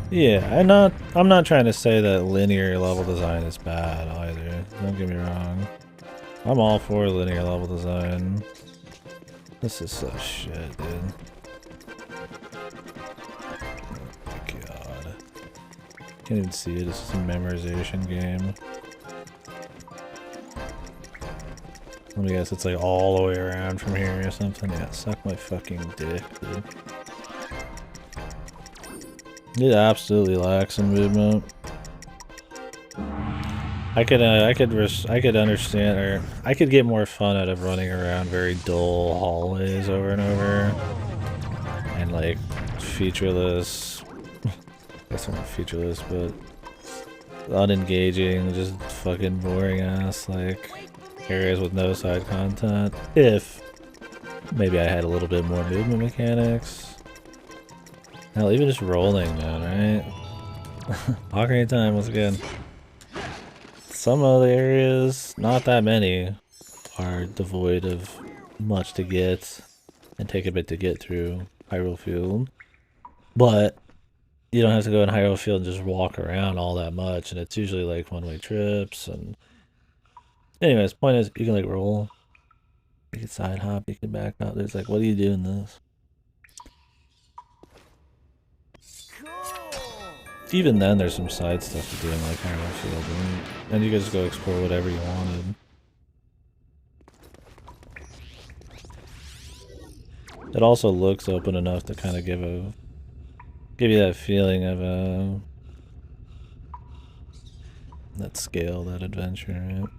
Yeah, I'm not trying to say that linear level design is bad either. Don't get me wrong. I'm all for linear level design. This is so shit, dude. Oh my god. Can't even see it. This is a memorization game. Let me guess, it's like all the way around from here or something. Yeah, suck my fucking dick, dude. It absolutely lacks in movement. I could understand, or I could get more fun out of running around very dull hallways over and over, and like featureless. That's not featureless, but unengaging, just fucking boring ass like areas with no side content. If maybe I had a little bit more movement mechanics. Hell, even just rolling, man, right? Ocarina Time, once again. Some of the areas, not that many, are devoid of much to get and take a bit to get through Hyrule Field. But you don't have to go in Hyrule Field and just walk around all that much, and it's usually like one-way trips. And anyways, point is, you can like roll, you can side hop, you can back up. There's like, what do you do in this? Even then, there's some side stuff to do in like Hyrule Field, and you can just go explore whatever you wanted. It also looks open enough to kind of give you that feeling of that scale, that adventure, right?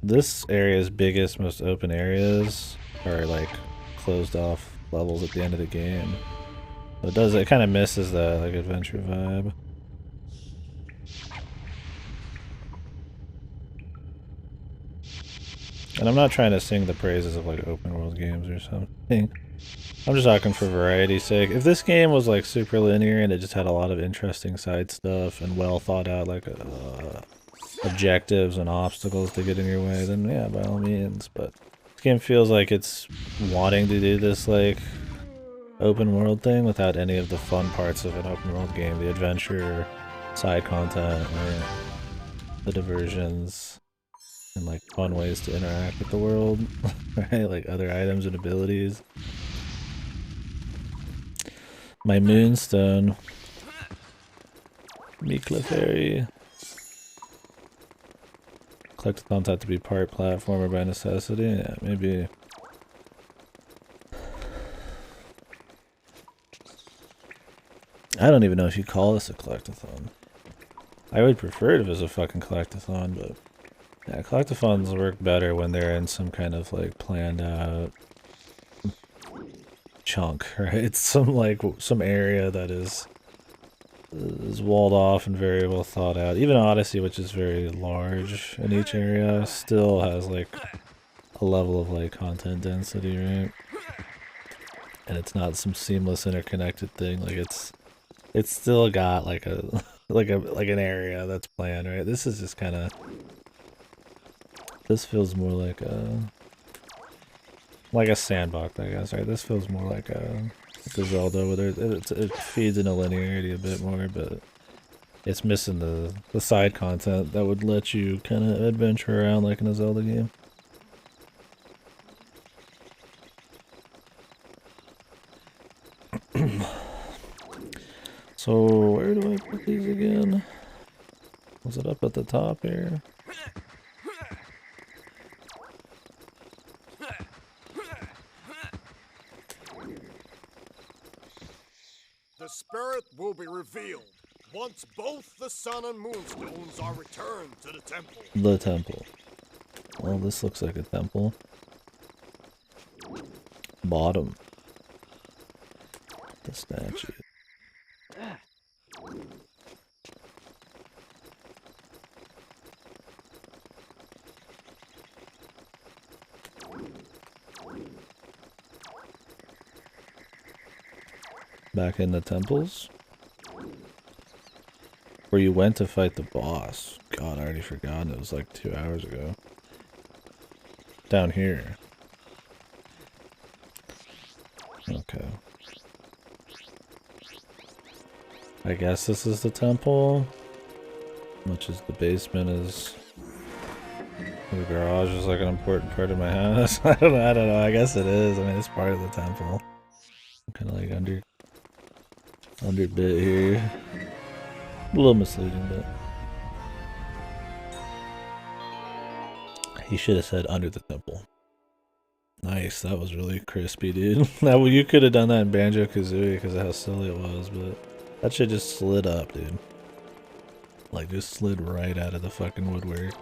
This area's biggest, most open areas are like closed off levels at the end of the game. It kind of misses that like adventure vibe. And I'm not trying to sing the praises of like open world games or something. I'm just talking for variety's sake. If this game was like super linear and it just had a lot of interesting side stuff and well thought out like objectives and obstacles to get in your way, then yeah, by all means. But this game feels like it's wanting to do this like open world thing without any of the fun parts of an open world game, the adventure, side content, or the diversions, and like fun ways to interact with the world, right? Like other items and abilities. My moonstone. Me Clefairy. Collectathons have to be part platformer by necessity. Yeah, maybe. I don't even know if you call this a collectathon. I would prefer it if it was a fucking collectathon, but yeah, collectathons work better when they're in some kind of like planned out chunk, right? It's some area that is walled off and very well thought out. Even Odyssey, which is very large in each area, still has like a level of like content density, right? And it's not some seamless interconnected thing. Like it's still got like a like an area that's planned, right? This is just kind of, this feels more like a sandbox, I guess, right? This feels more like a Zelda, where it feeds into linearity a bit more, but it's missing the side content that would let you kind of adventure around like in a Zelda game. So where do I put these again? Was it up at the top here? The spirit will be revealed once both the sun and moonstones are returned to the temple. The temple. Well, this looks like a temple. Bottom. The statue. Back in the temples? Where you went to fight the boss. God, I already forgot. It was like 2 hours ago. Down here. Okay. I guess this is the temple. Much as the basement is... The garage is like an important part of my house. I don't know. I guess it is. I mean, it's part of the temple. Kind of like under bit here. A little misleading, but he should have said under the temple. Nice, that was really crispy, dude. Now you could have done that in Banjo-Kazooie because of how silly it was, but that shit just slid up, dude. Like just slid right out of the fucking woodwork.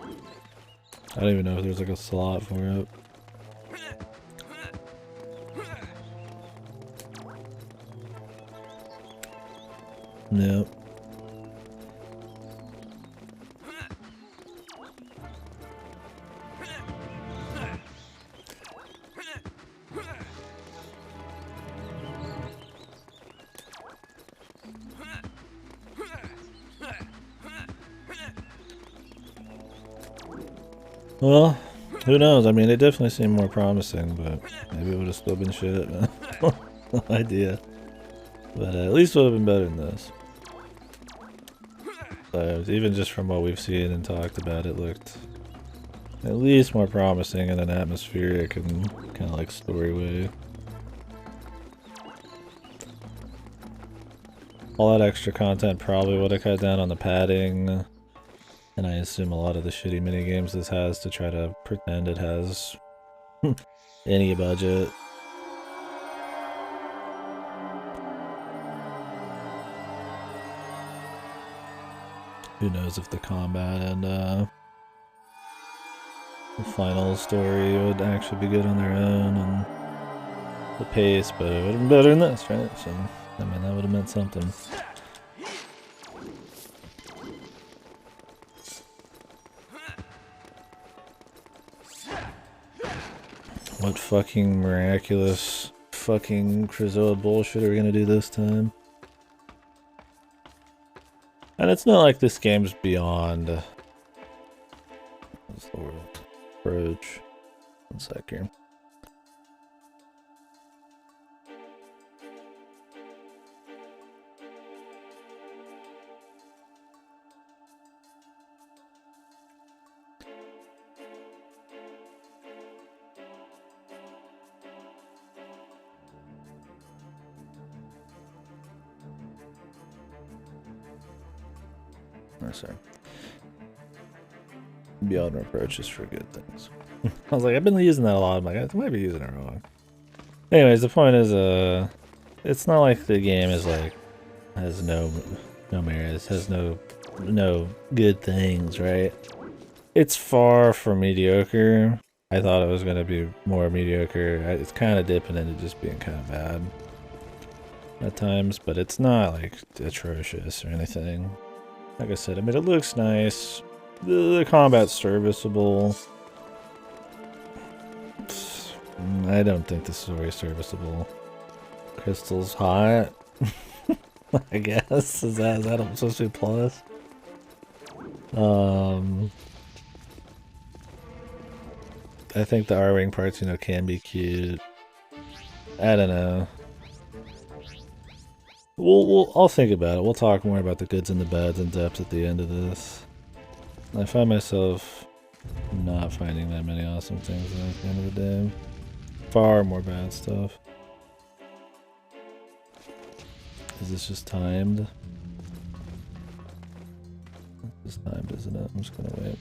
I don't even know if there's like a slot for it. Yep. Well, who knows? I mean, it definitely seemed more promising, but maybe it would have still been shit. No idea. But at least it would have been better than this. Even just from what we've seen and talked about, it looked at least more promising in an atmospheric and kind of like story way. All that extra content probably would have cut down on the padding. And I assume a lot of the shitty minigames this has to try to pretend it has any budget. Who knows if the combat and the final story would actually be good on their own and the pace, but it would have been better than this, right? So, I mean, that would have meant something. What fucking miraculous fucking Krazoa bullshit are we gonna do this time? And it's not like this game's beyond... What's the word? Approach. 1 sec here. Oh, sorry. Beyond approaches for good things. I was like, I've been using that a lot. I'm like, I might be using it wrong. Anyways, the point is, it's not like the game is like has no merits, has no good things, right? It's far from mediocre. I thought it was gonna be more mediocre. It's kind of dipping into just being kind of bad at times, but it's not like atrocious or anything. Like I said, I mean, it looks nice. The combat's serviceable. I don't think the story's serviceable. Crystal's hot. I guess. Is that supposed to be a plus? I think the R-Wing parts, can be cute. I don't know. I'll think about it. We'll talk more about the goods and the bads in depth at the end of this. I find myself not finding that many awesome things at the end of the day. Far more bad stuff. Is this just timed? It's timed, isn't it? I'm just gonna wait.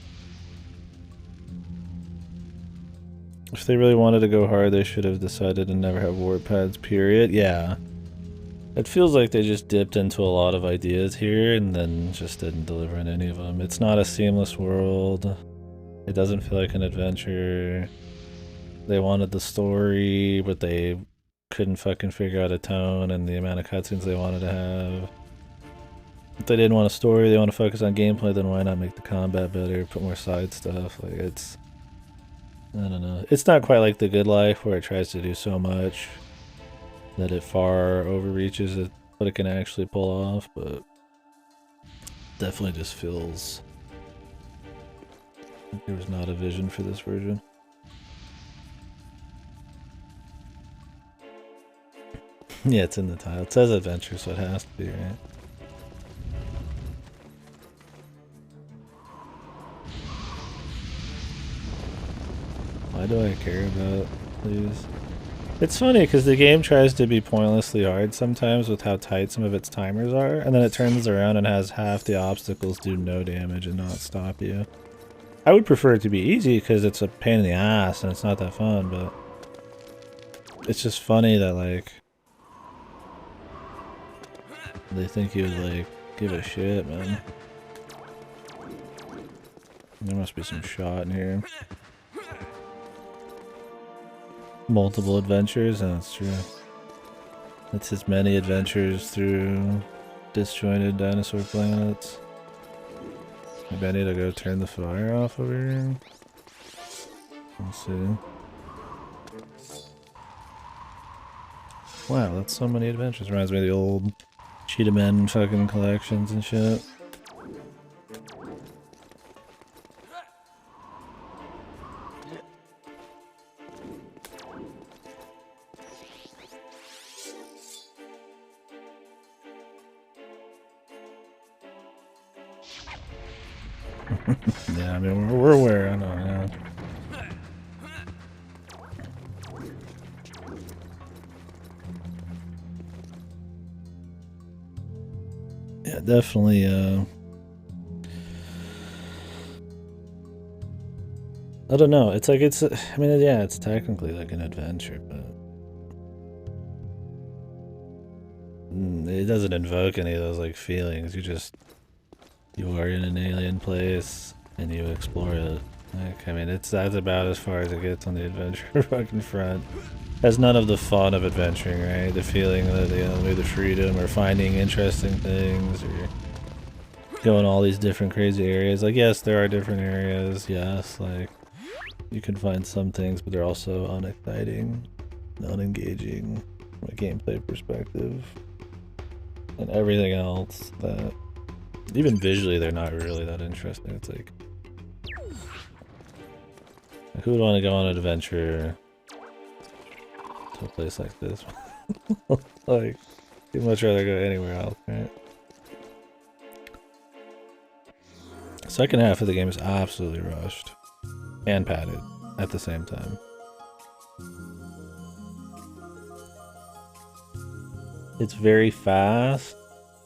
If they really wanted to go hard, they should have decided to never have warp pads, period. Yeah. It feels like they just dipped into a lot of ideas here and then just didn't deliver on any of them. It's not a seamless world. It doesn't feel like an adventure. They wanted the story, but they couldn't fucking figure out a tone and the amount of cutscenes they wanted to have. If they didn't want a story, they want to focus on gameplay, then why not make the combat better, put more side stuff? Like, it's... I don't know. It's not quite like The Good Life, where it tries to do so much that it far overreaches what it can actually pull off, but definitely just feels like there was not a vision for this version. Yeah, it's in the title. It says adventure, so it has to be, right? Why do I care about these? It's funny because the game tries to be pointlessly hard sometimes with how tight some of its timers are, and then it turns around and has half the obstacles do no damage and not stop you. I would prefer it to be easy because it's a pain in the ass and it's not that fun, but it's just funny that, like, they think you would, like, give a shit, man. There must be some shot in here. Multiple adventures, and that's true. It's as many adventures through disjointed dinosaur planets. Maybe I need to go turn the fire off over here. Let's see. Wow, that's so many adventures. Reminds me of the old Cheetah Men fucking collections and shit. Yeah, I mean, we're aware, I know, yeah. Yeah, definitely, I don't know, it's like, it's, I mean, yeah, it's technically like an adventure, but it doesn't invoke any of those, like, feelings. You are in an alien place, and you explore it. Like, I mean, that's about as far as it gets on the adventure fucking front. Has none of the fun of adventuring, right? The feeling that, you know, maybe the freedom, or finding interesting things, or going all these different crazy areas. Like, yes, there are different areas, yes, like, you can find some things, but they're also unexciting, unengaging from a gameplay perspective. And everything else that, even visually, they're not really that interesting. It's like, who would want to go on an adventure to a place like this? Like, you'd much rather go anywhere else, right? Second half of the game is absolutely rushed and padded at the same time. It's very fast,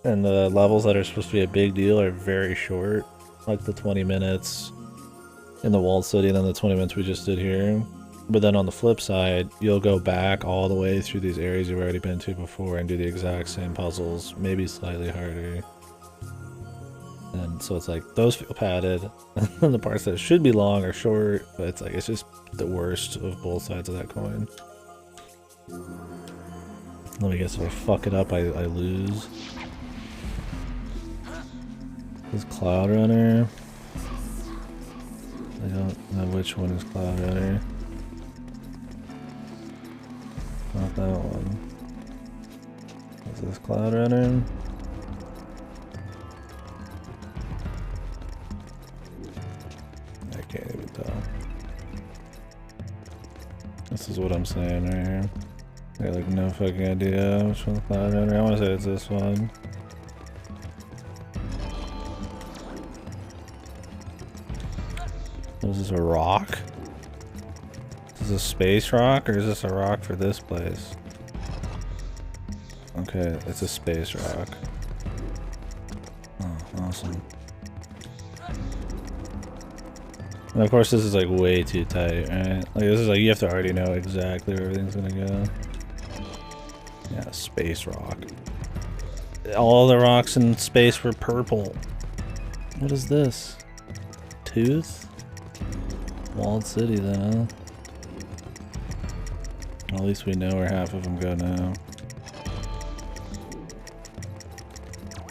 and the levels that are supposed to be a big deal are very short, like the 20 minutes in the walled city and then the 20 minutes we just did here. But then on the flip side, you'll go back all the way through these areas you've already been to before and do the exact same puzzles, maybe slightly harder. And so it's like, those feel padded, and the parts that should be long are short, but it's like, it's just the worst of both sides of that coin. Let me guess, if I fuck it up, I lose. This Cloud Runner. I don't know which one is Cloud Runner. Not that one. Is this Cloud Runner? I can't even tell. This is what I'm saying right here. I got like no fucking idea which one's Cloud Runner. I want to say it's this one. Is this a rock? Is this a space rock, or is this a rock for this place? Okay, it's a space rock. Oh, awesome. And of course this is like way too tight, right? Like this is like you have to already know exactly where everything's gonna go. Yeah, space rock. All the rocks in space were purple. What is this? Tooth? Walled city then, huh? Well, at least we know where half of them go now.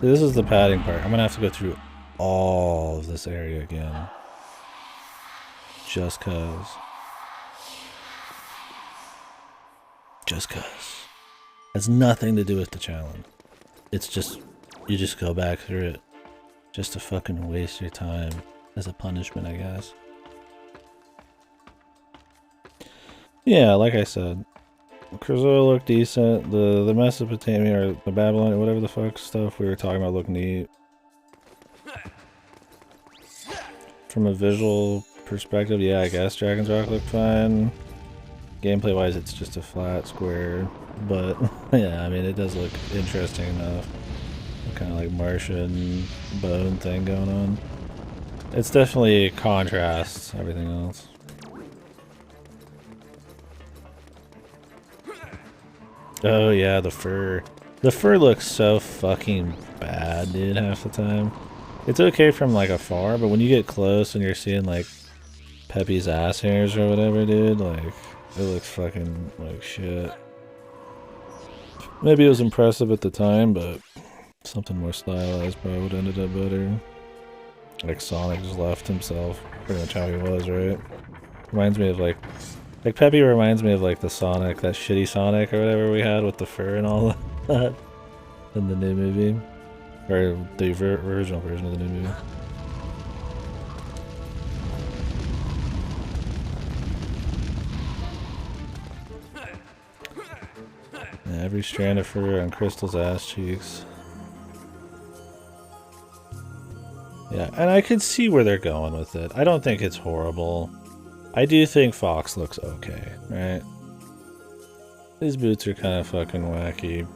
See, this is the padding part. I'm gonna have to go through all of this area again. Just cause. Just cause. Has nothing to do with the challenge. It's just, you just go back through it. Just to fucking waste your time. As a punishment, I guess. Yeah, like I said. Krazoa looked decent. The Mesopotamia or the Babylon, whatever the fuck stuff we were talking about looked neat. From a visual perspective, yeah, I guess Dragon's Rock looked fine. Gameplay wise, it's just a flat square. But yeah, I mean, it does look interesting enough. Kind of like Martian bone thing going on. It's definitely contrasts everything else. Oh yeah, the fur. The fur looks so fucking bad, dude, half the time. It's okay from like afar, but when you get close and you're seeing like Peppy's ass hairs or whatever, dude, like it looks fucking like shit. Maybe it was impressive at the time, but something more stylized probably would have ended up better. Like Sonic just left himself, pretty much how he was, right? Reminds me of like Peppy reminds me of like the Sonic, that shitty Sonic or whatever we had with the fur and all that in the new movie. Or the original version of the new movie. Yeah, every strand of fur on Crystal's ass cheeks. Yeah, and I could see where they're going with it. I don't think it's horrible. I do think Fox looks okay, right? These boots are kind of fucking wacky.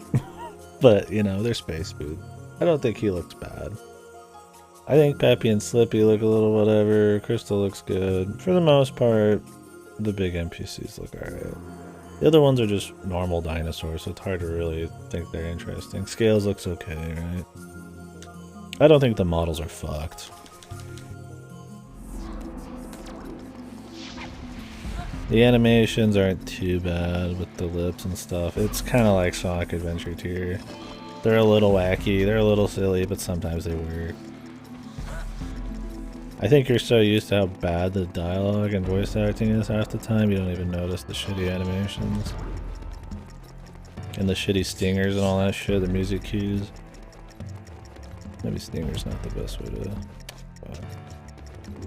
But, you know, they're space boots. I don't think he looks bad. I think Peppy and Slippy look a little whatever. Crystal looks good. For the most part, the big NPCs look alright. The other ones are just normal dinosaurs, so it's hard to really think they're interesting. Scales looks okay, right? I don't think the models are fucked. The animations aren't too bad with the lips and stuff. It's kind of like Sonic Adventure tier. They're a little wacky, they're a little silly, but sometimes they work. I think you're so used to how bad the dialogue and voice acting is half the time, you don't even notice the shitty animations. And the shitty stingers and all that shit, the music cues. Maybe stinger's not the best way to...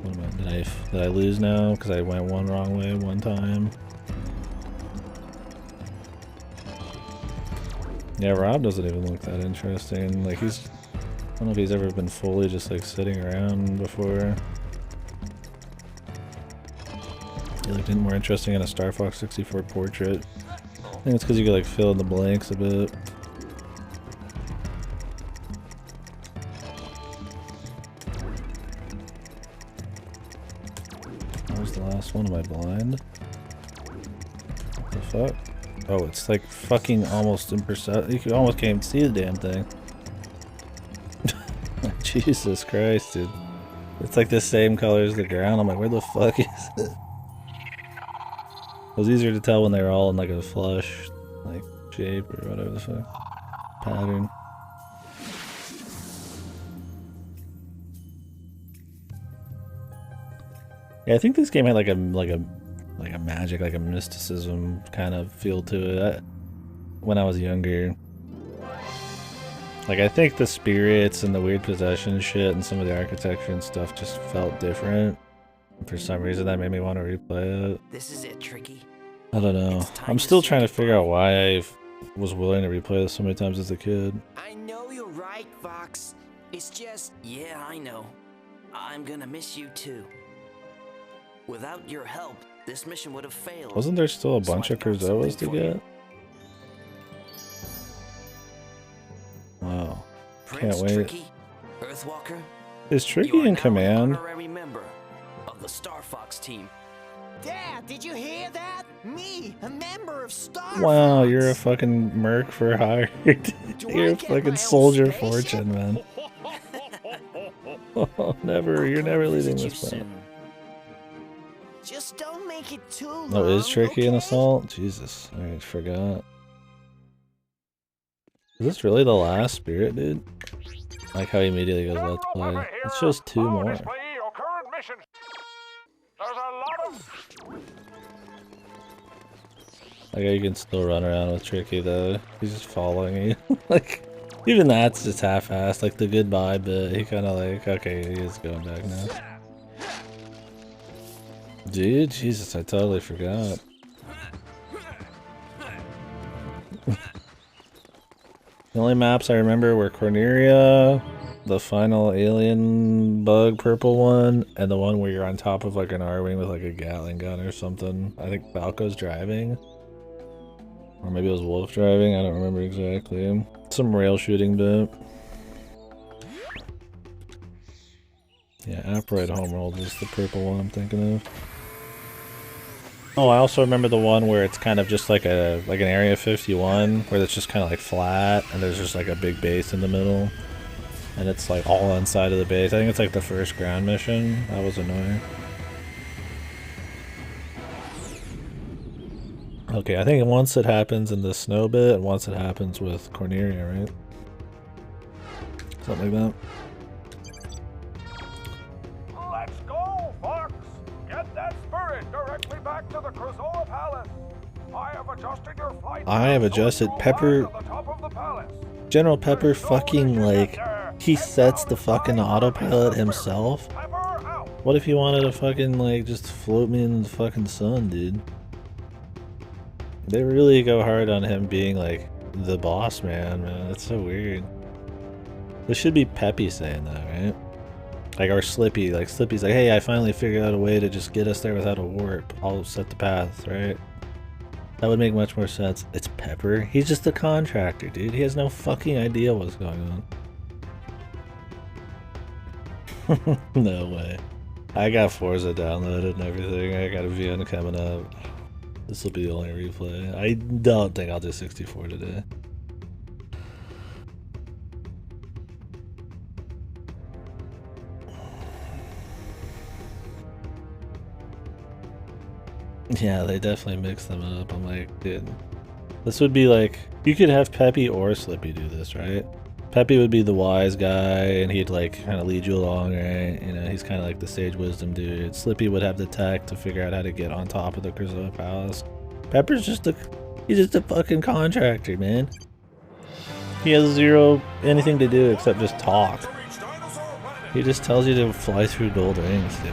What am I, did I lose now? Because I went one wrong way one time. Yeah, Rob doesn't even look that interesting. Like he's... I don't know if he's ever been fully just like sitting around before. He looked more interesting in a Star Fox 64 portrait. I think it's because you could like fill in the blanks a bit. Where's the last one? Am I blind? What the fuck? Oh, it's like fucking almost imperceptible. You almost can't even see the damn thing. Jesus Christ, dude. It's like the same color as the ground. I'm like, where the fuck is it? It was easier to tell when they were all in like a flush, like, shape or whatever the fuck. Pattern. Yeah, I think this game had like a magic, like a mysticism kind of feel to it. When I was younger. Like, I think the spirits and the weird possession shit and some of the architecture and stuff just felt different. For some reason, that made me want to replay it. This is it, Tricky. I don't know. I'm still trying to figure out why I was willing to replay this so many times as a kid. I know you're right, Fox. It's just... Yeah, I know. I'm gonna miss you too. Without your help, this mission would have failed. Wasn't there still a bunch of Krazoas to get? Wow. Can't wait. Tricky, Earthwalker, is Tricky in command? the Star Fox team. Dad, did you hear that? Me, a member of Star Wow, Fox. you're a fucking merc for hire. You're a fucking soldier fortune, man. Oh, never. You're never leaving this planet. Just don't make it too long. Oh, is Tricky an assault? Jesus, I forgot. Is this really the last spirit, dude? Like how he immediately goes, let's play. It's just 2 more. Your current mission. There's a lot of... Like, you can still run around with Tricky, though. He's just following you. Like, even that's just half-assed. Like, the goodbye bit, he kind of like, okay, he is going back now. Dude, Jesus, I totally forgot. The only maps I remember were Corneria, the final alien bug purple one, and the one where you're on top of like an R-wing with like a Gatling gun or something. I think Falco's driving. Or maybe it was Wolf driving, I don't remember exactly. Some rail shooting bit. Yeah, Aproid Homeworld is the purple one I'm thinking of. Oh, I also remember the one where it's kind of just like an Area 51, where it's just kind of like flat, and there's just like a big base in the middle. And it's like all inside of the base. I think it's like the first ground mission. That was annoying. Okay, I think once it happens in the snow bit, and once it happens with Corneria, right? Something like that. Let's go, Fox! Get that spirit directly back to the Krazoa Palace. I have adjusted your flight. I have adjusted Pepper. General Pepper fucking like he sets the fucking autopilot himself. What if he wanted to fucking like just float me in the fucking sun, dude? They really go hard on him being like the boss man, That's so weird. This should be Peppy saying that, right? Like our Slippy, like Slippy's like, hey, I finally figured out a way to just get us there without a warp. I'll set the path, right? That would make much more sense. It's Pepper. He's just a contractor, dude. He has no fucking idea what's going on. No way. I got Forza downloaded and everything. I got a VN coming up. This will be the only replay. I don't think I'll do 64 today. Yeah, they definitely mix them up. I'm like, dude, this would be like, you could have Peppy or Slippy do this, right? Peppy would be the wise guy, and he'd like kind of lead you along, right? You know, he's kind of like the sage wisdom dude. Slippy would have the tech to figure out how to get on top of the Krazoa Palace. Pepper's just he's just a fucking contractor, man. He has zero anything to do except just talk. He just tells you to fly through gold rings, dude.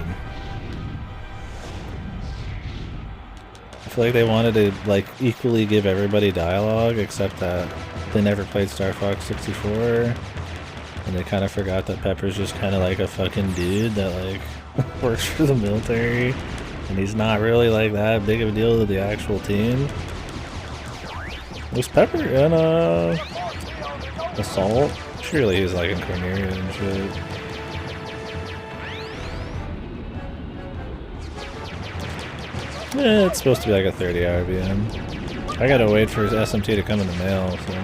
I feel like they wanted to like equally give everybody dialogue, except that they never played Star Fox 64, and they kind of forgot that Pepper's just kind of like a fucking dude that like works for the military, and he's not really like that big of a deal to the actual team. Was Pepper in Assault? Surely he's like in Corneria and shit. It's supposed to be like a 30 RBM. I gotta wait for his SMT to come in the mail, so.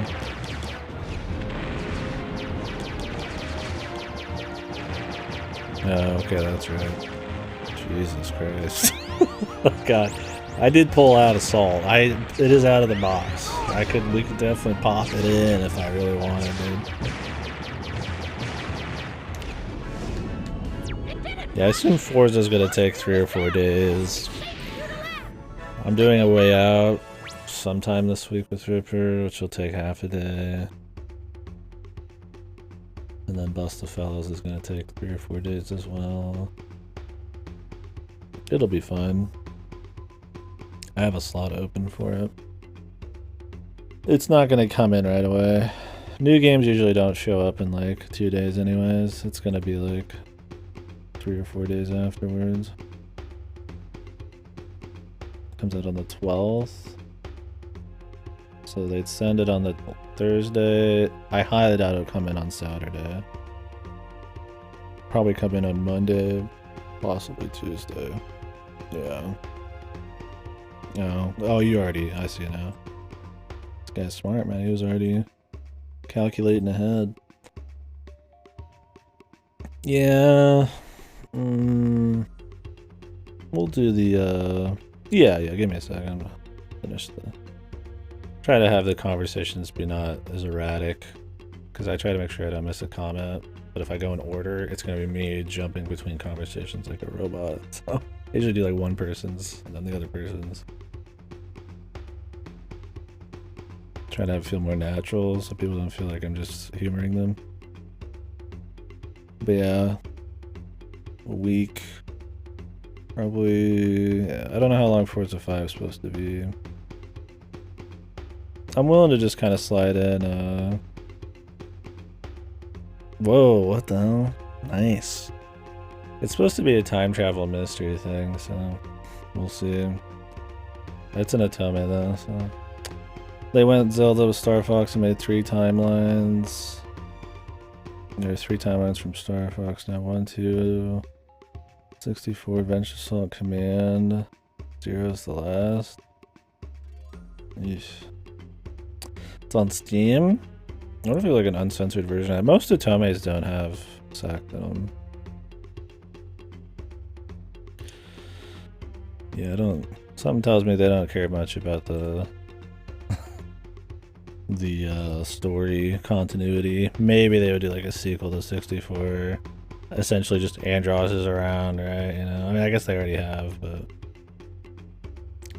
Oh, okay, that's right. Jesus Christ. Oh god. I did pull out Assault. It is out of the box. We could definitely pop it in if I really wanted, dude. Yeah, I assume Forza's gonna take 3 or 4 days. I'm doing a way out sometime this week with Ripper, which will take half a day. And then Bust the Fellows is going to take 3 or 4 days as well. It'll be fun. I have a slot open for it. It's not going to come in right away. New games usually don't show up in like 2 days anyways. It's going to be like 3 or 4 days afterwards. Comes out on the 12th, so they'd send it on the Thursday. I highly doubt it'll come in on Saturday. Probably come in on Monday, Possibly Tuesday. Yeah. No. Oh, you already. I see now. This guy's smart, man. He was already calculating ahead. Yeah. We'll do the. Yeah. Give me a second. Finish the. Try to have the conversations be not as erratic, because I try to make sure I don't miss a comment. But if I go in order, it's gonna be me jumping between conversations like a robot. So I usually do like one person's and then the other person's. Try to have it feel more natural so people don't feel like I'm just humoring them. But yeah, a week. Probably, yeah, I don't know how long Forza 5 is supposed to be. I'm willing to just kind of slide in, whoa, what the hell? Nice. It's supposed to be a time travel mystery thing, so we'll see. It's an Otome though, so. They went Zelda with Star Fox and made 3 timelines. There's 3 timelines from Star Fox now. 1, 2, 64, Adventure Assault Command. 0 is the last. Eesh. It's on Steam. I wonder if it's like an uncensored version. Most Otomes don't have sack in them. Yeah, I don't. Something tells me they don't care much about the story continuity. Maybe they would do like a sequel to 64. Essentially just Andros is around, right? You know, I mean, I guess they already have, but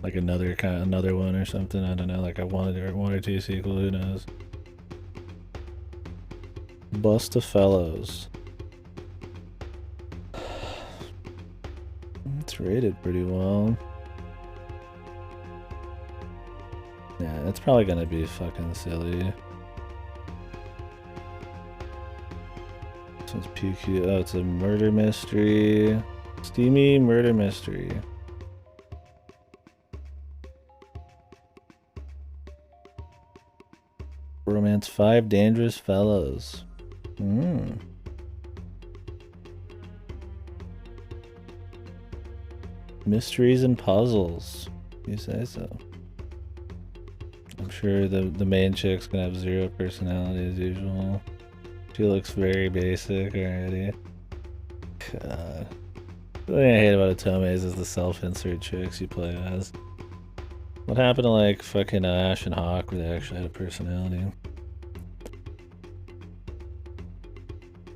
like another one or something. I don't know, like a one or two sequel, who knows? Bust of Fellows. It's rated pretty well. Yeah, it's probably gonna be fucking silly. This one's PQ. Oh, it's a murder mystery. Steamy murder mystery. Romance 5 Dangerous Fellows. Mysteries and puzzles. You say so. I'm sure the main chick's gonna have 0 personality as usual. She looks very basic already. God. The thing I hate about Otomes is the self-insert chicks you play as. What happened to like fucking Ash and Hawk where they actually had a personality?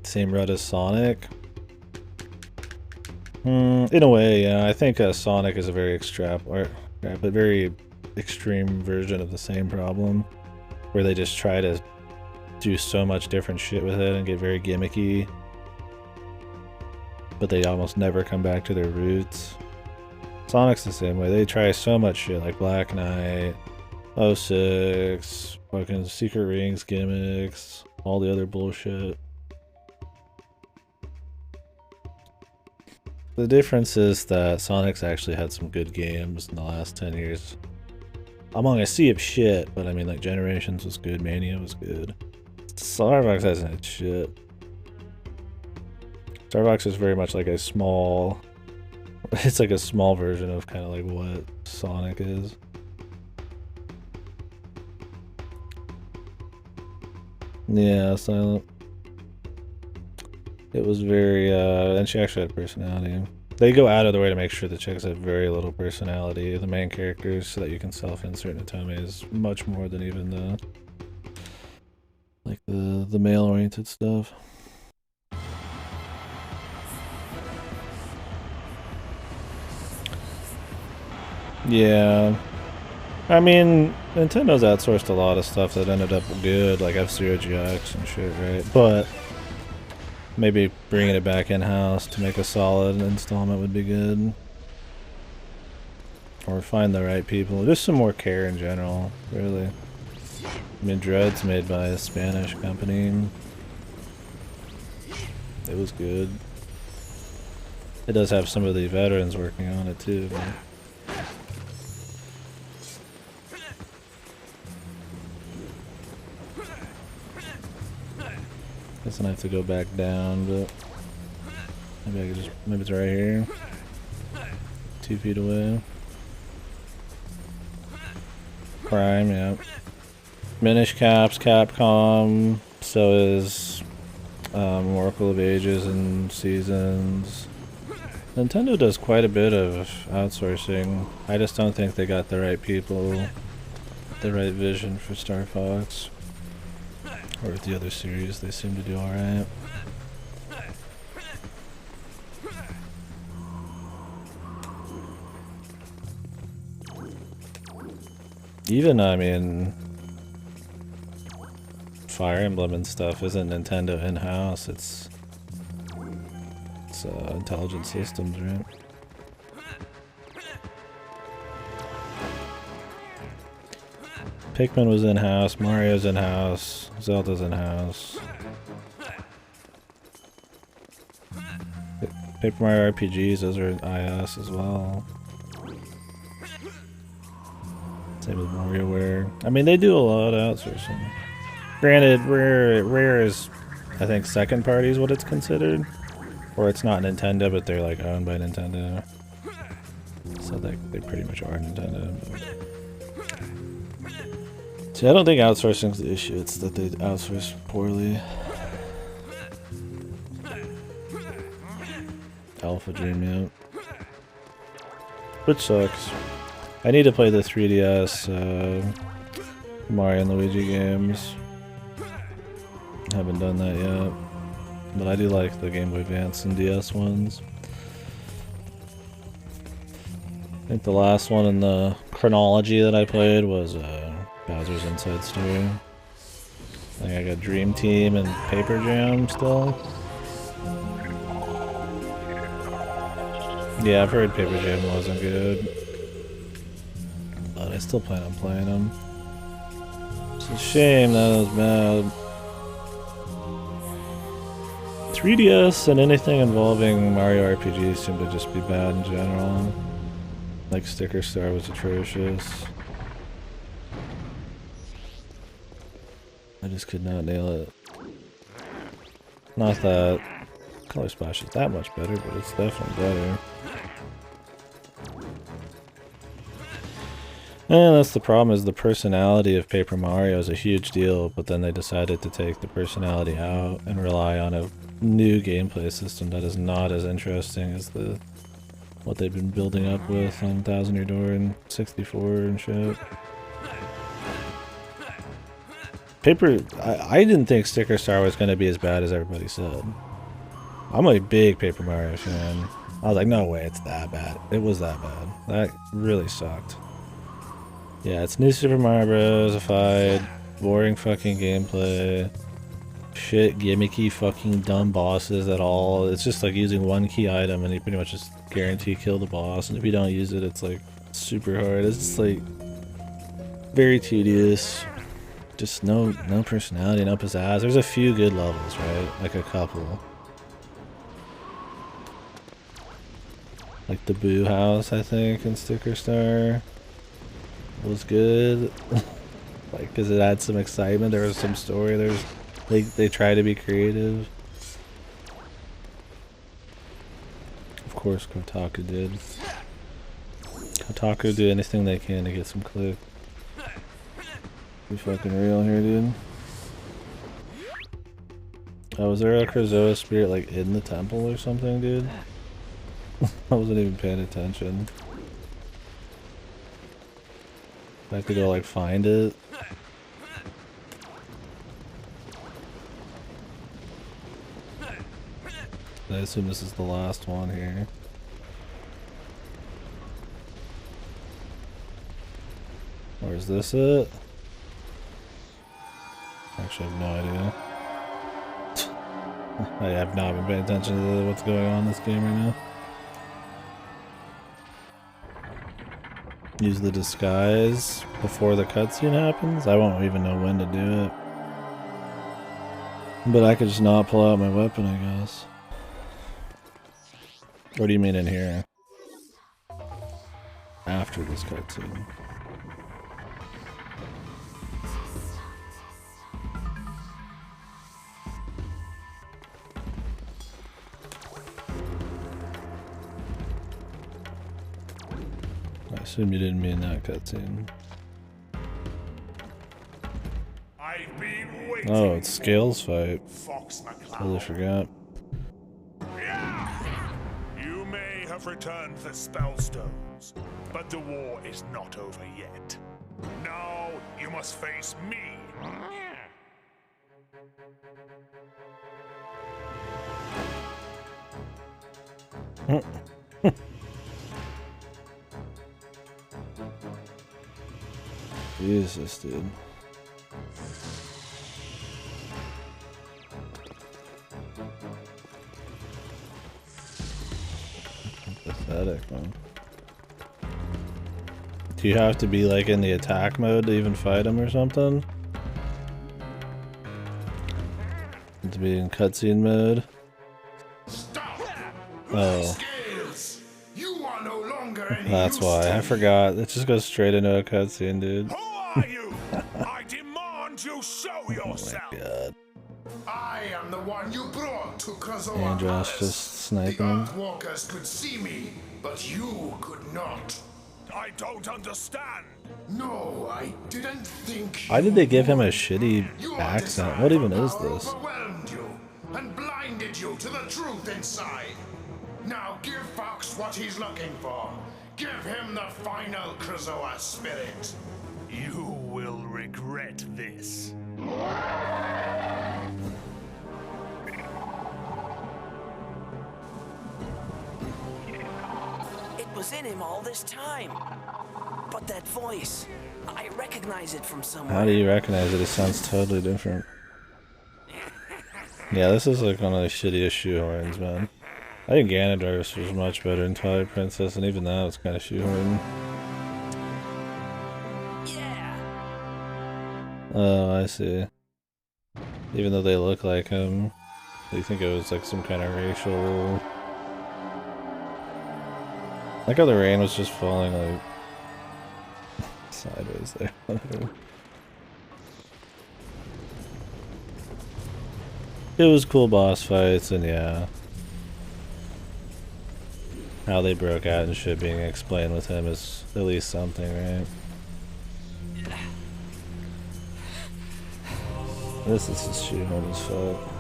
Same route as Sonic? In a way, yeah. I think Sonic is a very very extreme version of the same problem, where they just try to do so much different shit with it and get very gimmicky, but they almost never come back to their roots. Sonic's the same way. They try so much shit, like Black Knight, 06, fucking Secret Rings gimmicks, all the other bullshit. The difference is that Sonic's actually had some good games in the last 10 years. Among a sea of shit, but I mean, like, Generations was good, Mania was good. Star Fox hasn't had shit. Star Fox is very much like a small... It's like a small version of kind of like what Sonic is. Yeah, Silent. It was very, and she actually had personality. They go out of the way to make sure the chicks have very little personality, the main characters, so that you can self-insert in Otomes much more than even the, like the male-oriented stuff. Yeah. I mean, Nintendo's outsourced a lot of stuff that ended up good, like F-Zero GX and shit, right? But maybe bringing it back in-house to make a solid installment would be good. Or find the right people. Just some more care in general, really. I mean, Dread's made by a Spanish company. It was good. It does have some of the veterans working on it too, but... Guess I have to go back down, but Maybe I could just, maybe it's right here. 2 feet away. Prime, yeah. Minish Caps, Capcom, so is Oracle of Ages and Seasons. Nintendo does quite a bit of outsourcing. I just don't think they got the right people, the right vision for Star Fox. Or with the other series, they seem to do alright. Even, I mean, Fire Emblem and stuff isn't Nintendo in-house, it's Intelligent Systems, right? Pikmin was in-house, Mario's in-house, Zelda's in-house. Paper Mario RPGs, those are iOS as well. Same with WarioWare. I mean, they do a lot of outsourcing. Granted, Rare is, I think, second party is what it's considered. Or it's not Nintendo, but they're like owned by Nintendo. So they pretty much are Nintendo. See, I don't think outsourcing is the issue, it's that they outsource poorly. Alpha Dream, yeah. Which sucks. I need to play the 3DS Mario and Luigi games. Haven't done that yet. But I do like the Game Boy Advance and DS ones. I think the last one in the chronology that I played was Bowser's Inside Story. I think I got Dream Team and Paper Jam still. Yeah, I've heard Paper Jam wasn't good. But I still plan on playing them. It's a shame that was bad. 3DS and anything involving Mario RPGs seem to just be bad in general. Like Sticker Star was atrocious. I just could not nail it. Not that Color Splash is that much better, but it's definitely better. And that's the problem, is the personality of Paper Mario is a huge deal, but then they decided to take the personality out and rely on a new gameplay system that is not as interesting as what they've been building up with on Thousand Year Door and 64 and shit. I didn't think Sticker Star was going to be as bad as everybody said. I'm a big Paper Mario fan. I was like, no way it's that bad. It was that bad. That really sucked. Yeah, it's new Super Mario Bros.-ified, boring fucking gameplay, shit gimmicky fucking dumb bosses at all. It's just like using one key item and you pretty much just guarantee kill the boss, and if you don't use it, it's like super hard. It's just like very tedious. Just no personality, no pizzazz. There's a few good levels, right? Like a couple. Like the Boo House, I think, in Sticker Star was good. Like, because it had some excitement, there was some story, they try to be creative. Of course Kotaku did. Kotaku do anything they can to get some click. Be fucking real here, dude. Oh, was there a Krazoa spirit like in the temple or something, dude? I wasn't even paying attention. I have to go like find it. I assume this is the last one here. Or is this it? Actually, I have no idea. I have not been paying attention to what's going on in this game right now. Use the disguise before the cutscene happens? I won't even know when to do it. But I could just not pull out my weapon, I guess. What do you mean in here? After this cutscene. Assume you didn't mean that cutscene. I've been waiting. Oh, it's Scales fight. Fox McCloud. Totally forgot. You may have returned the spellstones, but the war is not over yet. Now you must face me. Jesus, dude. Pathetic, man. Do you have to be like in the attack mode to even fight him or something? To be in cutscene mode? Oh. You are no longer any That's why. I forgot. It just goes straight into a cutscene, dude. Who are you? I demand you show yourself. Oh my god. I am the one you brought to Krazoa And Josh Palace. just sniping him. Walkers could see me, but you could not. I don't understand. No, I didn't think. Why did they give him a shitty accent? What even is this? Overwhelmed you and blinded you to the truth inside. Now give Fox what he's looking for. Give him the final Krazoa spirit. You will regret this. It was in him all this time. But that voice, I recognize it from somewhere. How do you recognize it? It sounds totally different. Yeah, this is like one of the shittiest shoehorns, man. I think Ganondorf was much better in Twilight Princess, and even that was kind of shoehorned. Oh, I see. Even though they look like him, you think it was like some kind of racial... Like how the rain was just falling like sideways there. It was cool boss fights, and yeah, how they broke out and shit being explained with him is at least something, right? This is just shoehorned as fuck.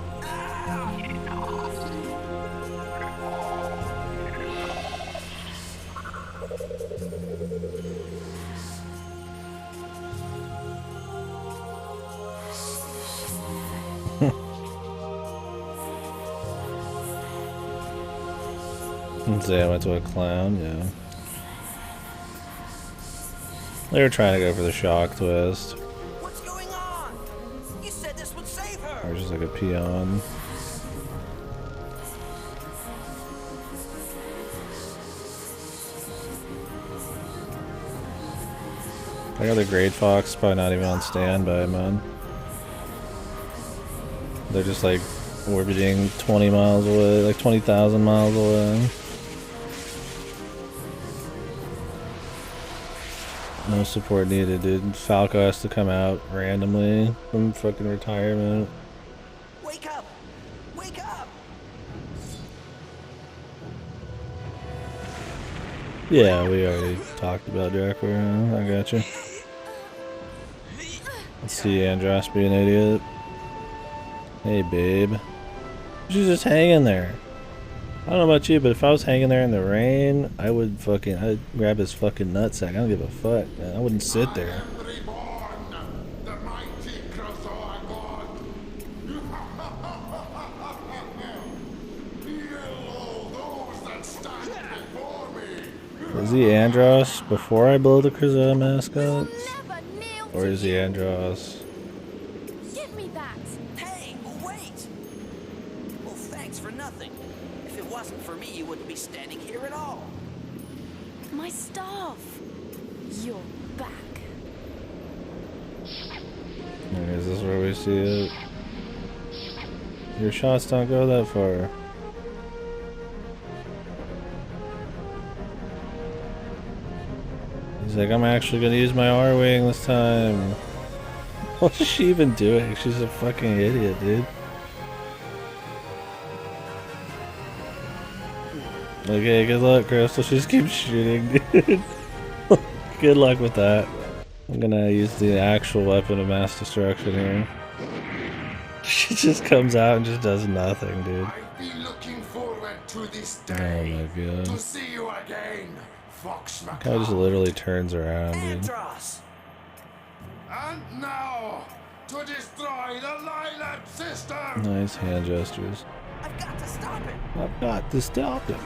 Say I went to a clown, yeah. They were trying to go for the shock twist. What's going on? You said this would save her. Or just like a peon. I got the Great Fox, probably not even on standby, man. They're just like orbiting 20 miles away, like 20,000 miles away. No support needed, dude. Falco has to come out randomly from fucking retirement. Wake up! Wake up! Yeah, we already talked about Dracula. I got you. Let's see Andros be an idiot. Hey, babe. She's just hanging there. I don't know about you, but if I was hanging there in the rain, I'd grab his fucking nutsack. I don't give a fuck, man. I wouldn't sit there. Is he Andros before I blow the Krazoa mascot? Or is he Andros? Give me that! Hey, wait! Well, thanks for nothing. If it wasn't for me, you wouldn't be standing here at all. My staff! You're back. Okay, is this where we see it? Your shots don't go that far. He's like, I'm actually gonna use my R-Wing this time. What is she even doing? She's a fucking idiot, dude. Okay, good luck, Crystal. She just keeps shooting, dude. Good luck with that. I'm gonna use the actual weapon of mass destruction here. She just comes out and just does nothing, dude. I've been looking forward to this Oh day. my god. To see you again, Fox Guy just literally turns around, dude. Andros. And now, to destroy the Lilac system! Nice hand gestures. I've got to stop it! I've got to stop it.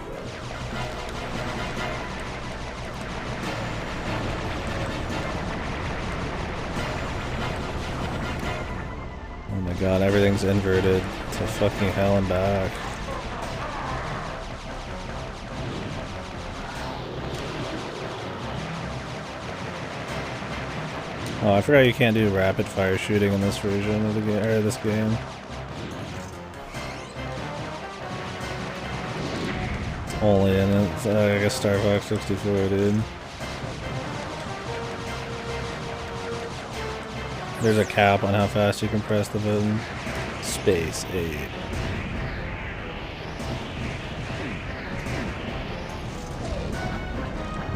Oh my god, everything's inverted to fucking hell and back. Oh, I forgot you can't do rapid fire shooting in this version of the game, or this game. It's only in it. I guess Star Fox 64, dude. There's a cap on how fast you can press the button. Space 8.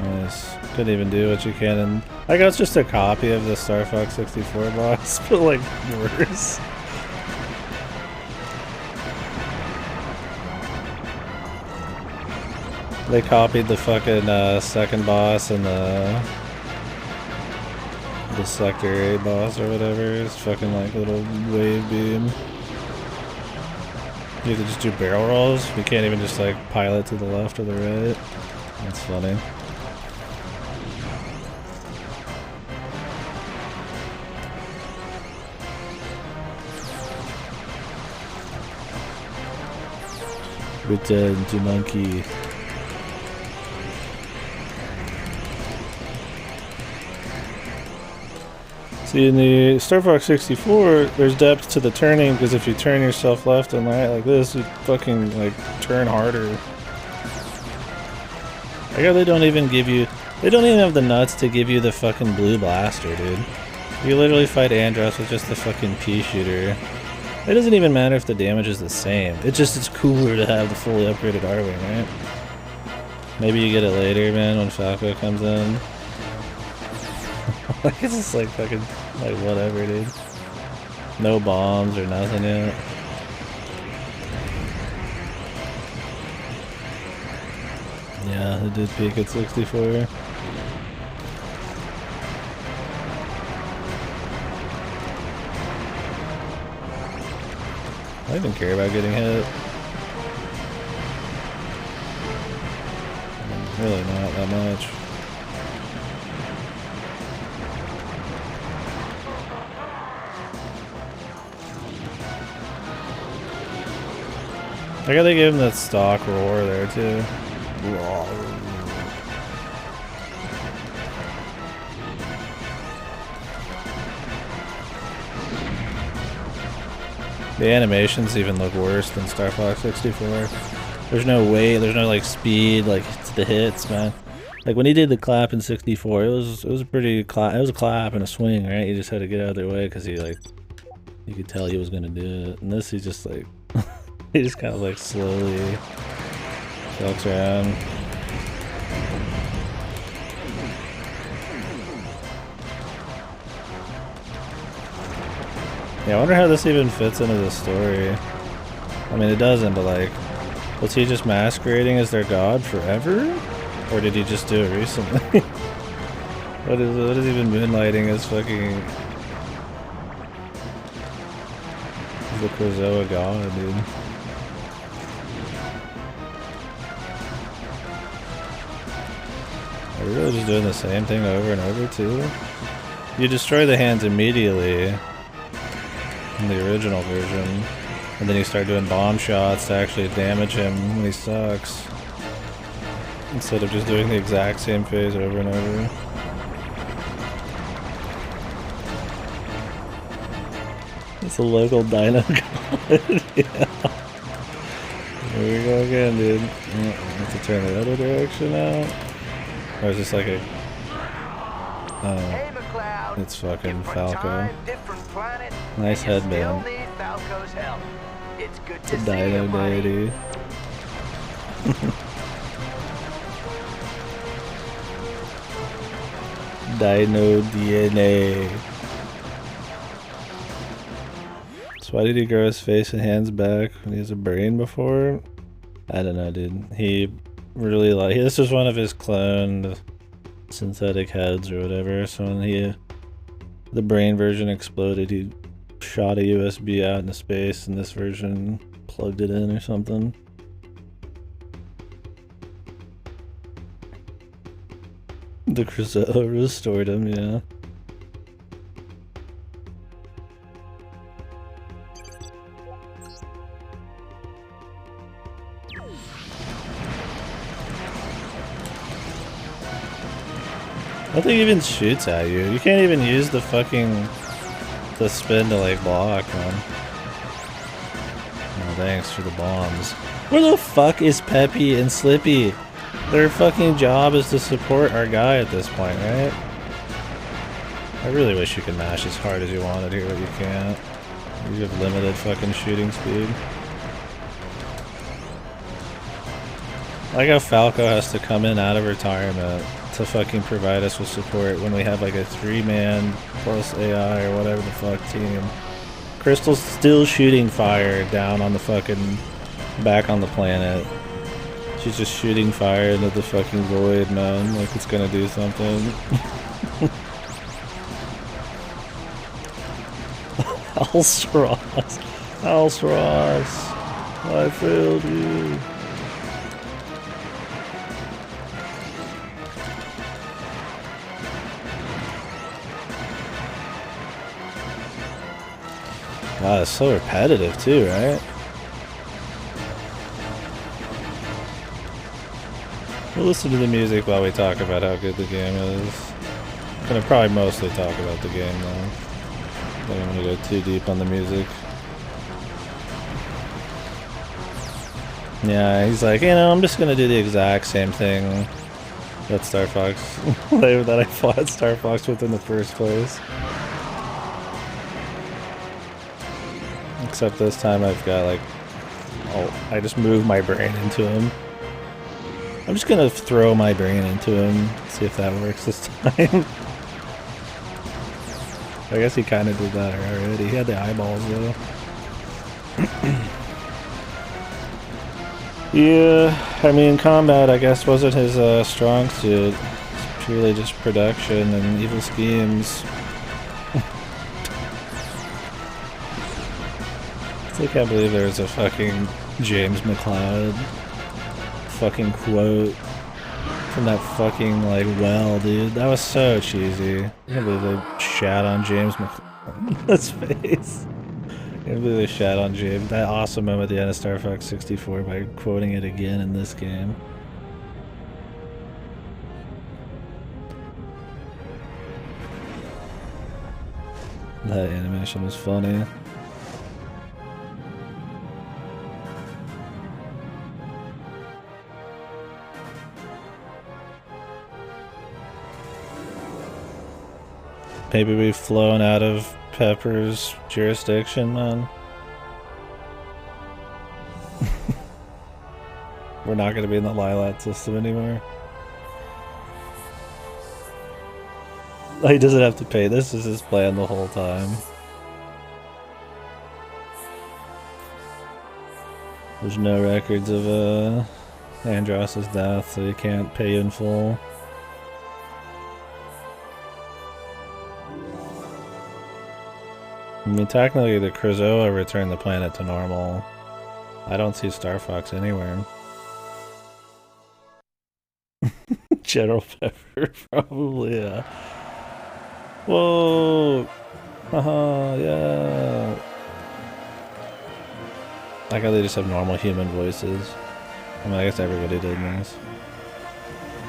Nice. Couldn't even do what you can in... I guess it's just a copy of the Star Fox 64 boss, but like worse. They copied the fucking second boss and the Sector 8 boss or whatever. It's fucking like a little wave beam. You have to just do barrel rolls. You can't even just like pilot to the left or the right. That's funny. Return to monkey. See, in the Star Fox 64, there's depth to the turning, because if you turn yourself left and right like this, you fucking, like, turn harder. I guess they don't even give you... They don't even have the nuts to give you the fucking blue blaster, dude. You literally fight Andros with just the fucking pea shooter. It doesn't even matter if the damage is the same. It's cooler to have the fully upgraded R-Wing, right? Maybe you get it later, man, when Falco comes in. Like, it's just like fucking, like, whatever, dude. No bombs or nothing yet. Yeah, it did peak at 64. I didn't care about getting hit. Really not that much. I gotta give him that stock roar there too. The animations even look worse than Star Fox 64. There's no weight, there's no like speed, like it's the hits, man. Like when he did the clap in 64, it was a pretty it was a clap and a swing, right? You just had to get out of their way because he like you could tell he was gonna do it. And this he just like he just kind of like slowly fucks around. Yeah, I wonder how this even fits into the story. I mean, it doesn't, but like, was he just masquerading as their god forever? Or did he just do it recently? What is even moonlighting as fucking... the Krazoa god, dude. Are we really just doing the same thing over and over too? You destroy the hands immediately in the original version, and then you start doing bomb shots to actually damage him when he sucks, instead of just doing the exact same phase over and over. It's a local dino god. Yeah. Here we go again, dude. I have to turn the other direction out. Or is this like a... Oh, it's fucking Falco. Nice headband. It's a dino deity. Dino DNA. So why did he grow his face and hands back when he has a brain before? I don't know, dude. He really this was one of his cloned synthetic heads or whatever. So when the brain version exploded, he shot a USB out into space, and this version plugged it in or something. The Crusoe restored him, yeah. Nothing even shoots at you. You can't even use the spin to like block, man. Oh, thanks for the bombs. Where the fuck is Peppy and Slippy? Their fucking job is to support our guy at this point, right? I really wish you could mash as hard as you wanted here, but you can't. You have limited fucking shooting speed. I like how Falco has to come in out of retirement to fucking provide us with support when we have like a 3-man plus AI or whatever the fuck team. Crystal's still shooting fire down on the fucking back on the planet. She's just shooting fire into the fucking void, man, like it's gonna do something. Alsross, I failed you. God, it's so repetitive too, right? We'll listen to the music while we talk about how good the game is. I'm gonna probably mostly talk about the game though. I don't want to go too deep on the music. Yeah, he's like, you know, I'm just gonna do the exact same thing that Star Fox that I fought Star Fox with in the first place. Except this time I've got like, I just move my brain into him. I'm just gonna throw my brain into him, see if that works this time. I guess he kind of did that already. He had the eyeballs though. Yeah, I mean, combat I guess wasn't his strong suit. It's purely just production and evil schemes. I can't believe there's a fucking James McCloud fucking quote from that fucking like well, dude. That was so cheesy. I can't believe they shat on James McCloud's face. I can't believe they shat on James. That awesome moment at the end of Star Fox 64 by quoting it again in this game. That animation was funny. Maybe we've flown out of Pepper's jurisdiction, man. We're not going to be in the Lilat system anymore. He doesn't have to pay. This is his plan the whole time. There's no records of Andross's death, so he can't pay in full. I mean, technically the Krazoa returned the planet to normal. I don't see Star Fox anywhere. General Pepper, probably, yeah. Whoa! Haha, yeah. Like how they just have normal human voices. I mean, I guess everybody did this.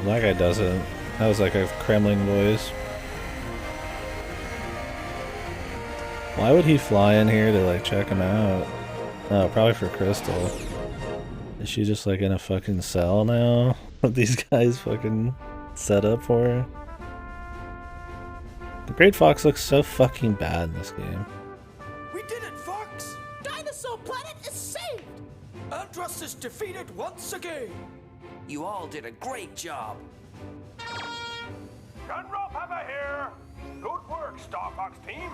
That guy doesn't. That was like a Kremlin voice. Why would he fly in here to like check him out? Oh, probably for Crystal. Is she just like in a fucking cell now? What these guys fucking set up for her? The Great Fox looks so fucking bad in this game. We did it, Fox! Dinosaur Planet is saved! Andross is defeated once again! You all did a great job. General Pepper here. Good work, Star Fox team.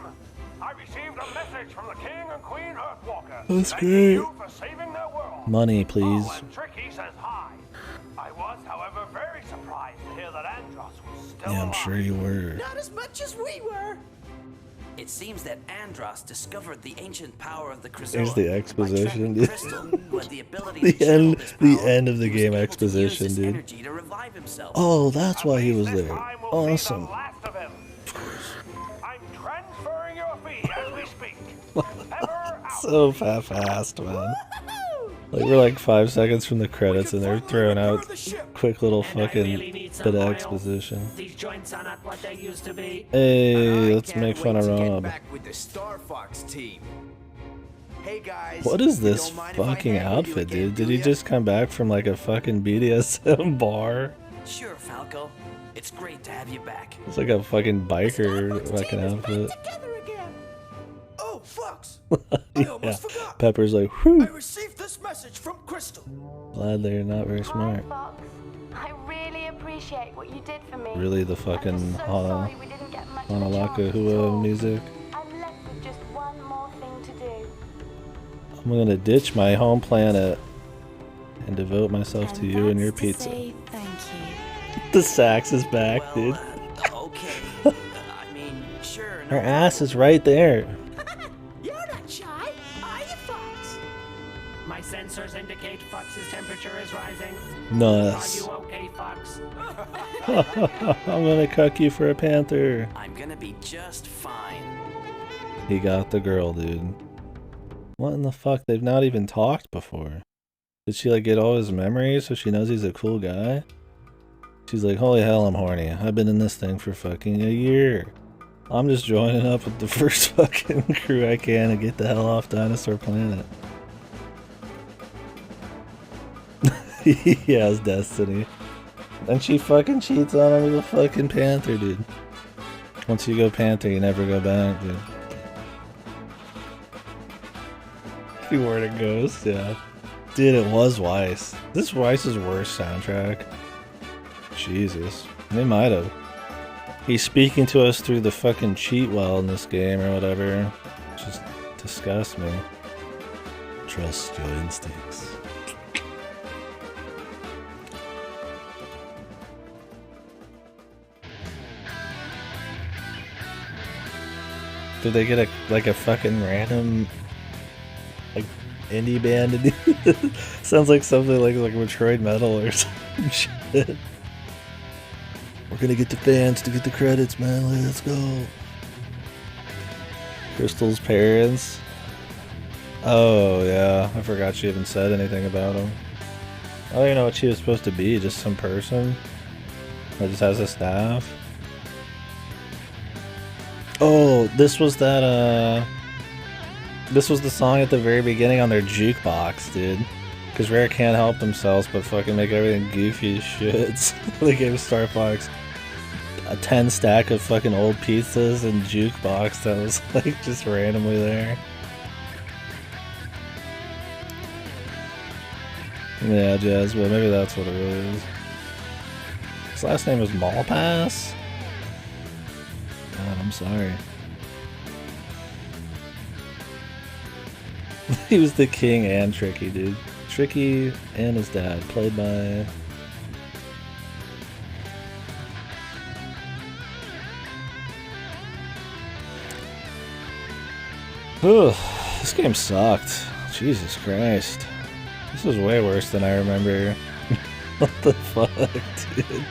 I received a message from the King and Queen Earthwalker. That's thanking great. you for saving their world. Money, please. Oh, and Tricky says hi. I was, however, very surprised to hear that Andros was still Yeah, I'm alive. sure you were. Not as much as we were. It seems that Andros discovered the ancient power of the Krazoa. There's the exposition, dude. Crystal, who had the ability The end of the game exposition, dude. energy to revive himself. Oh, that's why he was there. Awesome. I'm transferring your fee as we speak. So fast, man. Like we're like 5 seconds from the credits and they're throwing out quick little fucking bit of exposition. These joints are not what they used to be. Hey, let's make fun of Rob. Back with the Star Fox team. Hey guys. What is this fucking outfit, dude? Did he just come back from like a fucking BDSM bar? Sure, Falco. It's great to have you back. It's like a fucking biker fucking outfit. Oh, Fox! Yeah. Pepper's like, whew. I received this message from Crystal. Glad they're not very smart. Fox. I really appreciate what you did for me. Really, the fucking sorry we didn't get much of a Honolaka chance Hua music. I'm left with just one more thing to do. I'm gonna ditch my home planet and devote myself to you and your pizza. Thank you. The sax is back, dude. Okay. I mean, sure. Her ass is right there. You're not shy, are you, Fox? My sensors indicate Fox's temperature is rising. Nice. Are you okay, Fox? I'm gonna cuck you for a panther. I'm gonna be just fine. He got the girl, dude. What in the fuck? They've not even talked before. Did she like get all his memories so she knows he's a cool guy? She's like, holy hell, I'm horny. I've been in this thing for fucking a year. I'm just joining up with the first fucking crew I can to get the hell off Dinosaur Planet. He has destiny. And she fucking cheats on him with a fucking panther, dude. Once you go panther, you never go back, dude. See where it goes, yeah. Dude, it was Weiss. This is Weiss's worst soundtrack. Jesus. They might have. He's speaking to us through the fucking cheat well in this game or whatever. Just disgusts me. Trust your instincts. Did they get a fucking random like indie band to do? Sounds like something like Metroid Metal or some shit. We're gonna get the fans to get the credits, man. Let's go. Crystal's parents. Oh yeah, I forgot she even said anything about him. I don't even know what she was supposed to be. Just some person that just has a staff. Oh, this was that, this was the song at the very beginning on their jukebox, dude. Because Rare can't help themselves but fucking make everything goofy as shit. So they gave Star Fox a 10 stack of fucking old pizzas and jukebox that was like just randomly there. Yeah, Jazz, but maybe that's what it really is. His last name was Malpass? God, I'm sorry. He was the king and Tricky, dude. Tricky and his dad, played by... Ugh, this game sucked. Jesus Christ. This was way worse than I remember. What the fuck, dude?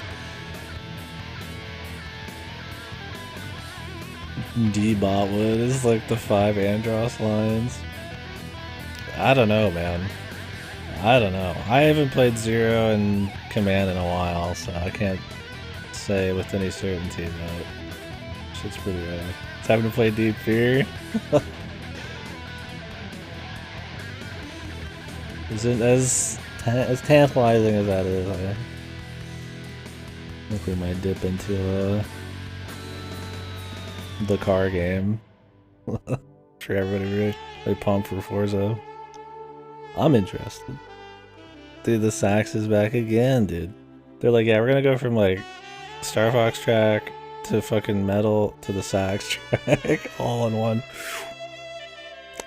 D-Botwood is like the 5 Andros lines. I don't know, man. I don't know. I haven't played Zero and Command in a while, so I can't say with any certainty that shit's pretty rad. It's having to play Deep Fear. Isn't as tantalizing as that is. I think we might dip into the car game. For everybody really pumped for Forza. I'm interested. Dude, the sax is back again, dude. They're like, yeah, we're gonna go from like Star Fox track to fucking metal to the sax track all in one.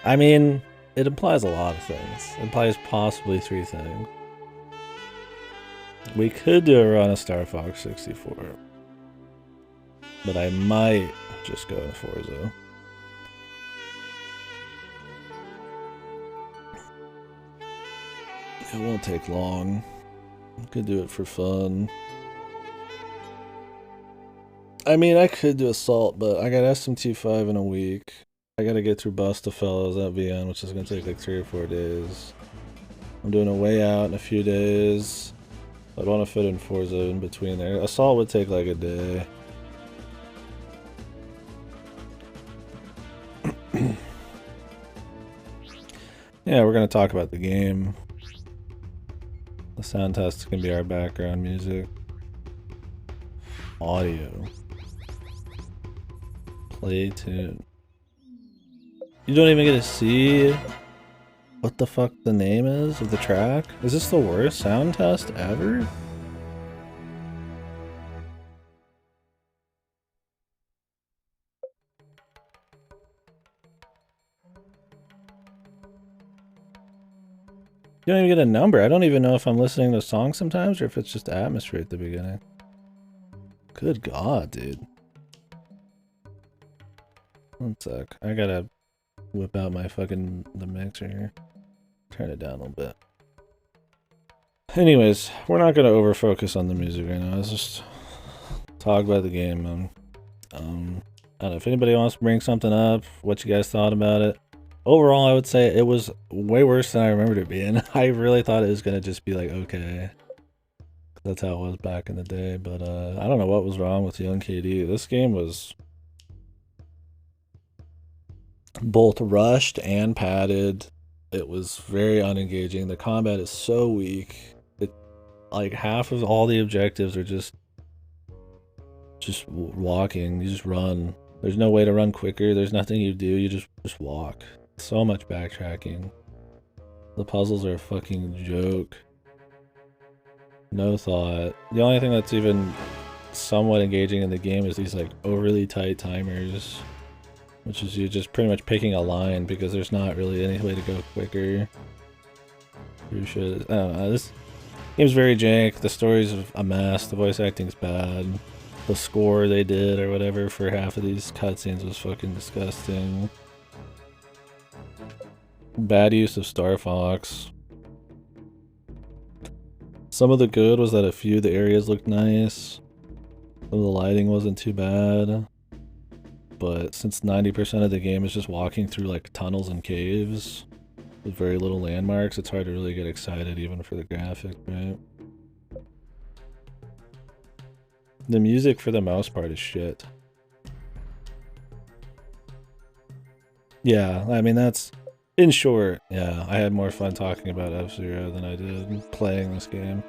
I mean, it implies a lot of things. It implies possibly 3 things. We could do a run of Star Fox 64, but I might just go in Forza. It won't take long. Could do it for fun. I mean, I could do Assault, but I got SMT5 in a week. I gotta get through Bustafellas at VN, which is gonna take like 3 or 4 days. I'm doing a Way Out in a few days. I'd want to fit in Forza in between there. Assault would take like a day. Yeah, we're gonna talk about the game. The sound test can be our background music. Audio. Play tune. You don't even get to see what the fuck the name is of the track? Is this the worst sound test ever? You don't even get a number. I don't even know if I'm listening to a song sometimes or if it's just atmosphere at the beginning. Good God, dude. One sec. I gotta whip out my fucking the mixer here. Turn it down a little bit. Anyways, we're not gonna over focus on the music right now. Let's just talk about the game, man. I don't know if anybody wants to bring something up, what you guys thought about it. Overall, I would say it was way worse than I remembered it being. I really thought it was gonna just be like, okay. That's how it was back in the day, but I don't know what was wrong with young KD. This game was both rushed and padded. It was very unengaging. The combat is so weak. It, like, half of all the objectives are just walking. You just run. There's no way to run quicker. There's nothing you do. You just walk. So much backtracking. The puzzles are a fucking joke. No thought. The only thing that's even somewhat engaging in the game is these like overly tight timers, which is you just pretty much picking a line because there's not really any way to go quicker. You should. I don't know. This game's very jank. The story's a mess. The voice acting's bad. The score they did or whatever for half of these cutscenes was fucking disgusting. Bad use of Star Fox. Some of the good was that a few of the areas looked nice. Some of the lighting wasn't too bad. But since 90% of the game is just walking through like tunnels and caves with very little landmarks, it's hard to really get excited even for the graphic, right? The music for the most part is shit. Yeah, I mean that's... In short, yeah, I had more fun talking about F-Zero than I did playing this game.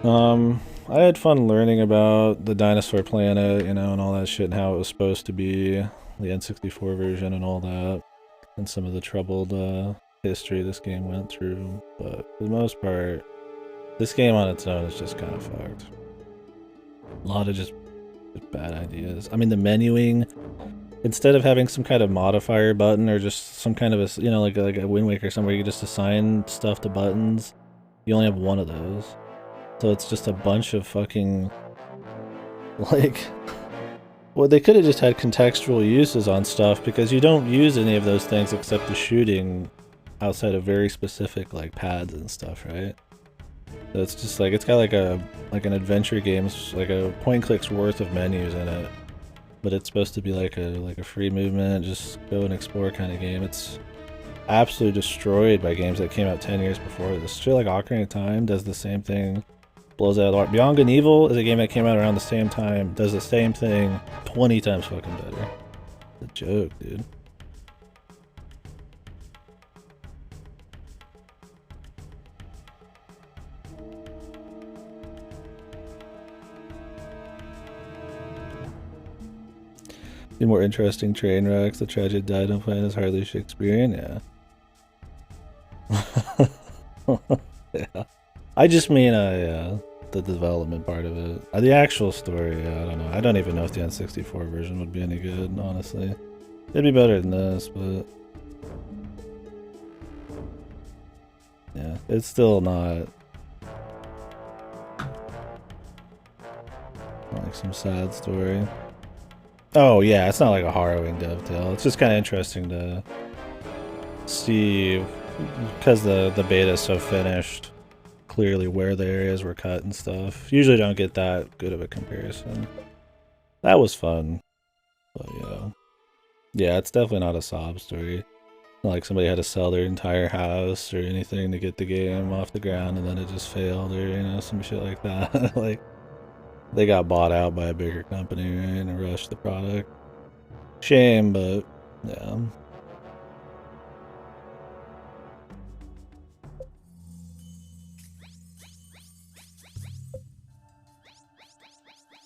I had fun learning about the dinosaur planet, you know, and all that shit and how it was supposed to be, the N64 version and all that, and some of the troubled history this game went through, but for the most part, this game on its own is just kind of fucked. A lot of just bad ideas. I mean, the menuing... Instead of having some kind of modifier button or just some kind of a, you know, like a Wind Waker somewhere you just assign stuff to buttons, you only have one of those. So it's just a bunch of fucking, like, well, they could have just had contextual uses on stuff because you don't use any of those things except the shooting outside of very specific, like, pads and stuff, right? So it's just like, it's got like an adventure game's, like a point click's worth of menus in it. But it's supposed to be like a free movement, just go and explore kind of game. It's absolutely destroyed by games that came out 10 years before this. Shit like Ocarina of Time does the same thing, blows out of the water. Beyond Good and Evil is a game that came out around the same time, does the same thing 20 times fucking better. It's a joke, dude. The more interesting train wrecks, the tragic dino plan is hardly Shakespearean, yeah. Yeah. I just mean, yeah. the development part of it. The actual story, I don't know. I don't even know if the N64 version would be any good, honestly. It'd be better than this, but yeah, it's still not like some sad story. Oh yeah, it's not like a harrowing dovetail. It's just kind of interesting to see, because the beta is so finished, clearly where the areas were cut and stuff. Usually don't get that good of a comparison. That was fun, but yeah, it's definitely not a sob story. Not like somebody had to sell their entire house or anything to get the game off the ground and then it just failed, or some shit like that. Like, they got bought out by a bigger company, right, and rushed the product. Shame, but yeah.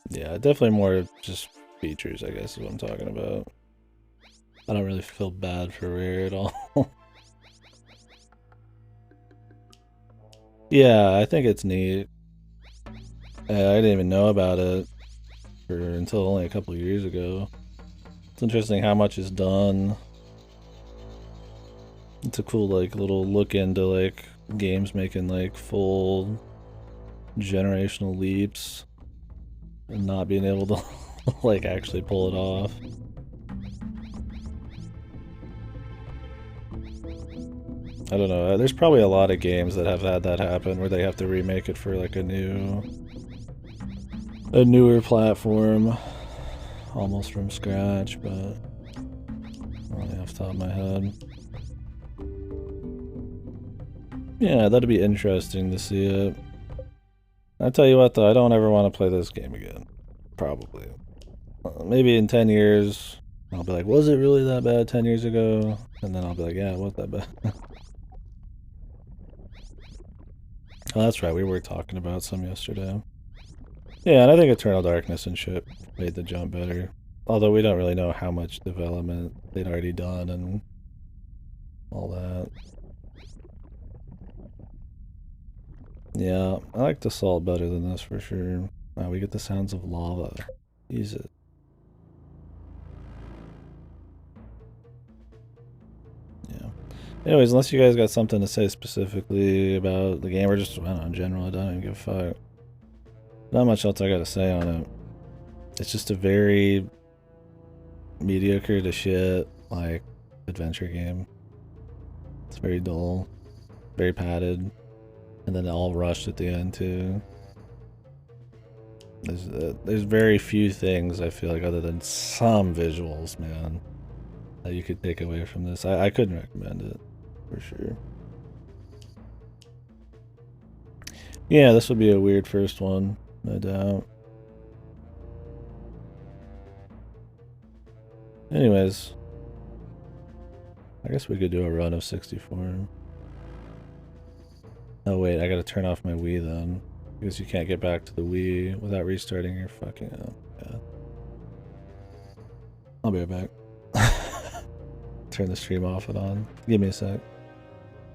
Yeah, definitely more just features, I guess, is what I'm talking about. I don't really feel bad for Rare at all. Yeah, I think it's neat. I didn't even know about it until only a couple of years ago. It's interesting how much is done. It's a cool little look into games making full generational leaps and not being able to actually pull it off. I don't know. There's probably a lot of games that have had that happen where they have to remake it for a newer platform, almost from scratch, but only off the top of my head. Yeah, that'd be interesting to see it. I tell you what, though, I don't ever want to play this game again. Probably. Maybe in 10 years, I'll be like, was it really that bad 10 years ago? And then I'll be like, yeah, it was that bad. Oh, that's right, we were talking about some yesterday. Yeah, and I think Eternal Darkness and shit made the jump better. Although we don't really know how much development they'd already done and all that. Yeah, I like the Assault better than this for sure. Wow, we get the sounds of lava. Jesus. Yeah. Anyways, unless you guys got something to say specifically about the game or just, I don't know, in general, I don't even give a fuck. Not much else I gotta say on it. It's just a very mediocre to shit, adventure game. It's very dull, very padded, and then all rushed at the end too. There's very few things I feel like other than some visuals, man, that you could take away from this. I couldn't recommend it for sure. Yeah, this would be a weird first one, no doubt. Anyways, I guess we could do a run of 64. Oh wait, I gotta turn off my Wii then, because you can't get back to the Wii without restarting your fucking... Yeah. I'll be right back. Turn the stream off and on. Give me a sec.